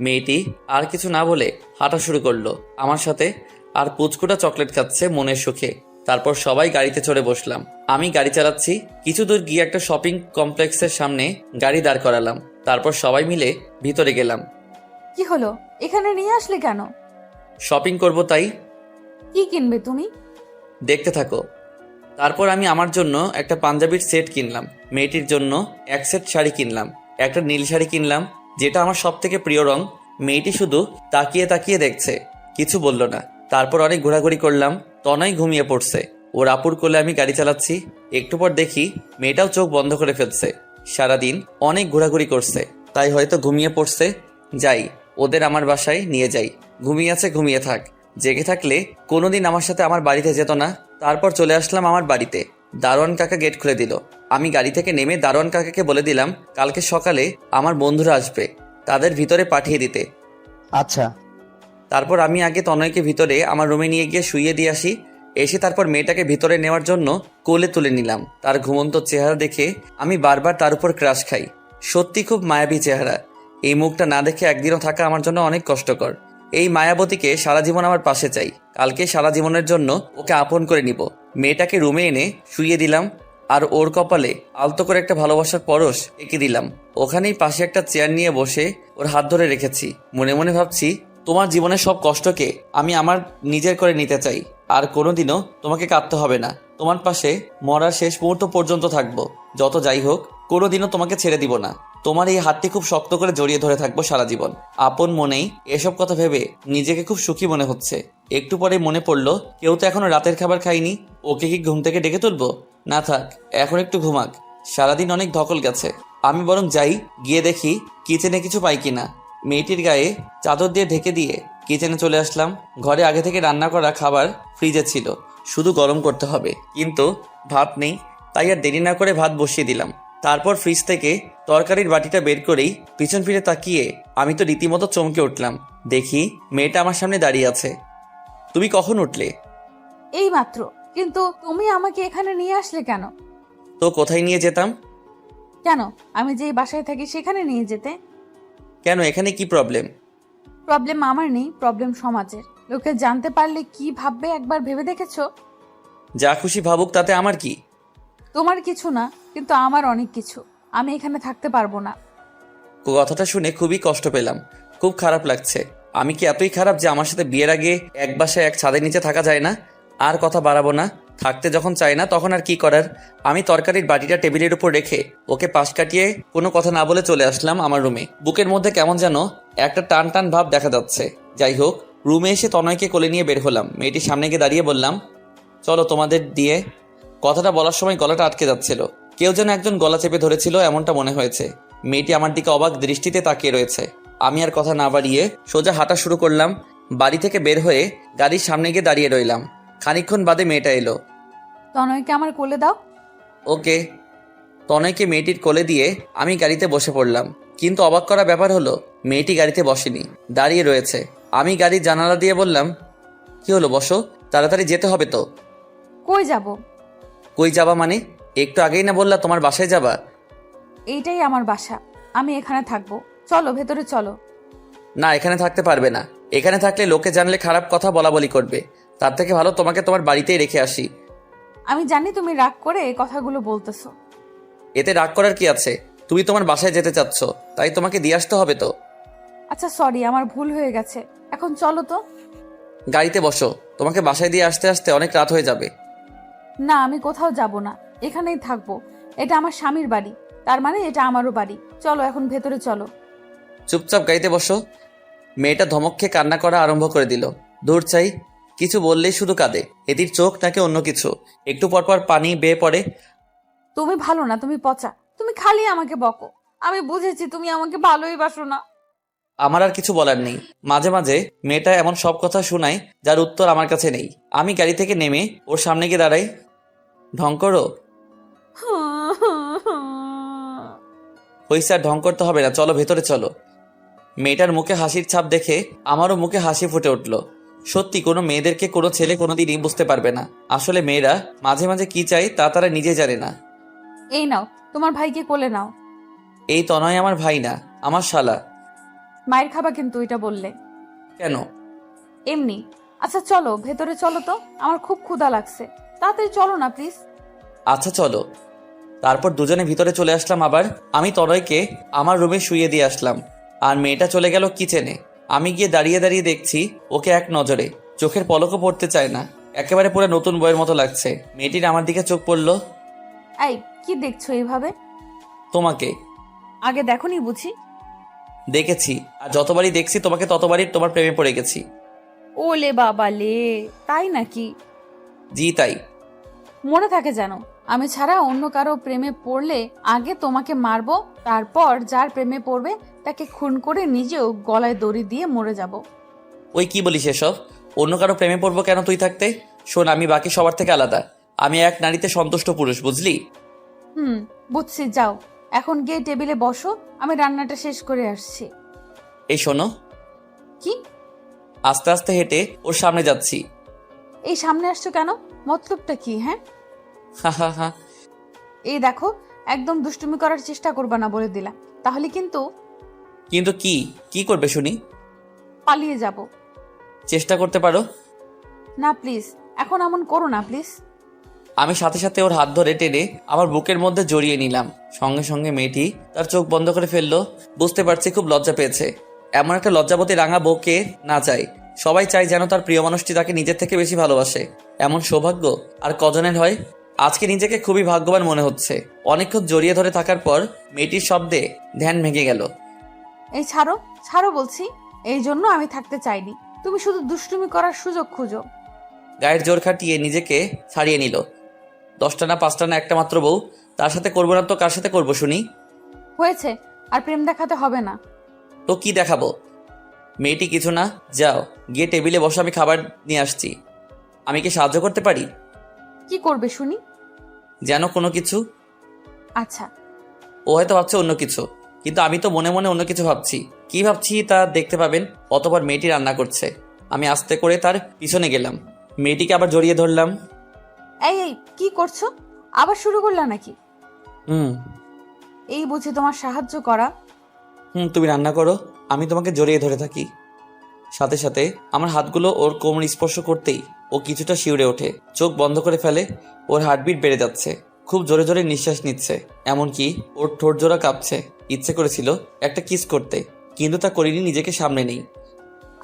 মেয়েটি আর কিছু না বলে হাঁটা শুরু করলো আমার সাথে, আর পুচকুটা চকলেট খাচ্ছে মনের সুখে। তারপর সবাই গাড়িতে চড়ে বসলাম। আমি গাড়ি চালাচ্ছি। কিছু দূর গিয়ে একটা শপিং কমপ্লেক্সের সামনে গাড়ি দাঁড় করালাম। তারপর সবাই মিলে ভিতরে গেলাম।
কি হলো, এখানে নিয়ে আসলে কেন?
শপিং করব তাই।
কি কিনবে তুমি?
দেখতে থাকো। তারপর আমি আমার জন্য একটা পাঞ্জাবির সেট কিনলাম, মেয়েটির জন্য এক সেট শাড়ি কিনলাম, একটা নীল শাড়ি কিনলাম যেটা আমার সব থেকে প্রিয় রং। মেয়েটি শুধু তাকিয়ে তাকিয়ে দেখছে, কিছু বলল না। তারপর অনেক ঘোরাঘুরি করলাম। তনয় ঘুমিয়ে পড়ছে। ওর আপুর কোলে আমি গাড়ি চালাচ্ছি। একটু পর দেখি মেয়েটাও চোখ বন্ধ করে ফেলছে। সারাদিন অনেক ঘোরাঘুরি করছে, তাই হয়তো ঘুমিয়ে পড়ছে। যাই, ওদের আমার বাসায় নিয়ে যাই। ঘুমিয়ে আছে, ঘুমিয়ে থাক। জেগে থাকলে কোনোদিন আমার সাথে আমার বাড়িতে যেত না। তারপর চলে আসলাম আমার বাড়িতে। দারোয়ান কাকা গেট খুলে দিল। আমি গাড়ি থেকে নেমে দারোয়ান কাকাকে বলে দিলাম কালকে সকালে আমার বন্ধুরা আসবে, তাদের ভিতরে পাঠিয়ে দিতে।
আচ্ছা।
তারপর আমি আগে তনয়কে ভিতরে আমার রুমে নিয়ে গিয়ে শুইয়ে দিয়ে আসি। এসে তারপর মেয়েটাকে ভিতরে নেওয়ার জন্য কোলে তুলে নিলাম। তার ঘুমন্ত চেহারা দেখে আমি বারবার তার উপর ক্রাশ খাই। সত্যি খুব মায়াবী চেহারা। এই মুখটা না দেখে একদিনও থাকা আমার জন্য অনেক কষ্টকর। এই মায়াবতীকে সারা জীবন আমার পাশে চাই। কালকে সারা জীবনের জন্য ওকে আপন করে নিব। মেয়েটাকে রুমে এনে শুইয়ে দিলাম, আর ওর কপালে আলতো করে একটা ভালোবাসার পরশ এঁকে দিলাম। ওখানেই পাশে একটা চেয়ার নিয়ে বসে ওর হাত ধরে রেখেছি। মনে মনে ভাবছি, তোমার জীবনের সব কষ্টকে আমি আমার নিজের করে নিতে চাই। আর কোনোদিনও তোমাকে কাঁদতে হবে না। তোমার পাশে মরার শেষ মুহূর্ত পর্যন্ত থাকবো। যত যাই হোক, কোনোদিনও তোমাকে ছেড়ে দিব না। তোমার এই হাতটি খুব শক্ত করে জড়িয়ে ধরে থাকবো সারা জীবন। আপন মনেই এসব কথা ভেবে নিজেকে খুব সুখী মনে হচ্ছে। একটু পরে মনে পড়লো কেউ তো এখনো রাতের খাবার খায়নি। ওকে কি ঘুম থেকে ডেকে তুলবো? না থাক, এখন একটু ঘুমাক। সারাদিন অনেক ধকল গেছে। আমি বরং যাই, গিয়ে দেখি কিচেনে কিছু পাই কিনা। মেয়েটির গায়ে চাদর দিয়ে ঢেকে দিয়ে কিচেনে চলে আসলাম। ঘরে আগে থেকে রান্না করা খাবার ফ্রিজে ছিল, শুধু গরম করতে হবে। কিন্তু ভাত নেই, তাই আর দেরি না করে ভাত বসিয়ে দিলাম। তারপর ফ্রিজ থেকে তরকারির বাটিটা বের করেই পিছন ফিরে তাকিয়ে আমি তো রীতিমতো চমকে উঠলাম। দেখি মেয়েটা আমার সামনে দাঁড়িয়ে আছে। তুমি কখন উঠলে?
এই মাত্র। কিন্তু তুমি আমাকে এখানে নিয়ে আসলে কেন?
তো কোথায় নিয়ে যেতাম?
কেন, আমি যেই বাসায় থাকি সেখানে নিয়ে যেতে।
কেন, এখানে কি প্রবলেম?
প্রবলেম আমার নেই, প্রবলেম সমাজের। লোকে জানতে পারলে কি ভাববে একবার ভেবে দেখেছো?
যা খুশি ভাবুক, তাতে আমার কি?
তোমার কিছু না, কিন্তু আমার অনেক কিছু। আমি এখানে থাকতে পারবো না।
কথাটা শুনে খুবই কষ্ট পেলাম, খুব খারাপ লাগছে। আমি কি এতই খারাপ যে আমার সাথে বিয়ের আগে এক বাসায় এক ছাদের নিচে থাকা যায় না? আর কথা বাড়াবো না। থাকতে যখন চাই না তখন আর কি করার। আমি তরকারির বাটিটা টেবিলের উপর রেখে ওকে পাশ কাটিয়ে কোনো কথা না বলে চলে আসলাম আমার রুমে। বুকের মধ্যে কেমন যেন একটা টান টান ভাব দেখা যাচ্ছে। যাই হোক, রুমে এসে তনয়কে কোলে নিয়ে বের হলাম। মেয়েটির সামনে গিয়ে দাঁড়িয়ে বললাম, চলো তোমাদের দিয়ে। কথাটা বলার সময় গলাটা আটকে যাচ্ছিল। কেউ যেন একজন গলা চেপে ধরেছিল এমনটা মনে হয়েছে। মেয়েটি আমার দিকে অবাক দৃষ্টিতে তাকিয়ে রয়েছে। আমি আর কথা না বাড়িয়ে সোজা হাঁটা শুরু করলাম। বাড়ি থেকে বের হয়ে গাড়ির সামনে গিয়ে দাঁড়িয়ে রইলাম। খানিকক্ষণ বাদে মেয়েটা এলো।
তনয়কে আমার কোলে দাও।
ওকে। তনয়কে মেয়েটির কোলে দিয়ে আমি গাড়িতে বসে পড়লাম। কিন্তু অবাক করা ব্যাপার হলো, মেয়েটি গাড়িতে বসেনি, দাঁড়িয়ে রয়েছে। আমি গাড়ির জানালা দিয়ে বললাম, কি হলো, বসো, তাড়াতাড়ি যেতে হবে তো।
কই যাব?
কই যাবা মানে? একটু আগেই না বললা তোমার বাসায় যাবা?
এইটাই আমার বাসা, আমি এখানে থাকবো। চলো ভেতরে চলো।
না, এখানে থাকতে পারবে না। এখানে থাকলে লোকে জানলে খারাপ কথা বলা বলি করবে। তার থেকে ভালো তোমাকে তোমার বাড়িতেই রেখে আসি।
আমি জানি তুমি রাগ করে এই কথাগুলো বলতেছো।
এতে রাগ করার কি আছে? তুমি তোমার বাসায় যেতে চাচ্ছ, তাই তোমাকে দিয়ে আসতে হবে তো।
আচ্ছা সরি, আমার ভুল হয়ে গেছে। এখন চলো তো।
গাড়িতে বসো, তোমাকে বাসায় দিয়ে আসতে আসতে অনেক রাত হয়ে যাবে।
না, আমি কোথাও যাব না, এখানেই থাকবো। এটা আমার স্বামীর বাড়ি, তার মানে এটা আমারও বাড়ি। চলো এখন ভেতরে চলো।
চুপচাপ গাড়িতে বসো। মেয়েটা ধমক খেয়ে কান্না করা আরম্ভ করে দিল। দূর চাই, কিছু বললেই শুধু কাঁদে। এদির চোখ নাকি অন্য কিছু, একটু পরপর পানি বেয়ে পড়ে।
তুমি ভালো না, তুমি পচা, তুমি খালি আমাকে বকো। আমি বুঝেছি তুমি আমাকে ভালোই বাসো না।
আমার আর কিছু বলার নেই। মাঝে মাঝে মেয়েটা এমন সব কথা শোনায় যার উত্তর আমার কাছে নেই। আমি গাড়ি থেকে নেমে ওর সামনে গিয়ে দাঁড়াই। ঢং করো। হইছে আর ঢং করতে হবে না, চলো ভেতরে চলো। মেয়েটার মুখে হাসির ছাপ দেখে আমারও মুখে হাসি ফুটে উঠল। সত্যি কোনো মেয়েদেরকে কোনো ছেলে কোনোদিনই বুঝতে পারবে না। আসলে মেয়েরা মাঝে মাঝে কি চায় তা তারা নিজে জানে না।
এই নাও, তোমার ভাইকে কোলে নাও।
এই তনয় আমার ভাই না, আমার শালা।
মায়ের খাবা কিন্তু এটা বললে।
কেন?
এমনি। আচ্ছা চলো ভেতরে চলো তো, আমার খুব ক্ষুধা লাগছে। তাড়াতাড়ি চলো না প্লিজ।
আচ্ছা চলো। তারপর দুজনে ভিতরে চলে আসলাম। আবার আমি তনয়কে আমার রুমে শুইয়ে দিয়ে আসলাম, আর মেয়েটা চলে গেল কিচেনে। আমি গিয়ে দাঁড়িয়ে দাঁড়িয়ে দেখছি ওকে এক নজরে, চোখের পলকও পড়তে চায় না। একেবারে পুরো নতুন বইয়ের মতো লাগছে। মেয়েটির আমার দিকে চোখ পড়লো।
এই কি দেখছো এইভাবে?
তোমাকে
আগে দেখোনি বুঝি?
দেখেছি, আর যতবারই দেখছি তোমাকে ততবারই তোমার প্রেমে পড়ে গেছি।
ওলে বাবা লে, তাই নাকি?
জি তাই।
মনে থাকে যেন, আমি ছাড়া অন্য কারো প্রেমে পড়লে আগে তোমাকে মারবো, তারপর যার প্রেমে পড়বে তাকে খুন করে নিজেও গলায় দড়ি দিয়ে মরে যাব।
ওই কি বলিস এসব? অন্য কারো প্রেমে পড়বো কেন তুই থাকতে? শোন, আমি বাকি সবার থেকে আলাদা। আমি এক নারীতে সন্তুষ্ট পুরুষ, বুঝলি?
বুঝছি, যাও এখন গিয়ে টেবিলে বসো, আমি রান্নাটা শেষ করে আসছি।
এই শোনো।
কি?
আস্তে আস্তে হেঁটে ওর সামনে যাচ্ছি।
এই সামনে আসছো কেন? মতলবটা কি? হ্যাঁ,
হা হা হা।
এই দেখো, একদম দুষ্টুমি করার চেষ্টা করবা না বলে দিলাম, তাহলে কিন্তু
কিন্তু কি কি করবে শুনি?
পালিয়ে যাব।
চেষ্টা করতে পারো।
না প্লিজ, এখন এমন করো না প্লিজ।
আমি সাথে সাথে ওর হাত ধরে টেনে আমার বুকের মধ্যে জড়িয়ে নিলাম। সঙ্গে সঙ্গে মেয়েটি তার চোখ বন্ধ করে ফেললো। বুঝতে পারছি খুব লজ্জা পেয়েছে। এমন একটা লজ্জাবতী রাঙা বউকে না চাই। সবাই চায় যেন তার প্রিয় মানুষটি তাকে নিজের থেকে বেশি ভালোবাসে। এমন সৌভাগ্য আর কজনের হয়? আজকে নিজেকে খুবই ভাগ্যবান মনে হচ্ছে। অনেকক্ষণ জড়িয়ে ধরে থাকার পর মেয়েটির শব্দে ধ্যান ভেঙে গেল।
এই ছাড়ো, ছাড়ো বলছি। এই জন্য আমি থাকতে চাইনি, তুমি শুধু দুষ্টুমি করার সুযোগ খুঁজো।
গায়ের জোর খাটিয়ে নিজেকে ছাড়িয়ে নিল। 10টা না 5টা না একটা মাত্র বউ, তার সাথে করবো না তো কার সাথে করবো শুনি?
হয়েছে, আর প্রেম দেখাতে হবে না।
তো কি দেখাবো? মেয়েটি কিছু না, যাও গিয়ে টেবিলে বসো, আমি খাবার নিয়ে আসছি। আমি কি সাহায্য করতে পারি?
কি করবে শুনি?
যেন কোনো কিছু।
আচ্ছা।
ও হয়তো ভাবছে অন্য কিছু, কিন্তু আমি তো মনে মনে অন্য কিছু ভাবছি। কি ভাবছি তা দেখতে পাবেন। অতবার মেয়েটি রান্না করছে। আমি আস্তে করে তার পিছনে গেলাম, মেয়েটিকে আবার জড়িয়ে ধরলাম।
এই এই কি করছো? আবার শুরু করলা নাকি?
হুম
এই বুঝি তোমার সাহায্য করা?
তুমি রান্না করো, আমি তোমাকে জড়িয়ে ধরে থাকি। সাথে সাথে আমার হাতগুলো ওর কোমর স্পর্শ করতেই ও কিছুটা শিউরে ওঠে, চোখ বন্ধ করে ফেলে। ওর হার্টবিট বেড়ে যাচ্ছে, খুব জোরে জোরে নিঃশ্বাস নিচ্ছে। এমনকি ওর ঠোঁট জোড়া কাঁপছে। ইচ্ছে করেছিল একটা কিস করতে, কিন্তু তা করিনি। নিজেকে সামনে নেই।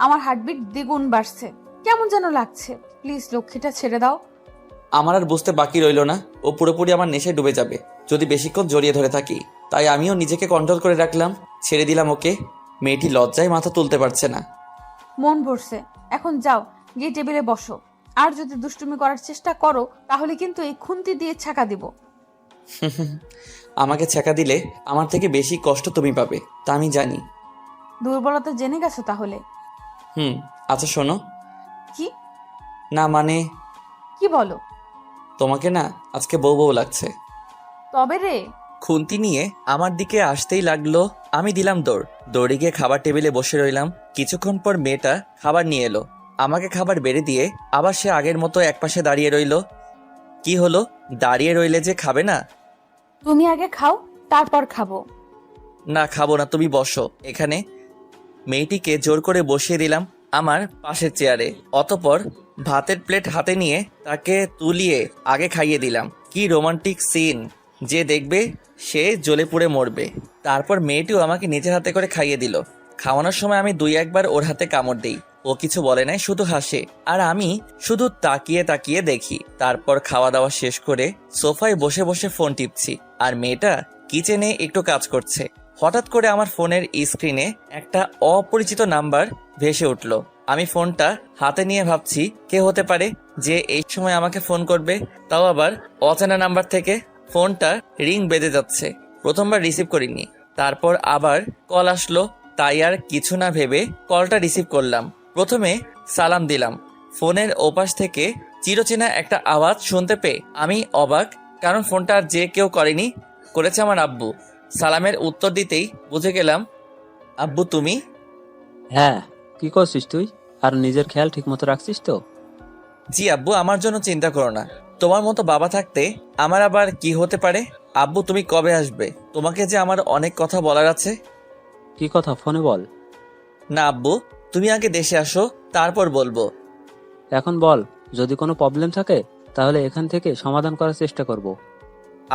আমার হার্টবিট দ্বিগুণ বাড়ছে, কেমন যেন লাগছে। প্লিজ লক্ষ্মীটা ছেড়ে দাও।
আমার আর বুঝতে বাকি রইল না, ও পুরোপুরি আমার নেশায় ডুবে যাবে যদি বেশিক্ষণ জড়িয়ে ধরে থাকি। তাই আমিও নিজেকে কন্ট্রোল করে রাখলাম, ছেড়ে দিলাম ওকে। মেয়েটি লজ্জায় মাথা তুলতে পারছে না।
মন ভরছে, এখন যাও গিয়ে টেবিলে বসো। আর যদি দুষ্টুমি করার চেষ্টা করো তাহলে কিন্তু এই খুন্তি দিয়ে ছাকা দিব।
আমাকে ছ্যাঁকা দিলে আমার থেকে বেশি কষ্ট তুমি পাবে, তা আমি জানি।
দুর্বলতা জেনে গেছো তাহলে?
আচ্ছা শোনো।
কি?
না মানে
কি বলো?
তোমাকে না আজকে বউ বউ লাগছে।
তবে রে।
খুন্তি নিয়ে আমার দিকে আসতেই লাগলো। আমি দিলাম দৌড়। দৌড়ে গিয়ে খাবার টেবিলে বসে রইলাম। কিছুক্ষণ পর মেয়েটা খাবার নিয়ে এলো। আমাকে খাবার বেড়ে দিয়ে আবার সে আগের মতো একপাশে দাঁড়িয়ে রইল। কি হলো, দাঁড়িয়ে রইলে যে খাবে না?
তুমি আগে খাও, তারপর খাবো।
না খাবো না, তুমি বসো এখানে। মেয়েটিকে জোর করে বসিয়ে দিলাম আমার পাশের চেয়ারে। অতঃপর ভাতের প্লেট হাতে নিয়ে তাকে তুলিয়ে আগে খাইয়ে দিলাম। কি রোমান্টিক সিন, যে দেখবে সে জ্বলে পুড়ে মরবে। তারপর মেয়েটিও আমাকে নিজের হাতে করে খাইয়ে দিল। খাওয়ানোর সময় আমি 2-1 বার ওর হাতে কামড় দিই। ও কিছু বলে নাই, শুধু হাসে, আর আমি শুধু তাকিয়ে তাকিয়ে দেখি। তারপর খাওয়া দাওয়া শেষ করে সোফায় বসে বসে ফোন টিপছি, আর মেয়েটা কিচেনে একটু কাজ করছে। হঠাৎ করে আমার ফোনের স্ক্রিনে একটা অপরিচিত নাম্বার ভেসে উঠল। আমি ফোনটা হাতে নিয়ে ভাবছি কে হতে পারে যে এই সময় আমাকে ফোন করবে, তাও আবার অচেনা নাম্বার থেকে। ফোনটা রিং বেজে যাচ্ছে। প্রথমবার রিসিভ করিনি, তারপর আবার কল আসলো, তাই আর কিছু না ভেবে কলটা রিসিভ করলাম। প্রথমে সালাম দিলাম। ফোনের ওপাশ থেকে চিরচেনা একটা আওয়াজ শুনতে পেয়ে আমি অবাক, কারণ ফোনটা আর যে কেউ করেনি, করেছে আমার আব্বু। সালামের উত্তর দিতেই বুঝে গেলাম, আব্বু তুমি?
হ্যাঁ, কি করছিস তুই? আর নিজের খেয়াল ঠিক মতো রাখছিস তো?
জি আব্বু, আমার জন্য চিন্তা করো না। তোমার মতো বাবা থাকতে আমার আবার কি হতে পারে। আব্বু তুমি কবে আসবে? তোমাকে যে আমার অনেক কথা বলার আছে।
কি কথা, ফোনে বল।
না আব্বু, তুমি আগে দেশে আসো, তারপর বলবো।
এখন বল, যদি কোনো প্রবলেম থাকে তাহলে এখান থেকে সমাধান করার চেষ্টা করব।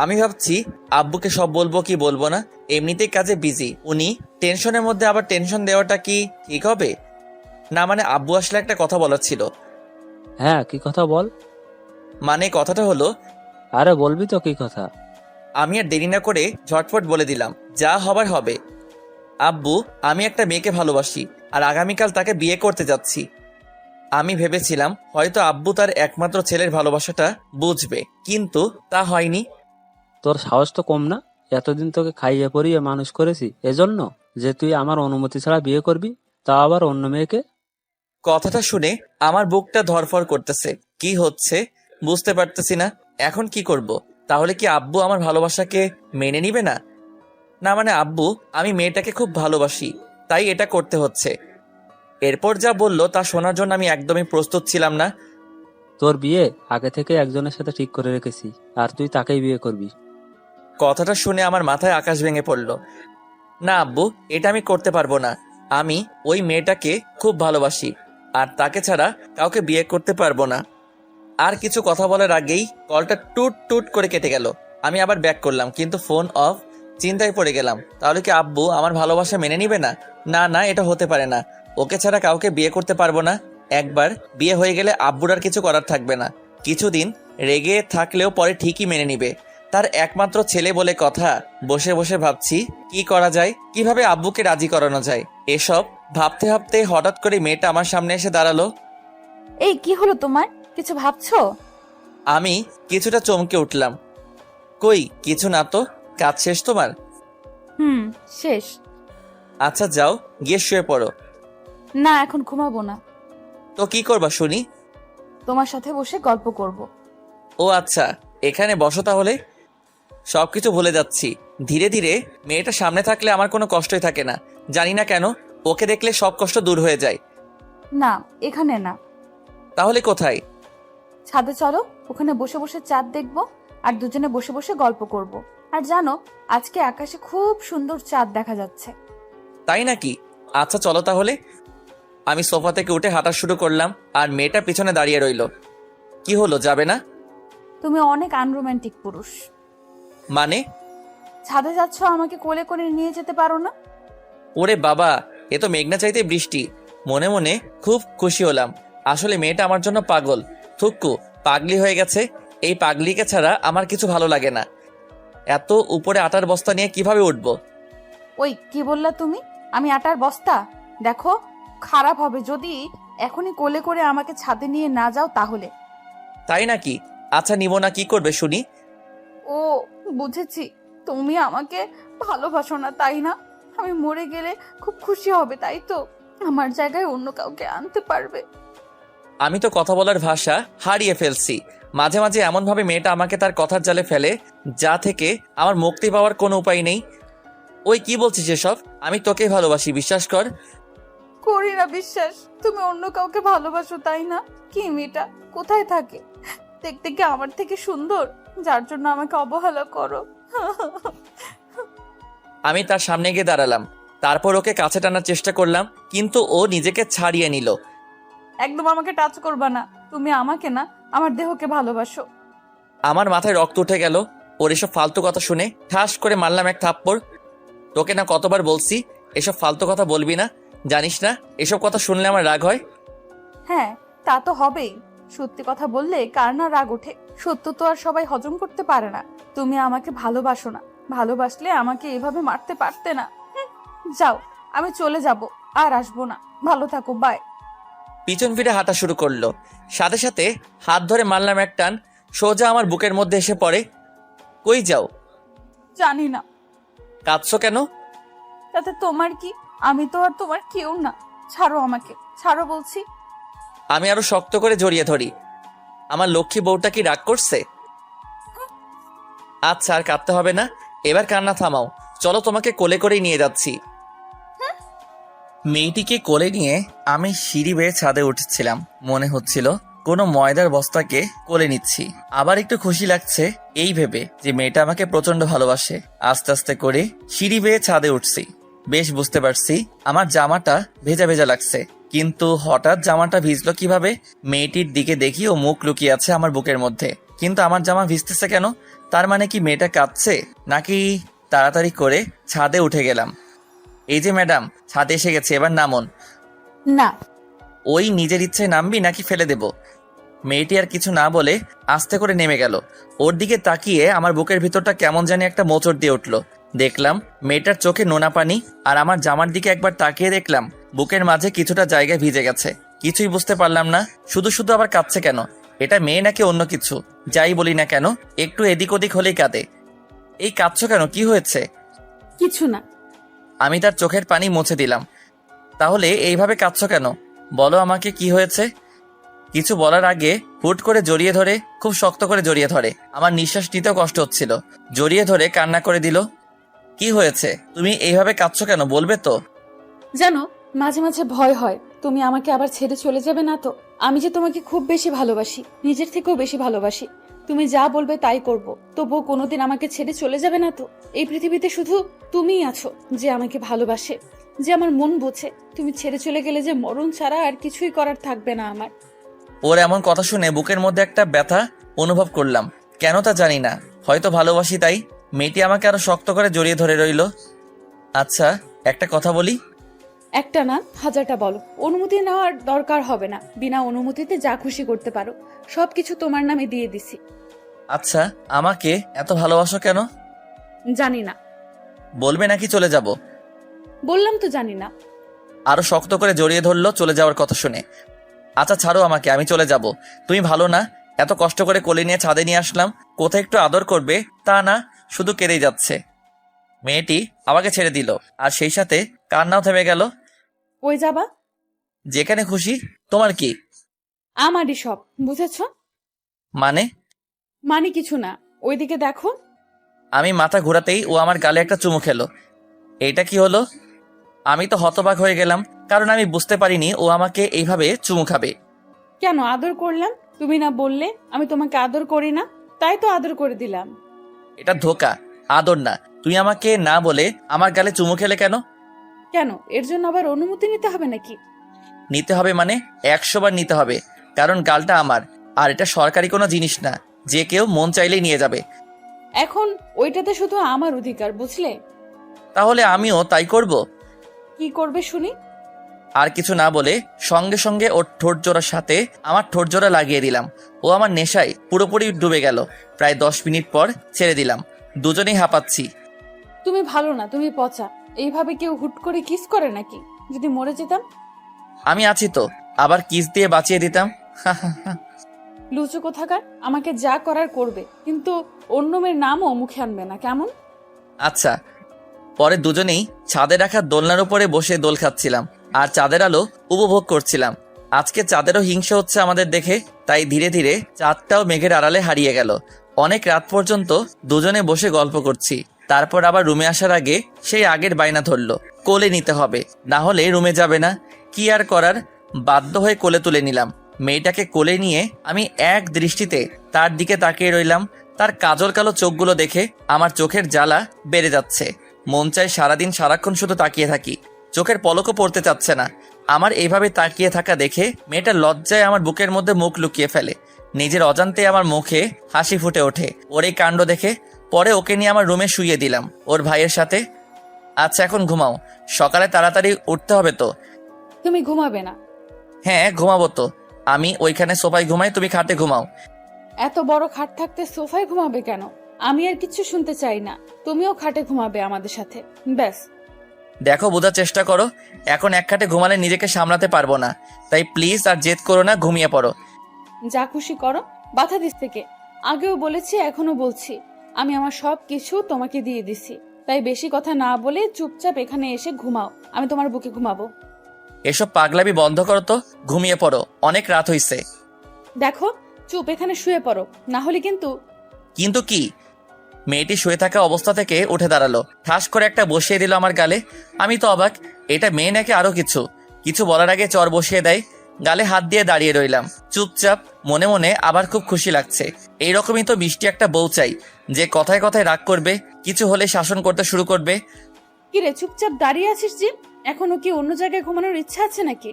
আমি ভাবছি আব্বুকে সব বলবো কি বলবো না। এমনিতেই কাজে বিজি উনি, টেনশনের মধ্যে আবার টেনশন দেওয়াটা কি ঠিক হবে? না মানে আব্বু আসলে একটা কথা বলার ছিল।
হ্যাঁ, কি কথা বল।
মানে কথাটা হলো,
আরে বলবি তো কি কথা?
আমি আর দেরি না করে ঝটফট বলে দিলাম, যা হবার হবে। আব্বু, আমি একটা মেয়েকে ভালোবাসি, আর আগামীকাল তাকে বিয়ে করতে যাচ্ছি। আমি ভেবেছিলাম হয়তো আব্বু তার একমাত্র ছেলের ভালোবাসাটা বুঝবে, কিন্তু তা হয়নি।
তোর সাহস তো কম না? এতদিন তোকে খাইয়ে পরিয়ে মানুষ করেছি এজন্য যে তুই আমার অনুমতি ছাড়া বিয়ে করবি, তা আবার অন্য মেয়েকে?
কথাটা শুনে আমার বুকটা ধরফর করতেছে। কি হচ্ছে বুঝতে পারতেছি না। এখন কি করব? তাহলে কি আব্বু আমার ভালোবাসাকে মেনে নিবে না? না মানে আব্বু, আমি মেয়েটাকে খুব ভালোবাসি, তাই এটা করতে হচ্ছে। এরপর যা বলল তা শোনার জন্য আমি একদমই প্রস্তুত ছিলাম না।
তোর বিয়ে আগে থেকে একজনের সাথে ঠিক করে রেখেছি, আর তুই তাকেই বিয়ে করবি।
কথাটা শুনে আমার মাথায় আকাশ ভেঙে পড়ল। না আব্বু, এটা আমি করতে পারবো না। আমি ওই মেয়েটাকে খুব ভালোবাসি, আর তাকে ছাড়া কাউকে বিয়ে করতে পারবো না। আর কিছু কথা বলার আগেই কলটা টুট টুট করে কেটে গেল। আমি আবার ব্যাক করলাম, কিন্তু ফোন অফ। চিন্তায় পড়ে গেলাম, তাহলে কি আব্বু আমার ভালোবাসা মেনে নিবে না? না না, এটা হতে পারে না। ওকে ছাড়া কাউকে বিয়ে করতে পারবো না। একবার বিয়ে হয়ে গেলে আব্বুর আর কিছু করার থাকবে না। কিছুদিন রেগে থাকলেও পরে ঠিকই মেনে নিবে। তার একমাত্র ছেলে বলে কথা। বসে বসে ভাবছি কি করা যায়, কিভাবে আব্বুকে রাজি করানো যায়। এসব ভাবতে ভাবতে হঠাৎ করে মেয়েটা আমার সামনে এসে দাঁড়ালো।
এই কি হলো তোমার? কিছু ভাবছো?
আমি কিছুটা চমকে উঠলাম। কই কিছু না তো, কাজ শেষ তোমার?
শেষ।
আচ্ছা যাও, গিয়ে শুয়ে পড়ো।
না, এখন ঘুমাবো না।
তো কি করবা শুনি?
তোমার সাথে বসে গল্প করব।
ও আচ্ছা, এখানে বসো তাহলে। সবকিছু ভুলে যাচ্ছি। ধীরে ধীরে মেয়েটা সামনে থাকলে আমার কোনো কষ্টই থাকে না। জানি না কেন, ওকে দেখলে সব কষ্ট দূর হয়ে যায়।
না, এখানে না,
তাহলে কোথায়?
ছাদে চলো, ওখানে বসে বসে চাঁদ দেখবো, আর দুজনে বসে বসে গল্প করব। আর জানো, আজকে আকাশে খুব সুন্দর চাঁদ দেখা যাচ্ছে।
তাই নাকি? আচ্ছা চলো তাহলে। আমি সোফা থেকে উঠে হাঁটা শুরু করলাম, আর মেয়েটা পিছনে দাঁড়িয়ে রইল। কি হলো, যাবে না?
তুমি অনেক আনরোম্যান্টিক পুরুষ।
মানে?
ছাদে যাচ্ছ, আমাকে কোলে করে নিয়ে যেতে পারো না?
ওরে বাবা, এ তো মেঘনা চাইতে বৃষ্টি। মনে মনে খুব খুশি হলাম। আসলে মেয়েটা আমার জন্য পাগল, থুক্কু, পাগলি হয়ে গেছে। এই পাগলিকে ছাড়া আমার কিছু ভালো লাগে না। এত উপরে আটার বস্তা নিয়ে কিভাবে উঠবো?
ওই কি বললা তুমি? আমি আটার বস্তা? দেখো, খারাপ হবে যদি এখনই কোলে করে আমাকে ছাদে নিয়ে না যাও তাহলে।
তাই নাকি? আচ্ছা নিব না, কি করবে শুনি?
ও বুঝেছি, তুমি আমাকে ভালোবাসো না তাই না? আমি মরে গেলে খুব খুশি হবে তাই তো? আমার জায়গায় অন্য কাউকে আনতে পারবে।
আমি তো কথা বলার ভাষা হারিয়ে ফেলছি। মাঝে মাঝে এমনভাবে মেয়েটা আমাকে তার কথার জালে ফেলে, যা থেকে আমার মুক্তি পাওয়ার কোনো উপায় নেই। ওই কি বলছিস এসব? আমি তোকেই ভালোবাসি, বিশ্বাস কর।
করি না বিশ্বাস। তুমি অন্য কাউকে ভালোবাসো তাই না? কি মেয়েটা কোথায় থাকে? দেখতে কি আমার থেকে সুন্দর, যার জন্য আমাকে অবহেলা করো?
আমি তার সামনে গিয়ে দাঁড়ালাম। তারপর ওকে কাছে টানার চেষ্টা করলাম, কিন্তু ও নিজেকে ছাড়িয়ে নিল।
একদম আমাকে টাচ করবা না। তুমি আমাকে না, আমার দেহকে ভালোবাসো।
আমার মাথায় রক্ত উঠে গেল ওর এসব ফালতু কথা শুনে। ঠাস করে মারলাম এক থাপ্পড়। তোকে না কতবার বলছি এসব ফালতু কথা বলবি না, জানিস না এসব কথা শুনলে আমার রাগ হয়।
হ্যাঁ, তা তো হবেই। সত্যি কথা বললে কার না রাগ ওঠে। সত্য তো আর সবাই হজম করতে পারে না। তুমি আমাকে ভালোবাসো না, ভালোবাসলে আমাকে এভাবে মারতে পারতে না। যাও, আমি চলে যাব, আর আসবো না। ভালো থাকো, বাই।
পিছন ফিরে হাঁটা শুরু করলো। সাথে সাথে হাত ধরে মারলাম এক টান, সোজা আমার বুকের মধ্যে এসে পড়ে। কই যাও?
জানি না।
কাঁদছো কেন?
তাতে তোমার কি? আমি তো আর তোমার কেউ না। ছাড়ো আমাকে, ছাড়ো বলছি।
আমি আরো শক্ত করে জড়িয়ে ধরি। আমার লক্ষ্মী বউটা কি রাগ করছে? আচ্ছা, আর কাঁদতে হবে না, এবার কান্না থামাও। চলো, তোমাকে কোলে করেই নিয়ে যাচ্ছি। মেয়েটিকে কোলে নিয়ে আমি সিঁড়ি বেয়ে ছাদে উঠছিলাম। মনে হচ্ছিল কোনো ময়দার বস্তাকে কোলে নিচ্ছি। আবার একটু খুশি লাগছে এই ভেবে যে মেয়েটা আমাকে প্রচন্ড ভালোবাসে। আস্তে আস্তে করে সিঁড়ি বেয়ে ছাদে উঠছি। বেশ বুঝতে পারছি আমার জামাটা ভেজা ভেজা লাগছে, কিন্তু হঠাৎ জামাটা ভিজলো কিভাবে? মেয়েটির দিকে দেখি ও মুখ লুকিয়ে আছে আমার বুকের মধ্যে, কিন্তু আমার জামা ভিজতেছে কেন? তার মানে কি মেয়েটা কাঁদছে নাকি? তাড়াতাড়ি করে ছাদে উঠে গেলাম। এই যে ম্যাডাম, ছাদে এসে গেছে, এবার নামুন।
না।
ওই নিজের ইচ্ছায় নামবি নাকি ফেলে দেব? মেয়েটি আর কিছু না বলে আস্তে করে নেমে গেল। ওর দিকে তাকিয়ে আমার বুকের ভিতরটা কেমন জানি একটা মোচড় দিয়ে উঠলো। দেখলাম মেয়েটার চোখে নোনা পানি, আর আমার জামার দিকে একবার তাকিয়ে দেখলাম বুকের মাঝে কিছুটা জায়গায় ভিজে গেছে। কিছুই বুঝতে পারলাম না, শুধু শুধু আবার কাঁদছে কেন? এটা মেয়ে নাকি অন্য কিছু? যাই বলি না কেন, একটু এদিক ওদিক হলেই কাঁদে। এই কাঁদছো কেন, কি হয়েছে?
কিছু না।
আমি তার চোখের পানি মুছে দিলাম। তাহলে এইভাবে কাঁদছো কেন, বলো আমাকে কি হয়েছে? কিছু বলার আগে হুট করে জড়িয়ে ধরে, খুব শক্ত করে জড়িয়ে ধরে। আমার নিঃশ্বাস নিতেও কষ্ট হচ্ছিল। জড়িয়ে ধরে কান্না করে দিল। কি হয়েছে, তুমি এইভাবে কাঁদছো কেন, বলবে তো?
জানো, মাঝে মাঝে ভয় হয় তুমি আমাকে আবার ছেড়ে চলে যাবে না তো। আমি যে তোমাকে খুব বেশি ভালোবাসি, নিজের থেকেও বেশি ভালোবাসি। তুমি যা বলবে তাই করব, তবুও কোনোদিন আমাকে ছেড়ে চলে যাবে না তো? এই পৃথিবীতে শুধু তুমিই আছো যে আমাকে ভালোবাসে, যে আমার মন বোঝে। তুমি ছেড়ে চলে গেলে যে মরণ ছাড়া আর কিছুই করার থাকবে না আমার।
ওর এমন কথা শুনে বুকের মধ্যে একটা ব্যথা অনুভব করলাম। কেন তা জানি না, হয়তো ভালোবাসি তাই। মেয়েটি আমাকে আরো শক্ত করে জড়িয়ে ধরে রইল। আচ্ছা, একটা কথা বলি।
একটা না, হাজারটা বলো। অনুমতি নেওয়ার দরকার হবে না, বিনা অনুমতিতে যা খুশি করতে পারো। সবকিছু তোমার নামে দিয়ে দিছি।
আচ্ছা, আমাকে এত ভালোবাসো কেন?
জানি না।
বলবে নাকি চলে যাব?
বললাম তো জানি না।
আরো শক্ত করে জড়িয়ে ধরলো চলে যাওয়ার কথা শুনে। আচ্ছা ছাড়ো আমাকে, আমি চলে যাব। তুমি ভালো না, এত কষ্ট করে কোলে নিয়ে ছাদে নিয়ে আসলাম, কোথায় একটু আদর করবে তা না, শুধু কেঁদেই যাচ্ছে। মেয়েটি আমাকে ছেড়ে দিল, আর সেই সাথে কান্নাও থেমে গেল।
ওই যাবা?
যেখানে খুশি। তোমার কি?
আমারই সব, বুঝেছো?
মানে?
মানে কিছু না, ওইদিকে দেখো।
আমি মাথা ঘোরাতেই ও আমার গালে একটা চুমু খেলো। এইটা কি হলো? আমি তো হতবাক হয়ে গেলাম, কারণ আমি বুঝতে পারিনি ও আমাকে এইভাবে চুমু খাবে।
কেন আদর করলাম? তুমি না বললে আমি তোমাকে আদর করি না, তাই তো আদর করে দিলাম।
এটা ধোকা, আদর না। তুই আমাকে না বলে আমার গালে চুমু খেলে কেন?
কেন, এর জন্য আবার অনুমতি নিতে হবে নাকি?
নিতে হবে মানে 100 বার নিতে হবে, কারণ গালটা আমার, আর এটা সরকারি কোনো জিনিস না যে কেউ মন চাইলেই নিয়ে যাবে।
এখন ওইটাতে শুধু আমার অধিকার, বুঝলে?
তাহলে আমিও তাই করব।
কি করবে শুনি?
আর কিছু না বলে সঙ্গে সঙ্গে ওর ঠোঁট জোড়ার সাথে আমার ঠোঁট জোড়া লাগিয়ে দিলাম। ও আমার নেশায় পুরোপুরি ডুবে গেল। প্রায় 10 মিনিট পর ছেড়ে দিলাম। দুজনেই হাঁপাচ্ছি।
তুমি ভালো না, তুমি পচা। এইভাবে কেউ হুট করে কিস করে নাকি? যদি মরে যেতাম?
আমি আছি তো, আবার কিস দিয়ে বাঁচিয়ে দিতাম।
লুচু কোথাকার, আমাকে যা করার করবে, কিন্তু অন্য মেয়ের নামও মুখে আনবে না, কেমন?
আচ্ছা। পরে দুজনেই ছাদে রাখা দোলনার উপরে বসে দোল খাচ্ছিলাম আর চাঁদের আলো উপভোগ করছিলাম। আজকে চাঁদেরও হিংসা হচ্ছে আমাদের দেখে, তাই ধীরে ধীরে চাঁদটাও মেঘের আড়ালে হারিয়ে গেল। অনেক রাত পর্যন্ত দুজনে বসে গল্প করছি। তারপর আবার রুমে আসার আগে সেই আগের বায়না ধরলো, কোলে নিতে হবে, না হলে রুমে যাবে না। কি আর করার, বাধ্য হয়ে কোলে তুলে নিলাম। মেয়েটাকে কোলে নিয়ে আমি এক দৃষ্টিতে তার দিকে তাকিয়ে রইলাম। তার কাজল কালো চোখগুলো দেখে আমার চোখের জ্বালা বেড়ে যাচ্ছে। মন চায় সারাদিন সারাক্ষণ শুধু তাকিয়ে থাকি, চোখের পলকও পড়তে চাচ্ছে না। আমার এইভাবে তাকিয়ে থাকা দেখে মেয়েটা লজ্জায় আমার বুকের মধ্যে মুখ লুকিয়ে ফেলে। নিজের অজান্তে আমার মুখে হাসি ফুটে ওঠে ওর এই কাণ্ড দেখে। পরে ওকে নিয়ে আমার রুমে শুইয়ে দিলাম ওর ভাইয়ের সাথে। আচ্ছা এখন ঘুমাও, সকালে তাড়াতাড়ি উঠতে হবে তো।
তুমি ঘুমাবে না?
হ্যাঁ ঘুমাবো তো। আমি ওইখানে সোফায় ঘুমাই, তুমি খাটে ঘুমাও।
এত বড় খাট থাকতে সোফায় ঘুমাবে কেন? আমি আর কিছু শুনতে চাই না, তুমিও খাটে ঘুমাবে আমাদের সাথে, ব্যাস।
দেখো বোঝার চেষ্টা করো, এখন এক খাটে ঘুমালে নিজেকে সামলাতে পারবো না, তাই প্লিজ আর জেদ করো না, ঘুমিয়ে পড়ো।
যা খুশি করো, বাধা দিস থেকে। আগেও বলেছি, এখনো বলছি, আমি আমার সব কিছু তোমাকে দিয়ে দিছি, তাই বেশি কথা না বলে চুপচাপ এখানে এসে ঘুমাও, আমি তোমার বুকে ঘুমাবো।
এসব পাগলামি বন্ধ করো তো, ঘুমিয়ে পড়ো, অনেক রাত হইছে।
দেখো, চুপ এখানে শুয়ে পড়ো, না হলে কিন্তু।
কিন্তু কি? মেয়েটি শুয়ে থাকা অবস্থা থেকে উঠে দাঁড়ালো, ঠাস করে একটা বসিয়ে দিল আমার গালে। আমি তো অবাক, এটা মেয়ে নাকি আরো কিছু কিছু বলার আগে চর বসিয়ে দেয়। গালে হাত দিয়ে দাঁড়িয়ে রইলাম চুপচাপ, মনে মনে আবার খুব খুশি লাগছে। এইরকমই তো মিষ্টি একটা বউ চাই, যে কথায় কথায় রাগ করবে, কিছু হলে শাসন করতে শুরু করবে।
কিরে চুপচাপ দাঁড়িয়ে আছিস যে? এখনো কি অন্য জায়গায় ঘুমানোর ইচ্ছা আছে নাকি?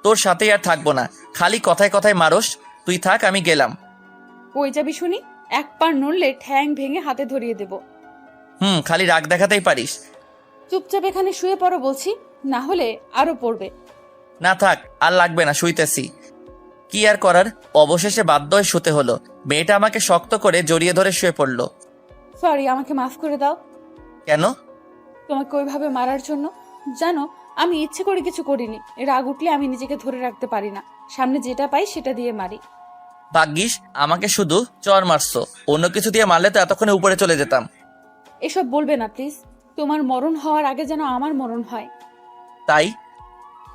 তোর সাথেই আর থাকবো না, খালি কথায় কথায় মারস। তুই থাক, আমি গেলাম।
কই যাবি শুনি? এক পার নড়লে ঠ্যাং ভেঙে হাতে ধরিয়ে দেব।
খালি রাগ দেখাতেই পারিস।
চুপচাপ এখানে শুয়ে পড়ো বলছি, না হলে আরো পড়বে।
না থাক, আর লাগবে না, শুইতেছি। কি আর করার, অবশেষে বাধ্য হয়ে শুতে হলো। মেয়েটা আমাকে শক্ত করে জড়িয়ে ধরে শুয়ে পড়লো।
সরি, আমাকে মাফ করে দাও।
কেন?
তোমাকে ওইভাবে মারার জন্য। জানো, আমি ইচ্ছে করে কিছু করিনি। রাগ উঠলে আমি নিজেকে ধরে রাখতে পারি না, সামনে যেটা পাই সেটা দিয়ে মারি।
ভাগ্যিস আমাকে শুধু চর মারছো, অন্য কিছু দিয়ে মারলে তো এতক্ষণে উপরে চলে যেতাম।
এসব বলবে না প্লিজ, তোমার মরণ হওয়ার আগে যেন আমার মরণ হয়।
তাই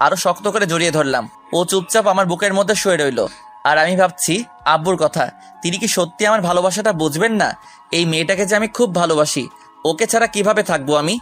আরো শক্ত করে জড়িয়ে ধরলাম। ও চুপচাপ আমার বুকের মধ্যে শুয়ে রইল। আর আমি ভাবছি আব্বুর কথা, তিনি কি সত্যি আমার ভালোবাসাটা বুঝবেন না? এই মেয়েটাকে যে আমি খুব ভালোবাসি, ওকে ছাড়া কিভাবে থাকবো আমি?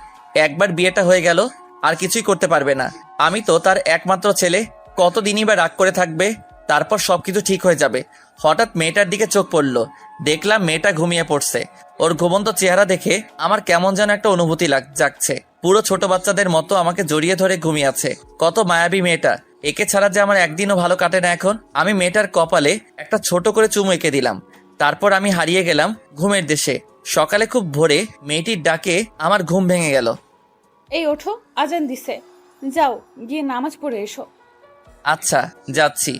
একবার বিয়েটা হয়ে গেল, আর কিছুই করতে পারবে না। আমি তো তার একমাত্র ছেলে, কতদিনই বা রাগ করে থাকবে, তারপর সবকিছু ঠিক হয়ে যাবে। হঠাৎ মেয়েটার দিকে চোখ পড়লো, দেখলাম মেয়েটা ঘুমিয়ে পড়ছে। ওর ঘুমন্ত চেহারা দেখে আমার কেমন যেন একটা অনুভূতি জাগছে। পুরো ছোট বাচ্চাদের মতো আমাকে জড়িয়ে ধরে ঘুমিয়ে আছে। কত মায়াবী মেয়েটা, একে ছাড়া যে আমার একদিনও ভালো কাটে না এখন। আমি মেয়েটার কপালে একটা ছোট করে চুমু এঁকে দিলাম, তারপর আমি হারিয়ে গেলাম ঘুমের দেশে। সকালে খুব ভোরে মেয়েটির ডাকে আমার ঘুম ভেঙে গেল।
এই ওঠো, আজান দিছে, যাও গিয়ে নামাজ পড়ে এসো।
আচ্ছা যাচ্ছি।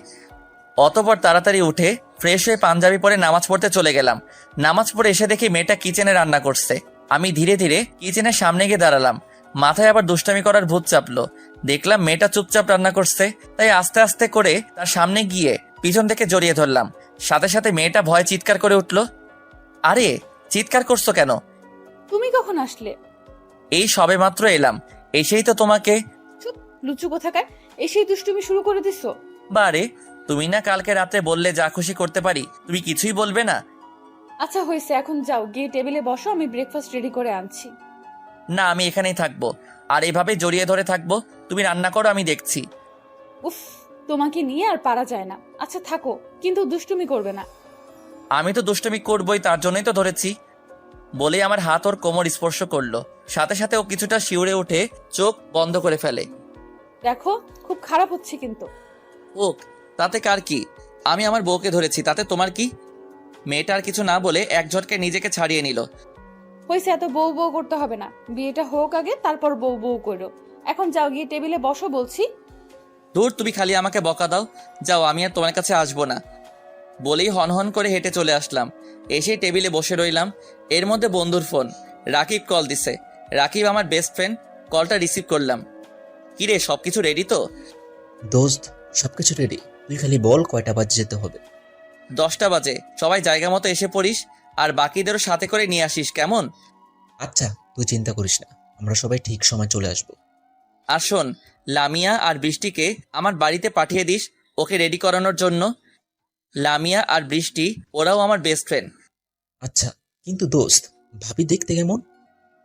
অতঃপর তাড়াতাড়ি উঠে ফ্রেশ হয়ে পাঞ্জাবি পরে নামাজ পড়তে চলে গেলাম। নামাজ পড়ে এসে দেখি মেয়েটা কিচেনে রান্না করছে। আমি ধীরে ধীরে কিচেনের সামনে গিয়ে দাঁড়ালাম। মাথায় আবার দুষ্টামি করার ভূত চাপলো। দেখলাম মেয়েটা চুপচাপ রান্না করছে, তাই আস্তে আস্তে করে তার সামনে গিয়ে পিছন থেকে জড়িয়ে ধরলাম। সাথে সাথে মেয়েটা ভয় চিৎকার করে উঠলো। আরে চিৎকার করছো কেন?
তুমি কখন আসলে?
এই সবে মাত্র এলাম, এসেই তো তোমাকে।
চুপ, লুচু কোথাকার, এসেই দুষ্টুমি শুরু করে দিছো।
বারে, তুমি না কালকে রাতে বললে যা খুশি করতে পারি, তুমি কিছুই বলবে না?
আচ্ছা হয়েছে, এখন যাও গিয়ে টেবিলে বসো, আমি ব্রেকফাস্ট রেডি করে আনছি।
না, আমি এখানেই থাকবো, আর এভাবে জড়িয়ে ধরে থাকবো। তুমি রান্না করো, আমি দেখছি।
উফ, তোমাকে নিয়ে আর পারা যায় না। আচ্ছা থাকো, কিন্তু দুষ্টুমি করবে না।
আমি তো দুষ্টুমি করবোই, তার জন্যই তো ধরেছি। বলেই আমার হাত ওর কোমর স্পর্শ করলো। সাথে সাথে ও কিছুটা শিউরে উঠে চোখ বন্ধ করে ফেলে।
দেখো, খুব খারাপ হচ্ছে কিন্তু।
ওক, তাতে কার কি? আমি আমার বউকে ধরেছি, তাতে তোমার কি? মেয়েটা আর কিছু না বলে এক ঝটকে নিজেকে ছাড়িয়ে নিল।
হয়েছে, এত বউ বউ করতে হবে না, বিয়েটা হোক আগে, তারপর বউ বউ করো। এখন যাও গিয়ে টেবিলে বসো বলছি।
দূর, তুমি খালি আমাকে বকা দাও। যাও, আমি আর তোমার কাছে আসবো না। বলেই হনহন করে হেঁটে চলে আসলাম। এসেই টেবিলে বসে রইলাম। এর মধ্যে বন্ধুর ফোন। রাকিব কল দিছে। রাকিব আমার বেস্ট ফ্রেন্ড। কলটা রিসিভ করলাম। কিরে, সবকিছু রেডি তো?
দোস্ত, সবকিছু রেডি, তুই খালি বল কয়টা বাজে যেতে হবে।
10টা বাজে। সবাই জায়গা মতো এসে পড়িস, আর বাকিদেরও সাথে করে নিয়ে আসিস, কেমন?
আচ্ছা, তুই চিন্তা করিস না, আমরা সবাই ঠিক সময় চলে আসবো।
আর শোন, লামিয়া আর বৃষ্টিকে আমার বাড়িতে পাঠিয়ে দিস ওকে রেডি করানোর জন্য। লামিয়া আর বৃষ্টি ওরাও আমার বেস্ট ফ্রেন্ড।
আচ্ছা, কিন্তু দোস্ত, ভাবি দেখতে কেমন?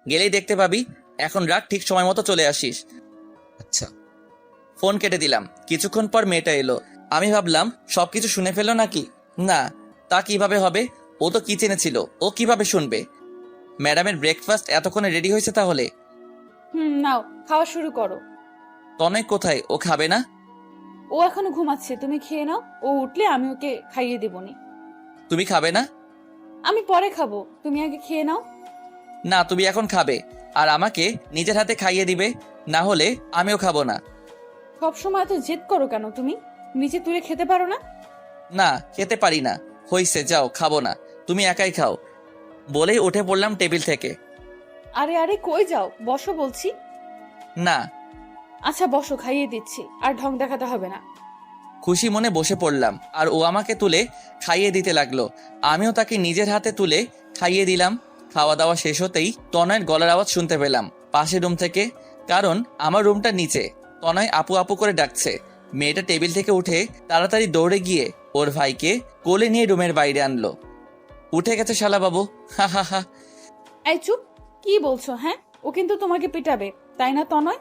গেলেই দেখতে পাবি। এখন রাখ, ঠিক সময় মতো চলে আসিস।
আচ্ছা।
ফোন কেটে দিলাম। কিছুক্ষণ পর মেয়েটা এলো। আমি ভাবলাম সবকিছু শুনে ফেললো নাকি। না, তা কিভাবে হবে? ও তো কিচেনে ছিল, ও কিভাবে শুনবে? ম্যাডামের ব্রেকফাস্ট এতক্ষণে রেডি হয়েছে তাহলে।
নাও খাওয়া শুরু করো।
তনয় কোথায়? ও খাবে না?
ও এখনো ঘুমাচ্ছে, তুমি খেয়ে নাও। ও উঠলে আমি ওকে খাইয়ে দেবনি।
তুমি খাবে না?
আমি পরে খাবো, তুমি আগে খেয়ে নাও।
না, তুমি এখন খাবে আর আমাকে নিজের হাতে খাইয়ে দিবে, না হলে আমিও খাবো না।
সব সময় তো জেদ করো কেন তুমি? নিচে তুলে খেতে পারো না?
না, খেতে পারি না। হইছে, যাও, খাবো না, তুমি একাই খাও। বলেই উঠে পড়লাম টেবিল থেকে।
আরে আরে কই যাও, বসো বলছি।
না।
আচ্ছা বসো, খাইয়ে দিচ্ছি, আর ঢং দেখাতে হবে না।
খুশি মনে বসে পড়লাম আর ও আমাকে তুলে খাইয়ে দিতে লাগলো। আমিও তাকে নিজের হাতে তুলে খাইয়ে দিলাম। খাওয়া দাওয়া শেষ হতেই তনয়ের গলার আওয়াজ শুনতে পেলাম পাশের রুম থেকে, কারণ আমার রুমটা নিচে। তনয় আপু আপু করে ডাকছে। মেয়েটা টেবিল থেকে উঠে তাড়াতাড়ি দৌড়ে গিয়ে ওর ভাইকে কোলে নিয়ে রুমের বাইরে আনলো। উঠে গেছে শালা বাবু, হা হা হা।
এই চুপ, কি বলছো? হ্যাঁ, ও কিন্তু তোমাকে পিটাবে, তাই না তনয়?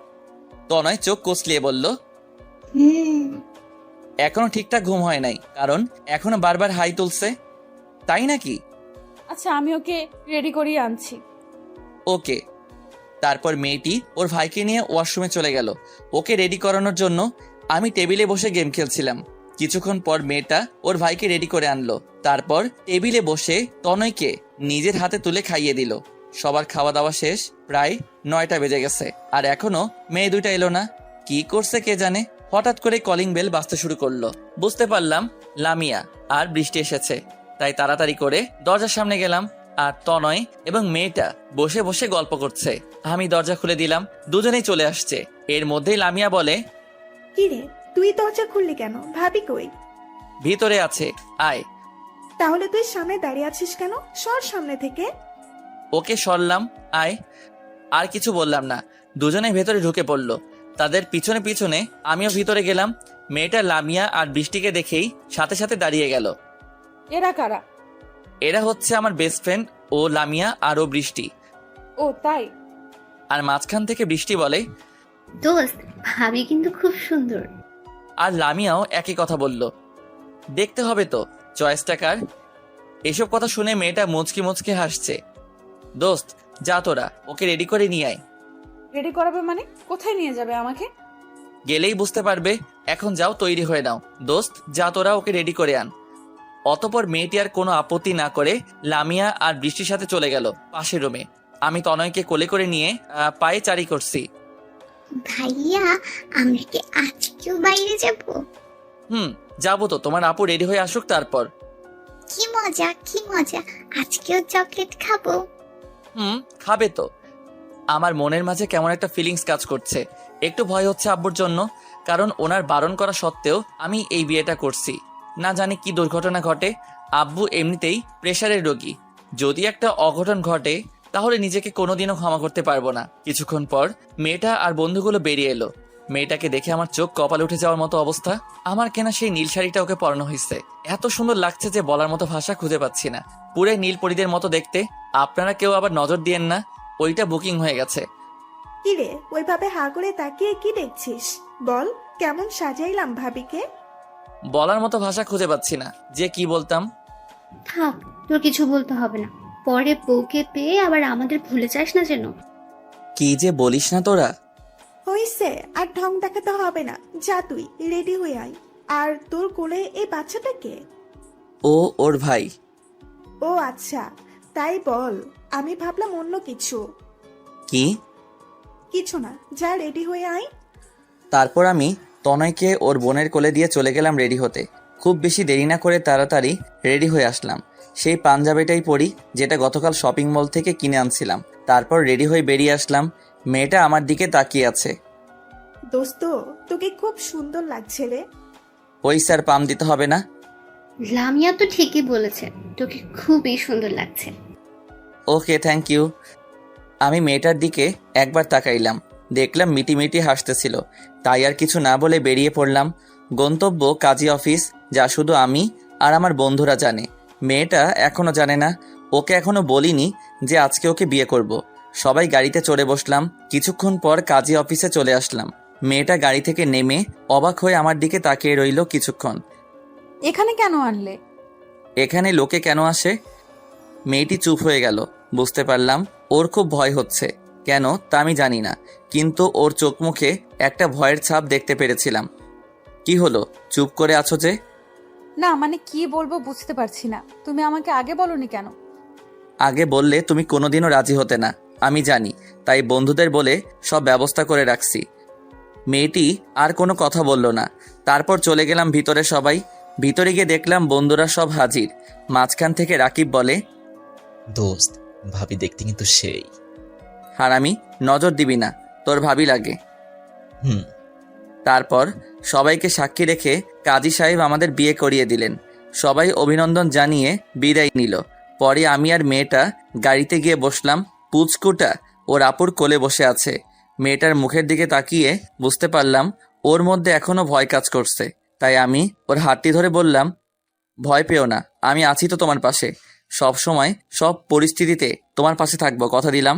তনয় চোখ কসলিয়ে বলল,
হুম।
এখনো ঠিকঠাক ঘুম হয় নাই, কারণ এখনো বারবার হাই তুলছে। তাই নাকি?
আচ্ছা আমি ওকে রেডি করিয়ে আনছি।
ওকে। তারপর মেয়েটি ওর ভাইকে নিয়ে ওয়াশরুমে চলে গেল। ওকে রেডি করানোর জন্য আমি টেবিলে বসে গেম খেলছিলাম। কিছুক্ষণ পর মেয়েটা ওর ভাইকে রেডি করে আনলো। তারপর টেবিলে বসে তনয়কে নিজের হাতে তুলে খাইয়ে দিল। সবার খাওয়া দাওয়া শেষ, প্রায় 9টা বেজে গেছে আর এখনো মেয়ে দুইটা এলো না। কি করছে কে জানে। হঠাৎ করে কলিং বেল বাজতে শুরু করলো। বুঝতে পারলাম লামিয়া আর বৃষ্টি এসেছে, তাই তাড়াতাড়ি করে দরজার সামনে গেলাম। আর তনয় এবং মেয়েটা বসে বসে গল্প করছে। আমি দরজা খুলে দিলাম, দুজনেই চলে আসছে। এর মধ্যেই লামিয়া বলে,
কি রে, তুই দরজা খুললি কেন? ভাবি কই?
ভিতরে আছে, আয়।
তাহলে তুই সামনে দাঁড়িয়ে আছিস কেন? সর সামনে থেকে।
ওকে সরলাম, আয়। আর কিছু বললাম না, দুজনে ভেতরে ঢুকে পড়লো। তাদের পিছনে পিছনে আমিও ভিতরে গেলাম। মেয়েটা লামিয়া আর বৃষ্টিকে দেখেই সাথে সাথে দাঁড়িয়ে গেল।
এরা কারা?
এরা হচ্ছে আমার বেস্ট ফ্রেন্ড, ও লামিয়া আর ও বৃষ্টি।
ও তাই?
আর মাঝখান থেকে বৃষ্টি বলে,
দোস্ত, ভাবি কিন্তু খুব সুন্দর।
আর লামিয়াও একই কথা বলল। দেখতে হবে তো চয়েসটা কার। এসব কথা শুনে মেয়েটা মুচকি মুচকি হাসছে। দোস্ত যা, তোরা ওকে রেডি করে নিয়ে আয়।
রেডি করাবে মানে? কোথায় নিয়ে যাবে আমাকে?
গেলেই বুঝতে পারবে। এখন যাও, তৈরি হয়ে নাও। দোস্ত যা, তোরা ওকে রেডি করে আন। অতপর মেয়েটি আর কোনো আপত্তি না করে লামিয়া আর বৃষ্টির সাথে চলে গেল পাশের রুমে। আমি তনয়কে কোলে করে নিয়ে পায়ে চারি করছি।
ভাইয়া, আমরা কি আজকেও বাইরে যাব?
যাবো তো, তোমার আপু রেডি হয়ে আসুক তারপর।
কি মজা, কি মজা! আজকেও চকলেট খাবো।
খাবে তো। আমার মনের মাঝে কেমন একটা ফিলিংস কাজ করছে। একটু ভয় হচ্ছে আব্বুর জন্য, কারণ ওনার বারণ করা সত্ত্বেও আমি এই বিয়েটা করছি। না জানি কি দুর্ঘটনা ঘটে। আব্বু এমনিতেই প্রেশারের রোগী, যদি একটা অঘটন ঘটে তাহলে নিজেকে কোনোদিনও ক্ষমা করতে পারবো না। কিছুক্ষণ পর মেয়েটা আর বন্ধুগুলো বেরিয়ে এলো। মেয়েটাকে দেখে আমার চোখ কপালে উঠে যাওয়ার মতো অবস্থা। আমার কেনা সেই নীল শাড়িটা ওকে পরানো হয়েছে, এত সুন্দর লাগছে যে বলার মতো ভাষা খুঁজে পাচ্ছি না। পুরো নীল পরীদের মতো দেখতে। আপনারা কেউ আবার নজর দিয়েন না, ওইটা বুকিং হয়ে গেছে।
কি রে, ওইভাবে হা করে তাকিয়ে কি দেখছিস? বল, কেমন সাজাইলাম ভাবিকে?
বলার মতো ভাষা খুঁজে পাচ্ছি না যে কি বলতাম।
থাক, তোর কিছু বলতে হবে না। পরে বউকে পেয়ে আবার আমাদের ভুলে যাস না যেন।
কি যে বলিস না তোরা।
হইছে, আর ঢং দেখাতে হবে না। যা, তুই রেডি হয়ে আয়। আর তোর কোলে এই বাচ্চাটাকে?
ও ওর ভাই।
ও আচ্ছা, তাই বল। আমি ভাবলাম অন্য কিছু।
কি?
কিছু না, যা রেডি হয়ে আয়।
তারপর আমি তনয়কে ওর বোনের কোলে দিয়ে চলে গেলাম রেডি হতে। খুব বেশি দেরি না করে তাড়াতাড়ি রেডি হয়ে আসলাম। সেই পাঞ্জাবিটাই পরি যেটা গতকাল শপিং মল থেকে কিনে আনছিলাম। তারপর রেডি হয়ে বেরিয়ে আসলাম। মেয়েটা আমার দিকে তাকিয়ে আছে।
দোস্ত, তোকে খুব সুন্দর লাগছে রে।
ওই স্যার, পাম দিতে হবে না।
লামিয়া তো ঠিকই বলেছে, তোকে খুবই সুন্দর লাগছে।
ওকে, থ্যাংক ইউ। আমি মেয়েটার দিকে একবার তাকাইলাম, দেখলাম মিটিমিটি হাসতেছিল। তাই আর কিছু না বলে বেরিয়ে পড়লাম। গন্তব্য কাজী অফিস, যা শুধু আমি আর আমার বন্ধুরা জানে। মেয়েটা এখনো জানে না। ওকে এখনো বলিনি যে আজকে ওকে বিয়ে করব। সবাই গাড়িতে চড়ে বসলাম। কিছুক্ষণ পর কাজী অফিসে চলে আসলাম। মেয়েটা গাড়ি থেকে নেমে অবাক হয়ে আমার দিকে তাকিয়ে রইল কিছুক্ষণ।
এখানে কেন আনলে?
এখানে লোকে কেন আসে? মেয়েটি চুপ হয়ে গেল। বুঝতে পারলাম ওর খুব ভয় হচ্ছে। কেন তা আমি জানি না, কিন্তু ওর চোখ মুখে একটা ভয়ের ছাপ দেখতে পেরেছিলাম। কি হলো, চুপ করে আছো যে?
না মানে কি বলবো বুঝতে পারছি না, তুমি আমাকে আগে বলনি কেন?
আগে বললে তুমি কোনোদিনও রাজি হতে না, আমি জানি, তাই বন্ধুদের বলে সব ব্যবস্থা করে রাখছি। মেয়েটি আর কোনো কথা বলল না। তারপর চলে গেলাম ভিতরে। সবাই ভিতরে গিয়ে দেখলাম বন্ধুরা সব হাজির। মাঝখান থেকে রাকিব বলে,
দোস্ত, ভাবি দেখতে কিন্তু সেই।
হারামি, নজর দিবি না, তোর ভাবি লাগে।
হুম।
তারপর সবাইকে সাক্ষী রেখে কাজী সাহেব আমাদের বিয়ে করিয়ে দিলেন। সবাই অভিনন্দন জানিয়ে বিদায় নিল। পরে আমি আর মেয়েটা গাড়িতে গিয়ে বসলাম। পুচকুটা ওর আপুর কোলে বসে আছে। মেয়েটার মুখের দিকে তাকিয়ে বুঝতে পারলাম ওর মধ্যে এখনো ভয় কাজ করছে। তাই আমি ওর হাতটি ধরে বললাম, ভয় পেও না, আমি আছি তো তোমার পাশে। সব সময় সব পরিস্থিতিতে তোমার পাশে থাকবো, কথা দিলাম।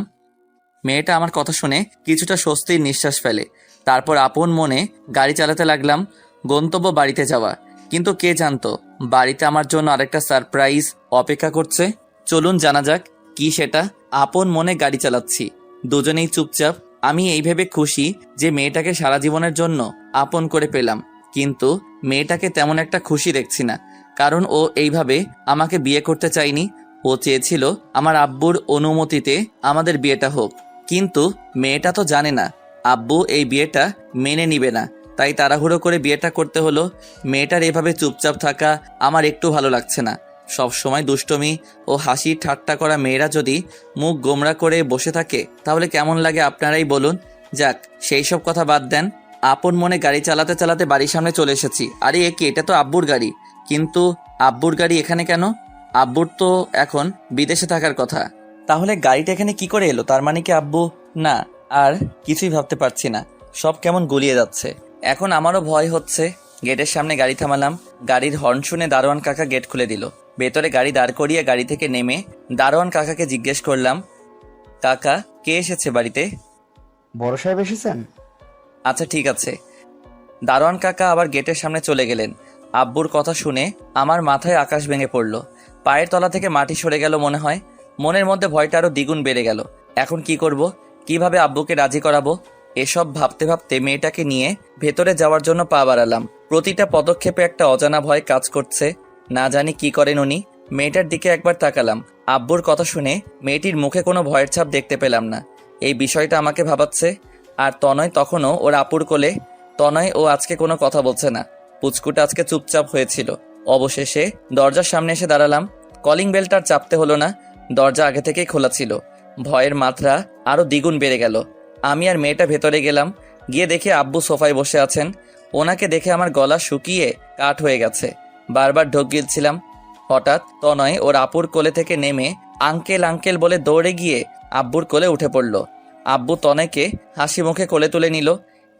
মেয়েটা আমার কথা শুনে কিছুটা স্বস্তির নিঃশ্বাস ফেলে। তারপর আপন মনে গাড়ি চালাতে লাগলাম, গন্তব্য বাড়িতে যাওয়া। কিন্তু কে জানতো বাড়িতে আমার জন্য আরেকটা সারপ্রাইজ অপেক্ষা করছে। চলুন জানা যাক কি সেটা। আপন মনে গাড়ি চালাচ্ছি, দুজনেই চুপচাপ। আমি এই ভেবে খুশি যে মেয়েটাকে সারা জীবনের জন্য আপন করে পেলাম, কিন্তু মেয়েটাকে তেমন একটা খুশি দেখছি না, কারণ ও এইভাবে আমাকে বিয়ে করতে চায়নি। ও চেয়েছিল আমার আব্বুর অনুমতিতে আমাদের বিয়েটা হোক, কিন্তু মেয়েটা তো জানে না আব্বু এই বিয়েটা মেনে নিবে না, তাই তাড়াহুড়ো করে বিয়েটা করতে হলো। মেয়েটার এভাবে চুপচাপ থাকা আমার একটু ভালো লাগছে না। সব সময় দুষ্টমি ও হাসি ঠাট্টা করা মেয়েরা যদি মুখ গোমরা করে বসে থাকে তাহলে কেমন লাগে আপনারাই বলুন। যাক, সেই সব কথা বাদ দেন। আপন মনে গাড়ি চালাতে চালাতে বাড়ির সামনে চলে এসেছি। আরে এ কি, এটা তো আব্বুর গাড়ি। কিন্তু আব্বুর গাড়ি এখানে কেন? আব্বুর তো এখন বিদেশে থাকার কথা। তাহলে গাড়িটা এখানে কি করে এলো? তার মানে কি আব্বু? না, আর কিছুই ভাবতে পারছি না, সব কেমন গুলিয়ে যাচ্ছে। এখন আমারও ভয় হচ্ছে। গেটের সামনে গাড়ি থামালাম। গাড়ির হর্ন শুনে দারোয়ান কাকা গেট খুলে দিল। ভেতরে গাড়ি দাঁড় করিয়ে গাড়ি থেকে নেমে দারোয়ান কাকাকে জিজ্ঞেস করলাম, কাকা কে এসেছে বাড়িতে?
বড় সাহেব এসেছেন?
আচ্ছা ঠিক আছে। দারোয়ান কাকা আবার গেটের সামনে চলে গেলেন। আব্বুর কথা শুনে আমার মাথায় আকাশ ভেঙে পড়ল। পায়ের তলা থেকে মাটি সরে গেল মনে হয়। মনের মধ্যে ভয়টা আরো দ্বিগুণ বেড়ে গেল। এখন কি করব, কিভাবে আব্বুকে রাজি করাবো? এসব ভাবতে ভাবতে মেয়েটাকে নিয়ে ভেতরে যাওয়ার জন্য পা বাড়ালাম। প্রতিটা পদক্ষেপে একটা অজানা ভয় কাজ করছে, না জানি কি করেন উনি। মেয়েটার দিকে একবার তাকালাম। আব্বুর কথা শুনে মেয়েটির মুখে কোনো ভয়ের ছাপ দেখতে পেলাম না। এই বিষয়টা আমাকে ভাবাচ্ছে। আর তনয় তখনও ওর আপুর কোলে। তনয় ও আজকে কোনো কথা বলছে না। পুচকুটা আজকে চুপচাপ হয়েছিল। অবশেষে দরজার সামনে এসে দাঁড়ালাম। কলিং বেলটার চাপতে হলো না, দরজা আগে থেকেই খোলা ছিল। ভয়ের মাত্রা আরো দ্বিগুণ বেড়ে গেল। আমি আর মেয়েটা ভেতরে গেলাম। গিয়ে দেখে আব্বু সোফায় বসে আছেন। ওনাকে দেখে আমার গলা শুকিয়ে কাঠ হয়ে গেছে। বারবার ঢোক গিলছিলাম। হঠাৎ তনয় ওর আপুর কোলে থেকে নেমে আঙ্কেল আঙ্কেল বলে দৌড়ে গিয়ে আব্বুর কোলে উঠে পড়ল। আব্বু তনয়কে হাসি মুখে কোলে তুলে নিল।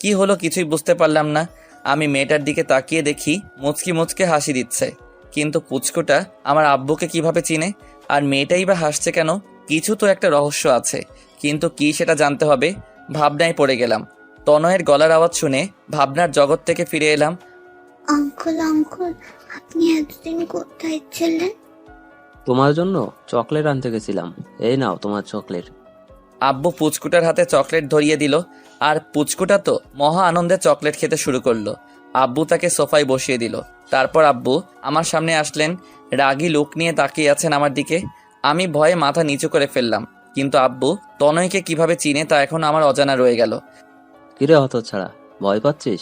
কি হলো কিছুই বুঝতে পারলাম না। আমি মেয়েটার দিকে তাকিয়ে দেখি মুচকি মুচকে হাসি দিচ্ছে, কিন্তু পুচকুটা আমার আব্বুকে কিভাবে চিনে? আর মেয়েটাই বা হাসছে কেন? কিছু তো একটা রহস্য আছে, কিন্তু কি সেটা জানতে হবে। ভাবনায় পড়ে গেলাম। তনয়ের গলার আওয়াজ শুনে ভাবনার জগৎ থেকে ফিরে এলাম।
আঙ্কেল আঙ্কেল, আপনি এতদিন কোথায় ছিলেন?
তোমার জন্য চকলেট আনতে গেছিলাম, এই নাও তোমার চকলেট।
আব্বু পুচকুটার হাতে চকলেট ধরিয়ে দিল, আর পুচকুটা তো মহা আনন্দে চকলেট খেতে শুরু করলো। আব্বু তাকে সোফায় বসিয়ে দিল। তারপর আব্বু আমার সামনে আসলেন, রাগী লুক নিয়ে তাকিয়ে আছেন আমার দিকে। আমি ভয়ে মাথা নিচু করে ফেললাম, কিন্তু আব্বু তনয়কে কিভাবে চিনে তা এখন আমার অজানা রয়ে গেল।
কিরে হতচ্ছাড়া, ভয় পাচ্ছিস?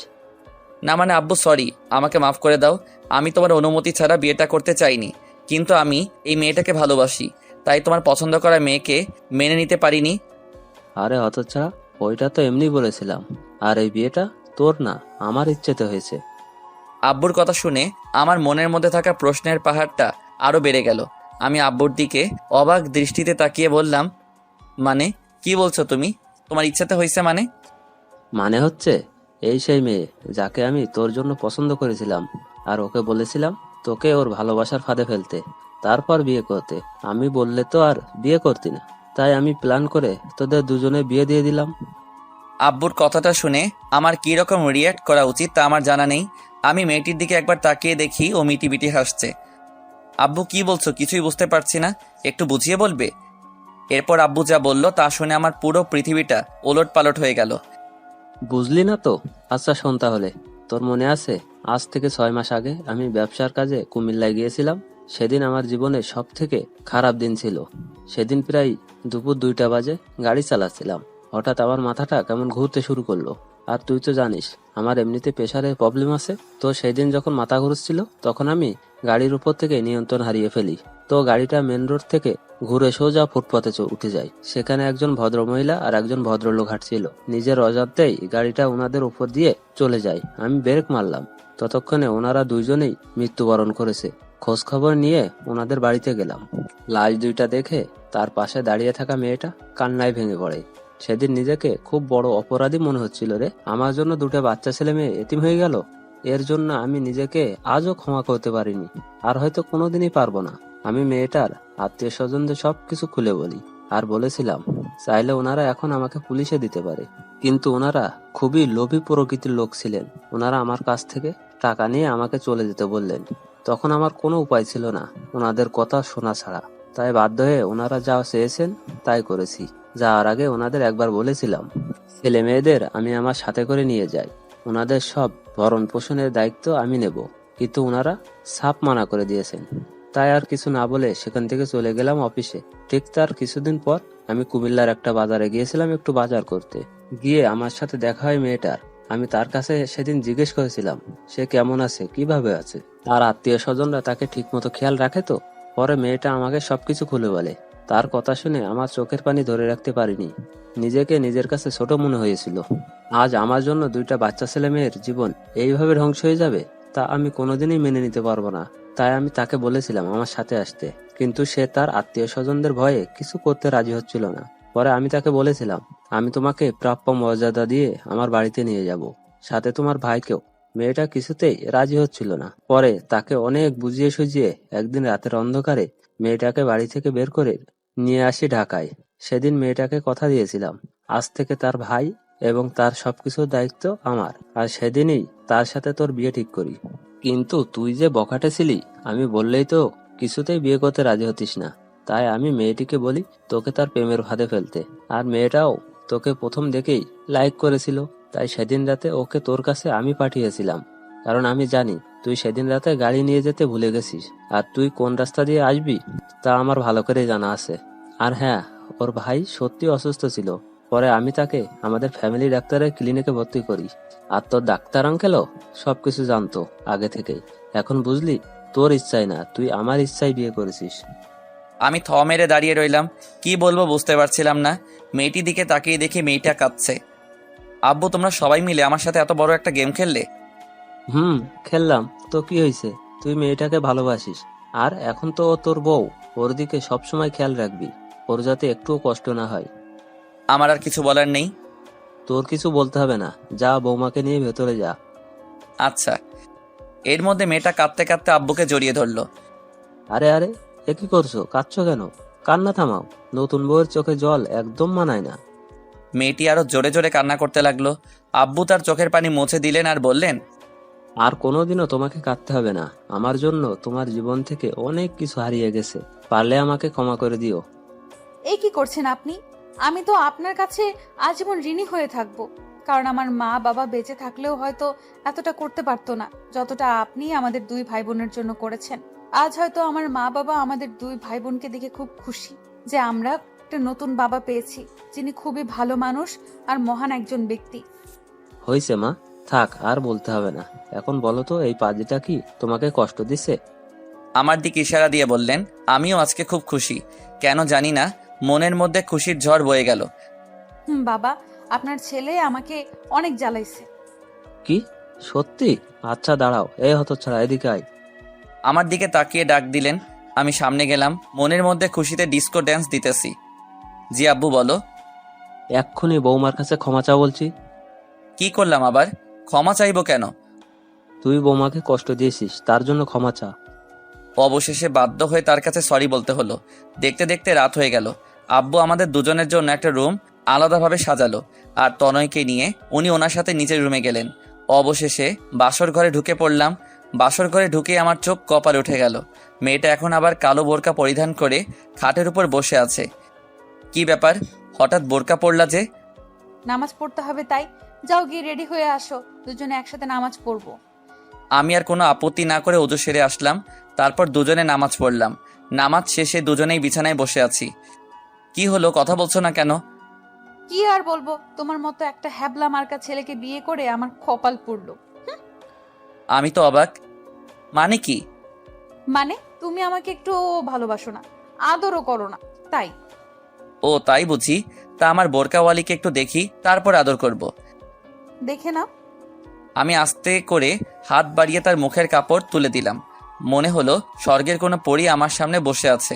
না মানে আব্বু সরি, আমাকে মাফ করে দাও। আমি তোমার অনুমতি ছাড়া বিয়েটা করতে চাইনি, কিন্তু আমি এই মেয়েটাকে ভালোবাসি, তাই তোমার পছন্দ করা মেয়েকে মেনে নিতে পারিনি।
আরে হতচ্ছাড়া, ওইটা তো এমনি বলেছিলাম, আর এই বিয়েটা তোর না আমার ইচ্ছেতে হয়েছে।
আব্বুর কথা শুনে আমার মনের মধ্যে থাকা প্রশ্নের পাহাড়টা আরো বেড়ে গেল। আমি আব্বুর দিকে অবাক দৃষ্টিতে তাকিয়ে বললাম, মানে কি বলছো তুমি? তোমার ইচ্ছাতে হয়েছে মানে?
মানে হচ্ছে এই সেই মেয়ে যাকে আমি তোর জন্য পছন্দ করেছিলাম, আর ওকে বলেছিলাম তোকে ওর ভালোবাসার ফাঁদে ফেলতে, তারপর বিয়ে করতে। আমি বললে তো আর বিয়ে করতি না, তাই আমি প্ল্যান করে তোদের দুজনে বিয়ে দিয়ে দিলাম।
আব্বুর কথাটা শুনে আমার কি রকম রিয়্যাক্ট করা উচিত তা আমার জানা নেই। আমি মেয়েটির দিকে একবার তাকিয়ে দেখি ও মিটিমিটি হাসছে। আব্বু কি বলছো কিছুই বুঝতে পারছি না, একটু বুঝিয়ে বলবে? এরপর আব্বু যা বলল তা শুনে আমার পুরো পৃথিবীটা ওলট পালট হয়ে গেল।
বুঝলি না তো? আচ্ছা শোন তাহলে, তোর মনে আছে আজ থেকে 6 মাস আগে আমি ব্যবসার কাজে কুমিল্লায় গিয়েছিলাম? সেদিন আমার জীবনে সব থেকে খারাপ দিন ছিল। সেদিন প্রায় দুপুর 2টা বাজে গাড়ি চালাচ্ছিলাম, হঠাৎ আমার মাথাটা কেমন ঘুরতে শুরু করলো। আর তুই তো জানিস আমার এমনিতে প্রেশারের প্রবলেম আছে। তো সেদিন যখন মাথা ঘুরছিল তখন আমি গাড়ির উপর থেকে নিয়ন্ত্রণ হারিয়ে ফেলি। তো গাড়িটা মেন রোড থেকে ঘুরে সোজা ফুটপাতে উঠে যায়। সেখানে একজন ভদ্রমহিলা আর একজন ভদ্রলোক হাঁটছিল। নিজের অজান্তেই গাড়িটা ওনাদের উপর দিয়ে চলে যায়। আমি ব্রেক মারলাম, ততক্ষণে ওনারা দুইজনেই মৃত্যুবরণ করেছে। খোঁজ খবর নিয়ে ওনাদের বাড়িতে গেলাম। লাশ দুইটা দেখে তার পাশে দাঁড়িয়ে থাকা মেয়েটা কান্নায় ভেঙে পড়ে। সেদিন নিজেকে খুব বড় অপরাধী মনে হচ্ছিল রে। আমার জন্য 2টা বাচ্চা ছেলে মেয়ে এতিম হয়ে গেল। এর জন্য আমি নিজেকে আজও ক্ষমা করতে পারিনি, আর হয়তো কোনোদিনই পারবো না। আমি মেয়েটার আত্মীয় স্বজনদের সবকিছু খুলে বলি, আর বলেছিলাম চাইলে ওনারা এখন আমাকে পুলিশে দিতে পারে। কিন্তু ওনারা খুবই লোভী প্রকৃতির লোক ছিলেন। ওনারা আমার কাছ থেকে টাকা নিয়ে আমাকে চলে যেতে বললেন। তখন আমার কোনো উপায় ছিল না ওনাদের কথা শোনা ছাড়া। তাই বাধ্য হয়ে ওনারা যা চেয়েছেন তাই করেছি। যাওয়ার আগে ওনাদের একবার বলেছিলাম ছেলে মেয়েদের আমি আমার সাথে করে নিয়ে যাই, ওনাদের সব ভরণ পোষণের দায়িত্ব আমি নেব। কিন্তু ওনারা সাপ মানা করে দিয়েছেন। তাই আর কিছু না বলে সেখান থেকে চলে গেলাম অফিসে। ঠিক তার কিছুদিন পর আমি কুমিল্লার একটা বাজারে গিয়েছিলাম একটু বাজার করতে। গিয়ে আমার সাথে দেখা হয় মেয়েটার। আমি তার কাছে সেদিন জিজ্ঞেস করেছিলাম সে কেমন আছে, কিভাবে আছে। তার আত্মীয় স্বজনরা তাকে ঠিক মতো খেয়াল রাখে তো? পরে মেয়েটা আমাকে সবকিছু খুলে বলে। তার কথা শুনে আমার চোখের পানি ধরে রাখতে পারিনি। নিজেকে নিজের কাছে ছোট মনে হয়েছিল। আজ আমার জন্য 2টা বাচ্চা ছেলে মেয়ের জীবন এইভাবে ধ্বংস হয়ে যাবে, তা আমি কোনোদিনই মেনে নিতে পারবো না। তাই আমি তাকে বলেছিলাম আমার সাথে আসতে, কিন্তু সে তার আত্মীয় স্বজনদের ভয়ে কিছু করতে রাজি হচ্ছিল না। পরে আমি তাকে বলেছিলাম আমি তোমাকে প্রাপ্য মর্যাদা দিয়ে আমার বাড়িতে নিয়ে যাব, সাথে তোমার ভাইকেও। মেয়েটা কিছুতেই রাজি হচ্ছিল না। পরে তাকে অনেক বুঝিয়ে সুঝিয়ে একদিন রাতের অন্ধকারে মেয়েটাকে বাড়ি থেকে বের করে নিয়ে আসি ঢাকায়। সেদিন মেয়েটাকে কথা দিয়েছিলাম আজ থেকে তার ভাই এবং তার সবকিছুর দায়িত্ব আমার, আর সেদিনই তার সাথে তোর বিয়ে ঠিক করি। কিন্তু তুই যে বখাটে ছিলি, আমি বললেই তো কিছুতেই বিয়ে করতে রাজি হতিস না। তাই আমি মেয়েটিকে বলি তোকে তার প্রেমের ফাঁদে ফেলতে। আর মেয়েটাও তোকে প্রথম দেখেই লাইক করেছিল। তাই সেদিন রাতে ওকে তোর কাছে আমি পাঠিয়েছিলাম, কারণ আমি জানি তুই সেদিন রাতে গাড়ি নিয়ে যেতে ভুলে গেছিস। আর তুই কোন রাস্তা দিয়ে আসবি তা আমার ভালো করে জানা আছে। আর হ্যাঁ, ওর ভাই সত্যি অসুস্থ ছিল। পরে আমি তাকে আমাদের ফ্যামিলি ডাক্তারের ক্লিনিকে ভর্তি করি। আর তোর ডাক্তার আঙ্কেলও সবকিছু জানতো আগে থেকেই। এখন বুঝলি তোর ইচ্ছাই না, তুই আমার ইচ্ছায় বিয়ে করেছিস।
আমি থ মেরে দাঁড়িয়ে রইলাম, কি বলবো বুঝতে পারছিলাম না। মেয়েটির দিকে তাকিয়ে দেখি মেয়েটা কাঁদছে। আব্বু, তোমরা সবাই মিলে আমার সাথে এত বড় একটা গেম খেললে?
খেললাম তো কি হয়েছে? তুই মেয়েটাকে ভালোবাসিস, আর এখন তো ও তোর বউ। ওর দিকে সবসময় খেয়াল রাখবি, ওর যাতে একটুও কষ্ট না হয়।
আমার আর কিছু বলার নেই।
তোর কিছু বলতে হবে না, যা বৌমাকে নিয়ে ভেতরে যা।
আচ্ছা। এর মধ্যে মেয়েটা কাঁদতে কাঁদতে আব্বুকে জড়িয়ে ধরলো।
আরে আরে, এ কি করছো? কাঁদছো কেন? কান্না থামাও, নতুন বউয়ের চোখে জল একদম মানায় না।
মেয়েটি আরো জোরে জোরে কান্না করতে লাগলো। আব্বু তার চোখের পানি মুছে দিলেন আর বললেন,
আর কোনোদিনও তোমাকে কাঁদতে হবে না। আমার জন্য তোমার জীবন থেকে অনেক কিছু হারিয়ে গেছে, পারলে আমাকে ক্ষমা করে দিও।
এই কি করছেন আপনি? আমি তো আপনার কাছে আজীবন ঋণী হয়ে থাকবো, কারণ আমার মা বাবা বেঁচে থাকলেও হয়তো এতটা করতে পারতো না যতটা আপনি আমাদের 2 ভাই বোনের জন্য করেছেন। আজ হয়তো আমার মা বাবা আমাদের 2 ভাই বোনকে দেখে খুব খুশি যে আমরা একটা নতুন বাবা পেয়েছি, যিনি খুবই ভালো মানুষ আর মহান একজন ব্যক্তি।
হয়েছে মা, থাক, আর বলতে হবে না। এখন বলো তো, এই পাজিটা কি তোমাকে কষ্ট দিচ্ছে?
আমার দিকে ইশারা দিয়ে বললেন, আমিও আজকে খুব খুশি। কেন জানি না, মনের মধ্যে খুশির ঝড় বয়ে গেল।
বাবা, আপনার ছেলে আমাকে অনেক জ্বালাইছে।
কি সত্যি? আচ্ছা দাঁড়াও, এই হতচ্ছাড়া এদিকে আয়।
আমার দিকে তাকিয়ে ডাক দিলেন। আমি সামনে গেলাম, মনের মধ্যে খুশিতে ডিস্কো ড্যান্স দিতেছি। জি আব্বু, বলো।
এক্ষুনি বৌমার কাছে ক্ষমা চা বলছি।
কি করলাম আবার? ক্ষমা চাইবো কেন?
তুই বৌমাকে কষ্ট দিয়েছিস, তার জন্য ক্ষমা চা।
অবশেষে বাধ্য হয়ে তার কাছে সরি বলতে হলো। দেখতে দেখতে রাত হয়ে গেল। আব্বু আমাদের দুজনের জন্য একটা রুম আলাদাভাবে সাজালো, আর তনয়কে নিয়ে উনি ওনার সাথে নিচের রুমে গেলেন। অবশেষে বাসর ঘরে ঢুকে পড়লাম। বাসর ঘরে ঢুকে আমার চোখ কপালে উঠে গেল। মেয়েটা এখন আবার কালো বোরকা পরিধান করে খাটের উপর বসে আছে। কি ব্যাপার, হঠাৎ বোরকা পড়লা যে?
নামাজ পড়তে হবে তাই। যাও গিয়ে রেডি হয়ে আসো, দুজনে একসাথে নামাজ পড়বো।
আমি আর কোনো আপত্তি না করে ওযু সেরে আসলাম। তারপর দুজনে নামাজ পড়লাম। নামাজ শেষে দুজনেই বিছানায় বসে আছি। কি হলো, কথা বলছো না কেন?
কি আর বলবো, তোমার মতো একটা হ্যাবলা মার্কা ছেলেকে বিয়ে করে আমার কপাল পুড়লো।
আমি তো অবাক। মানে কি?
মানে তুমি আমাকে একটু ভালোবাসো না, আদরও করো না, তাই।
ও তাই বুঝি। তা আমার বোরকাওয়ালিকে একটু দেখি, তারপর আদর করব।
দেখে নাও।
আমি আস্তে করে হাত বাড়িয়ে তার মুখের কাপড় তুলে দিলাম। মনে হলো স্বর্গের কোনো পরী আমার সামনে বসে আছে।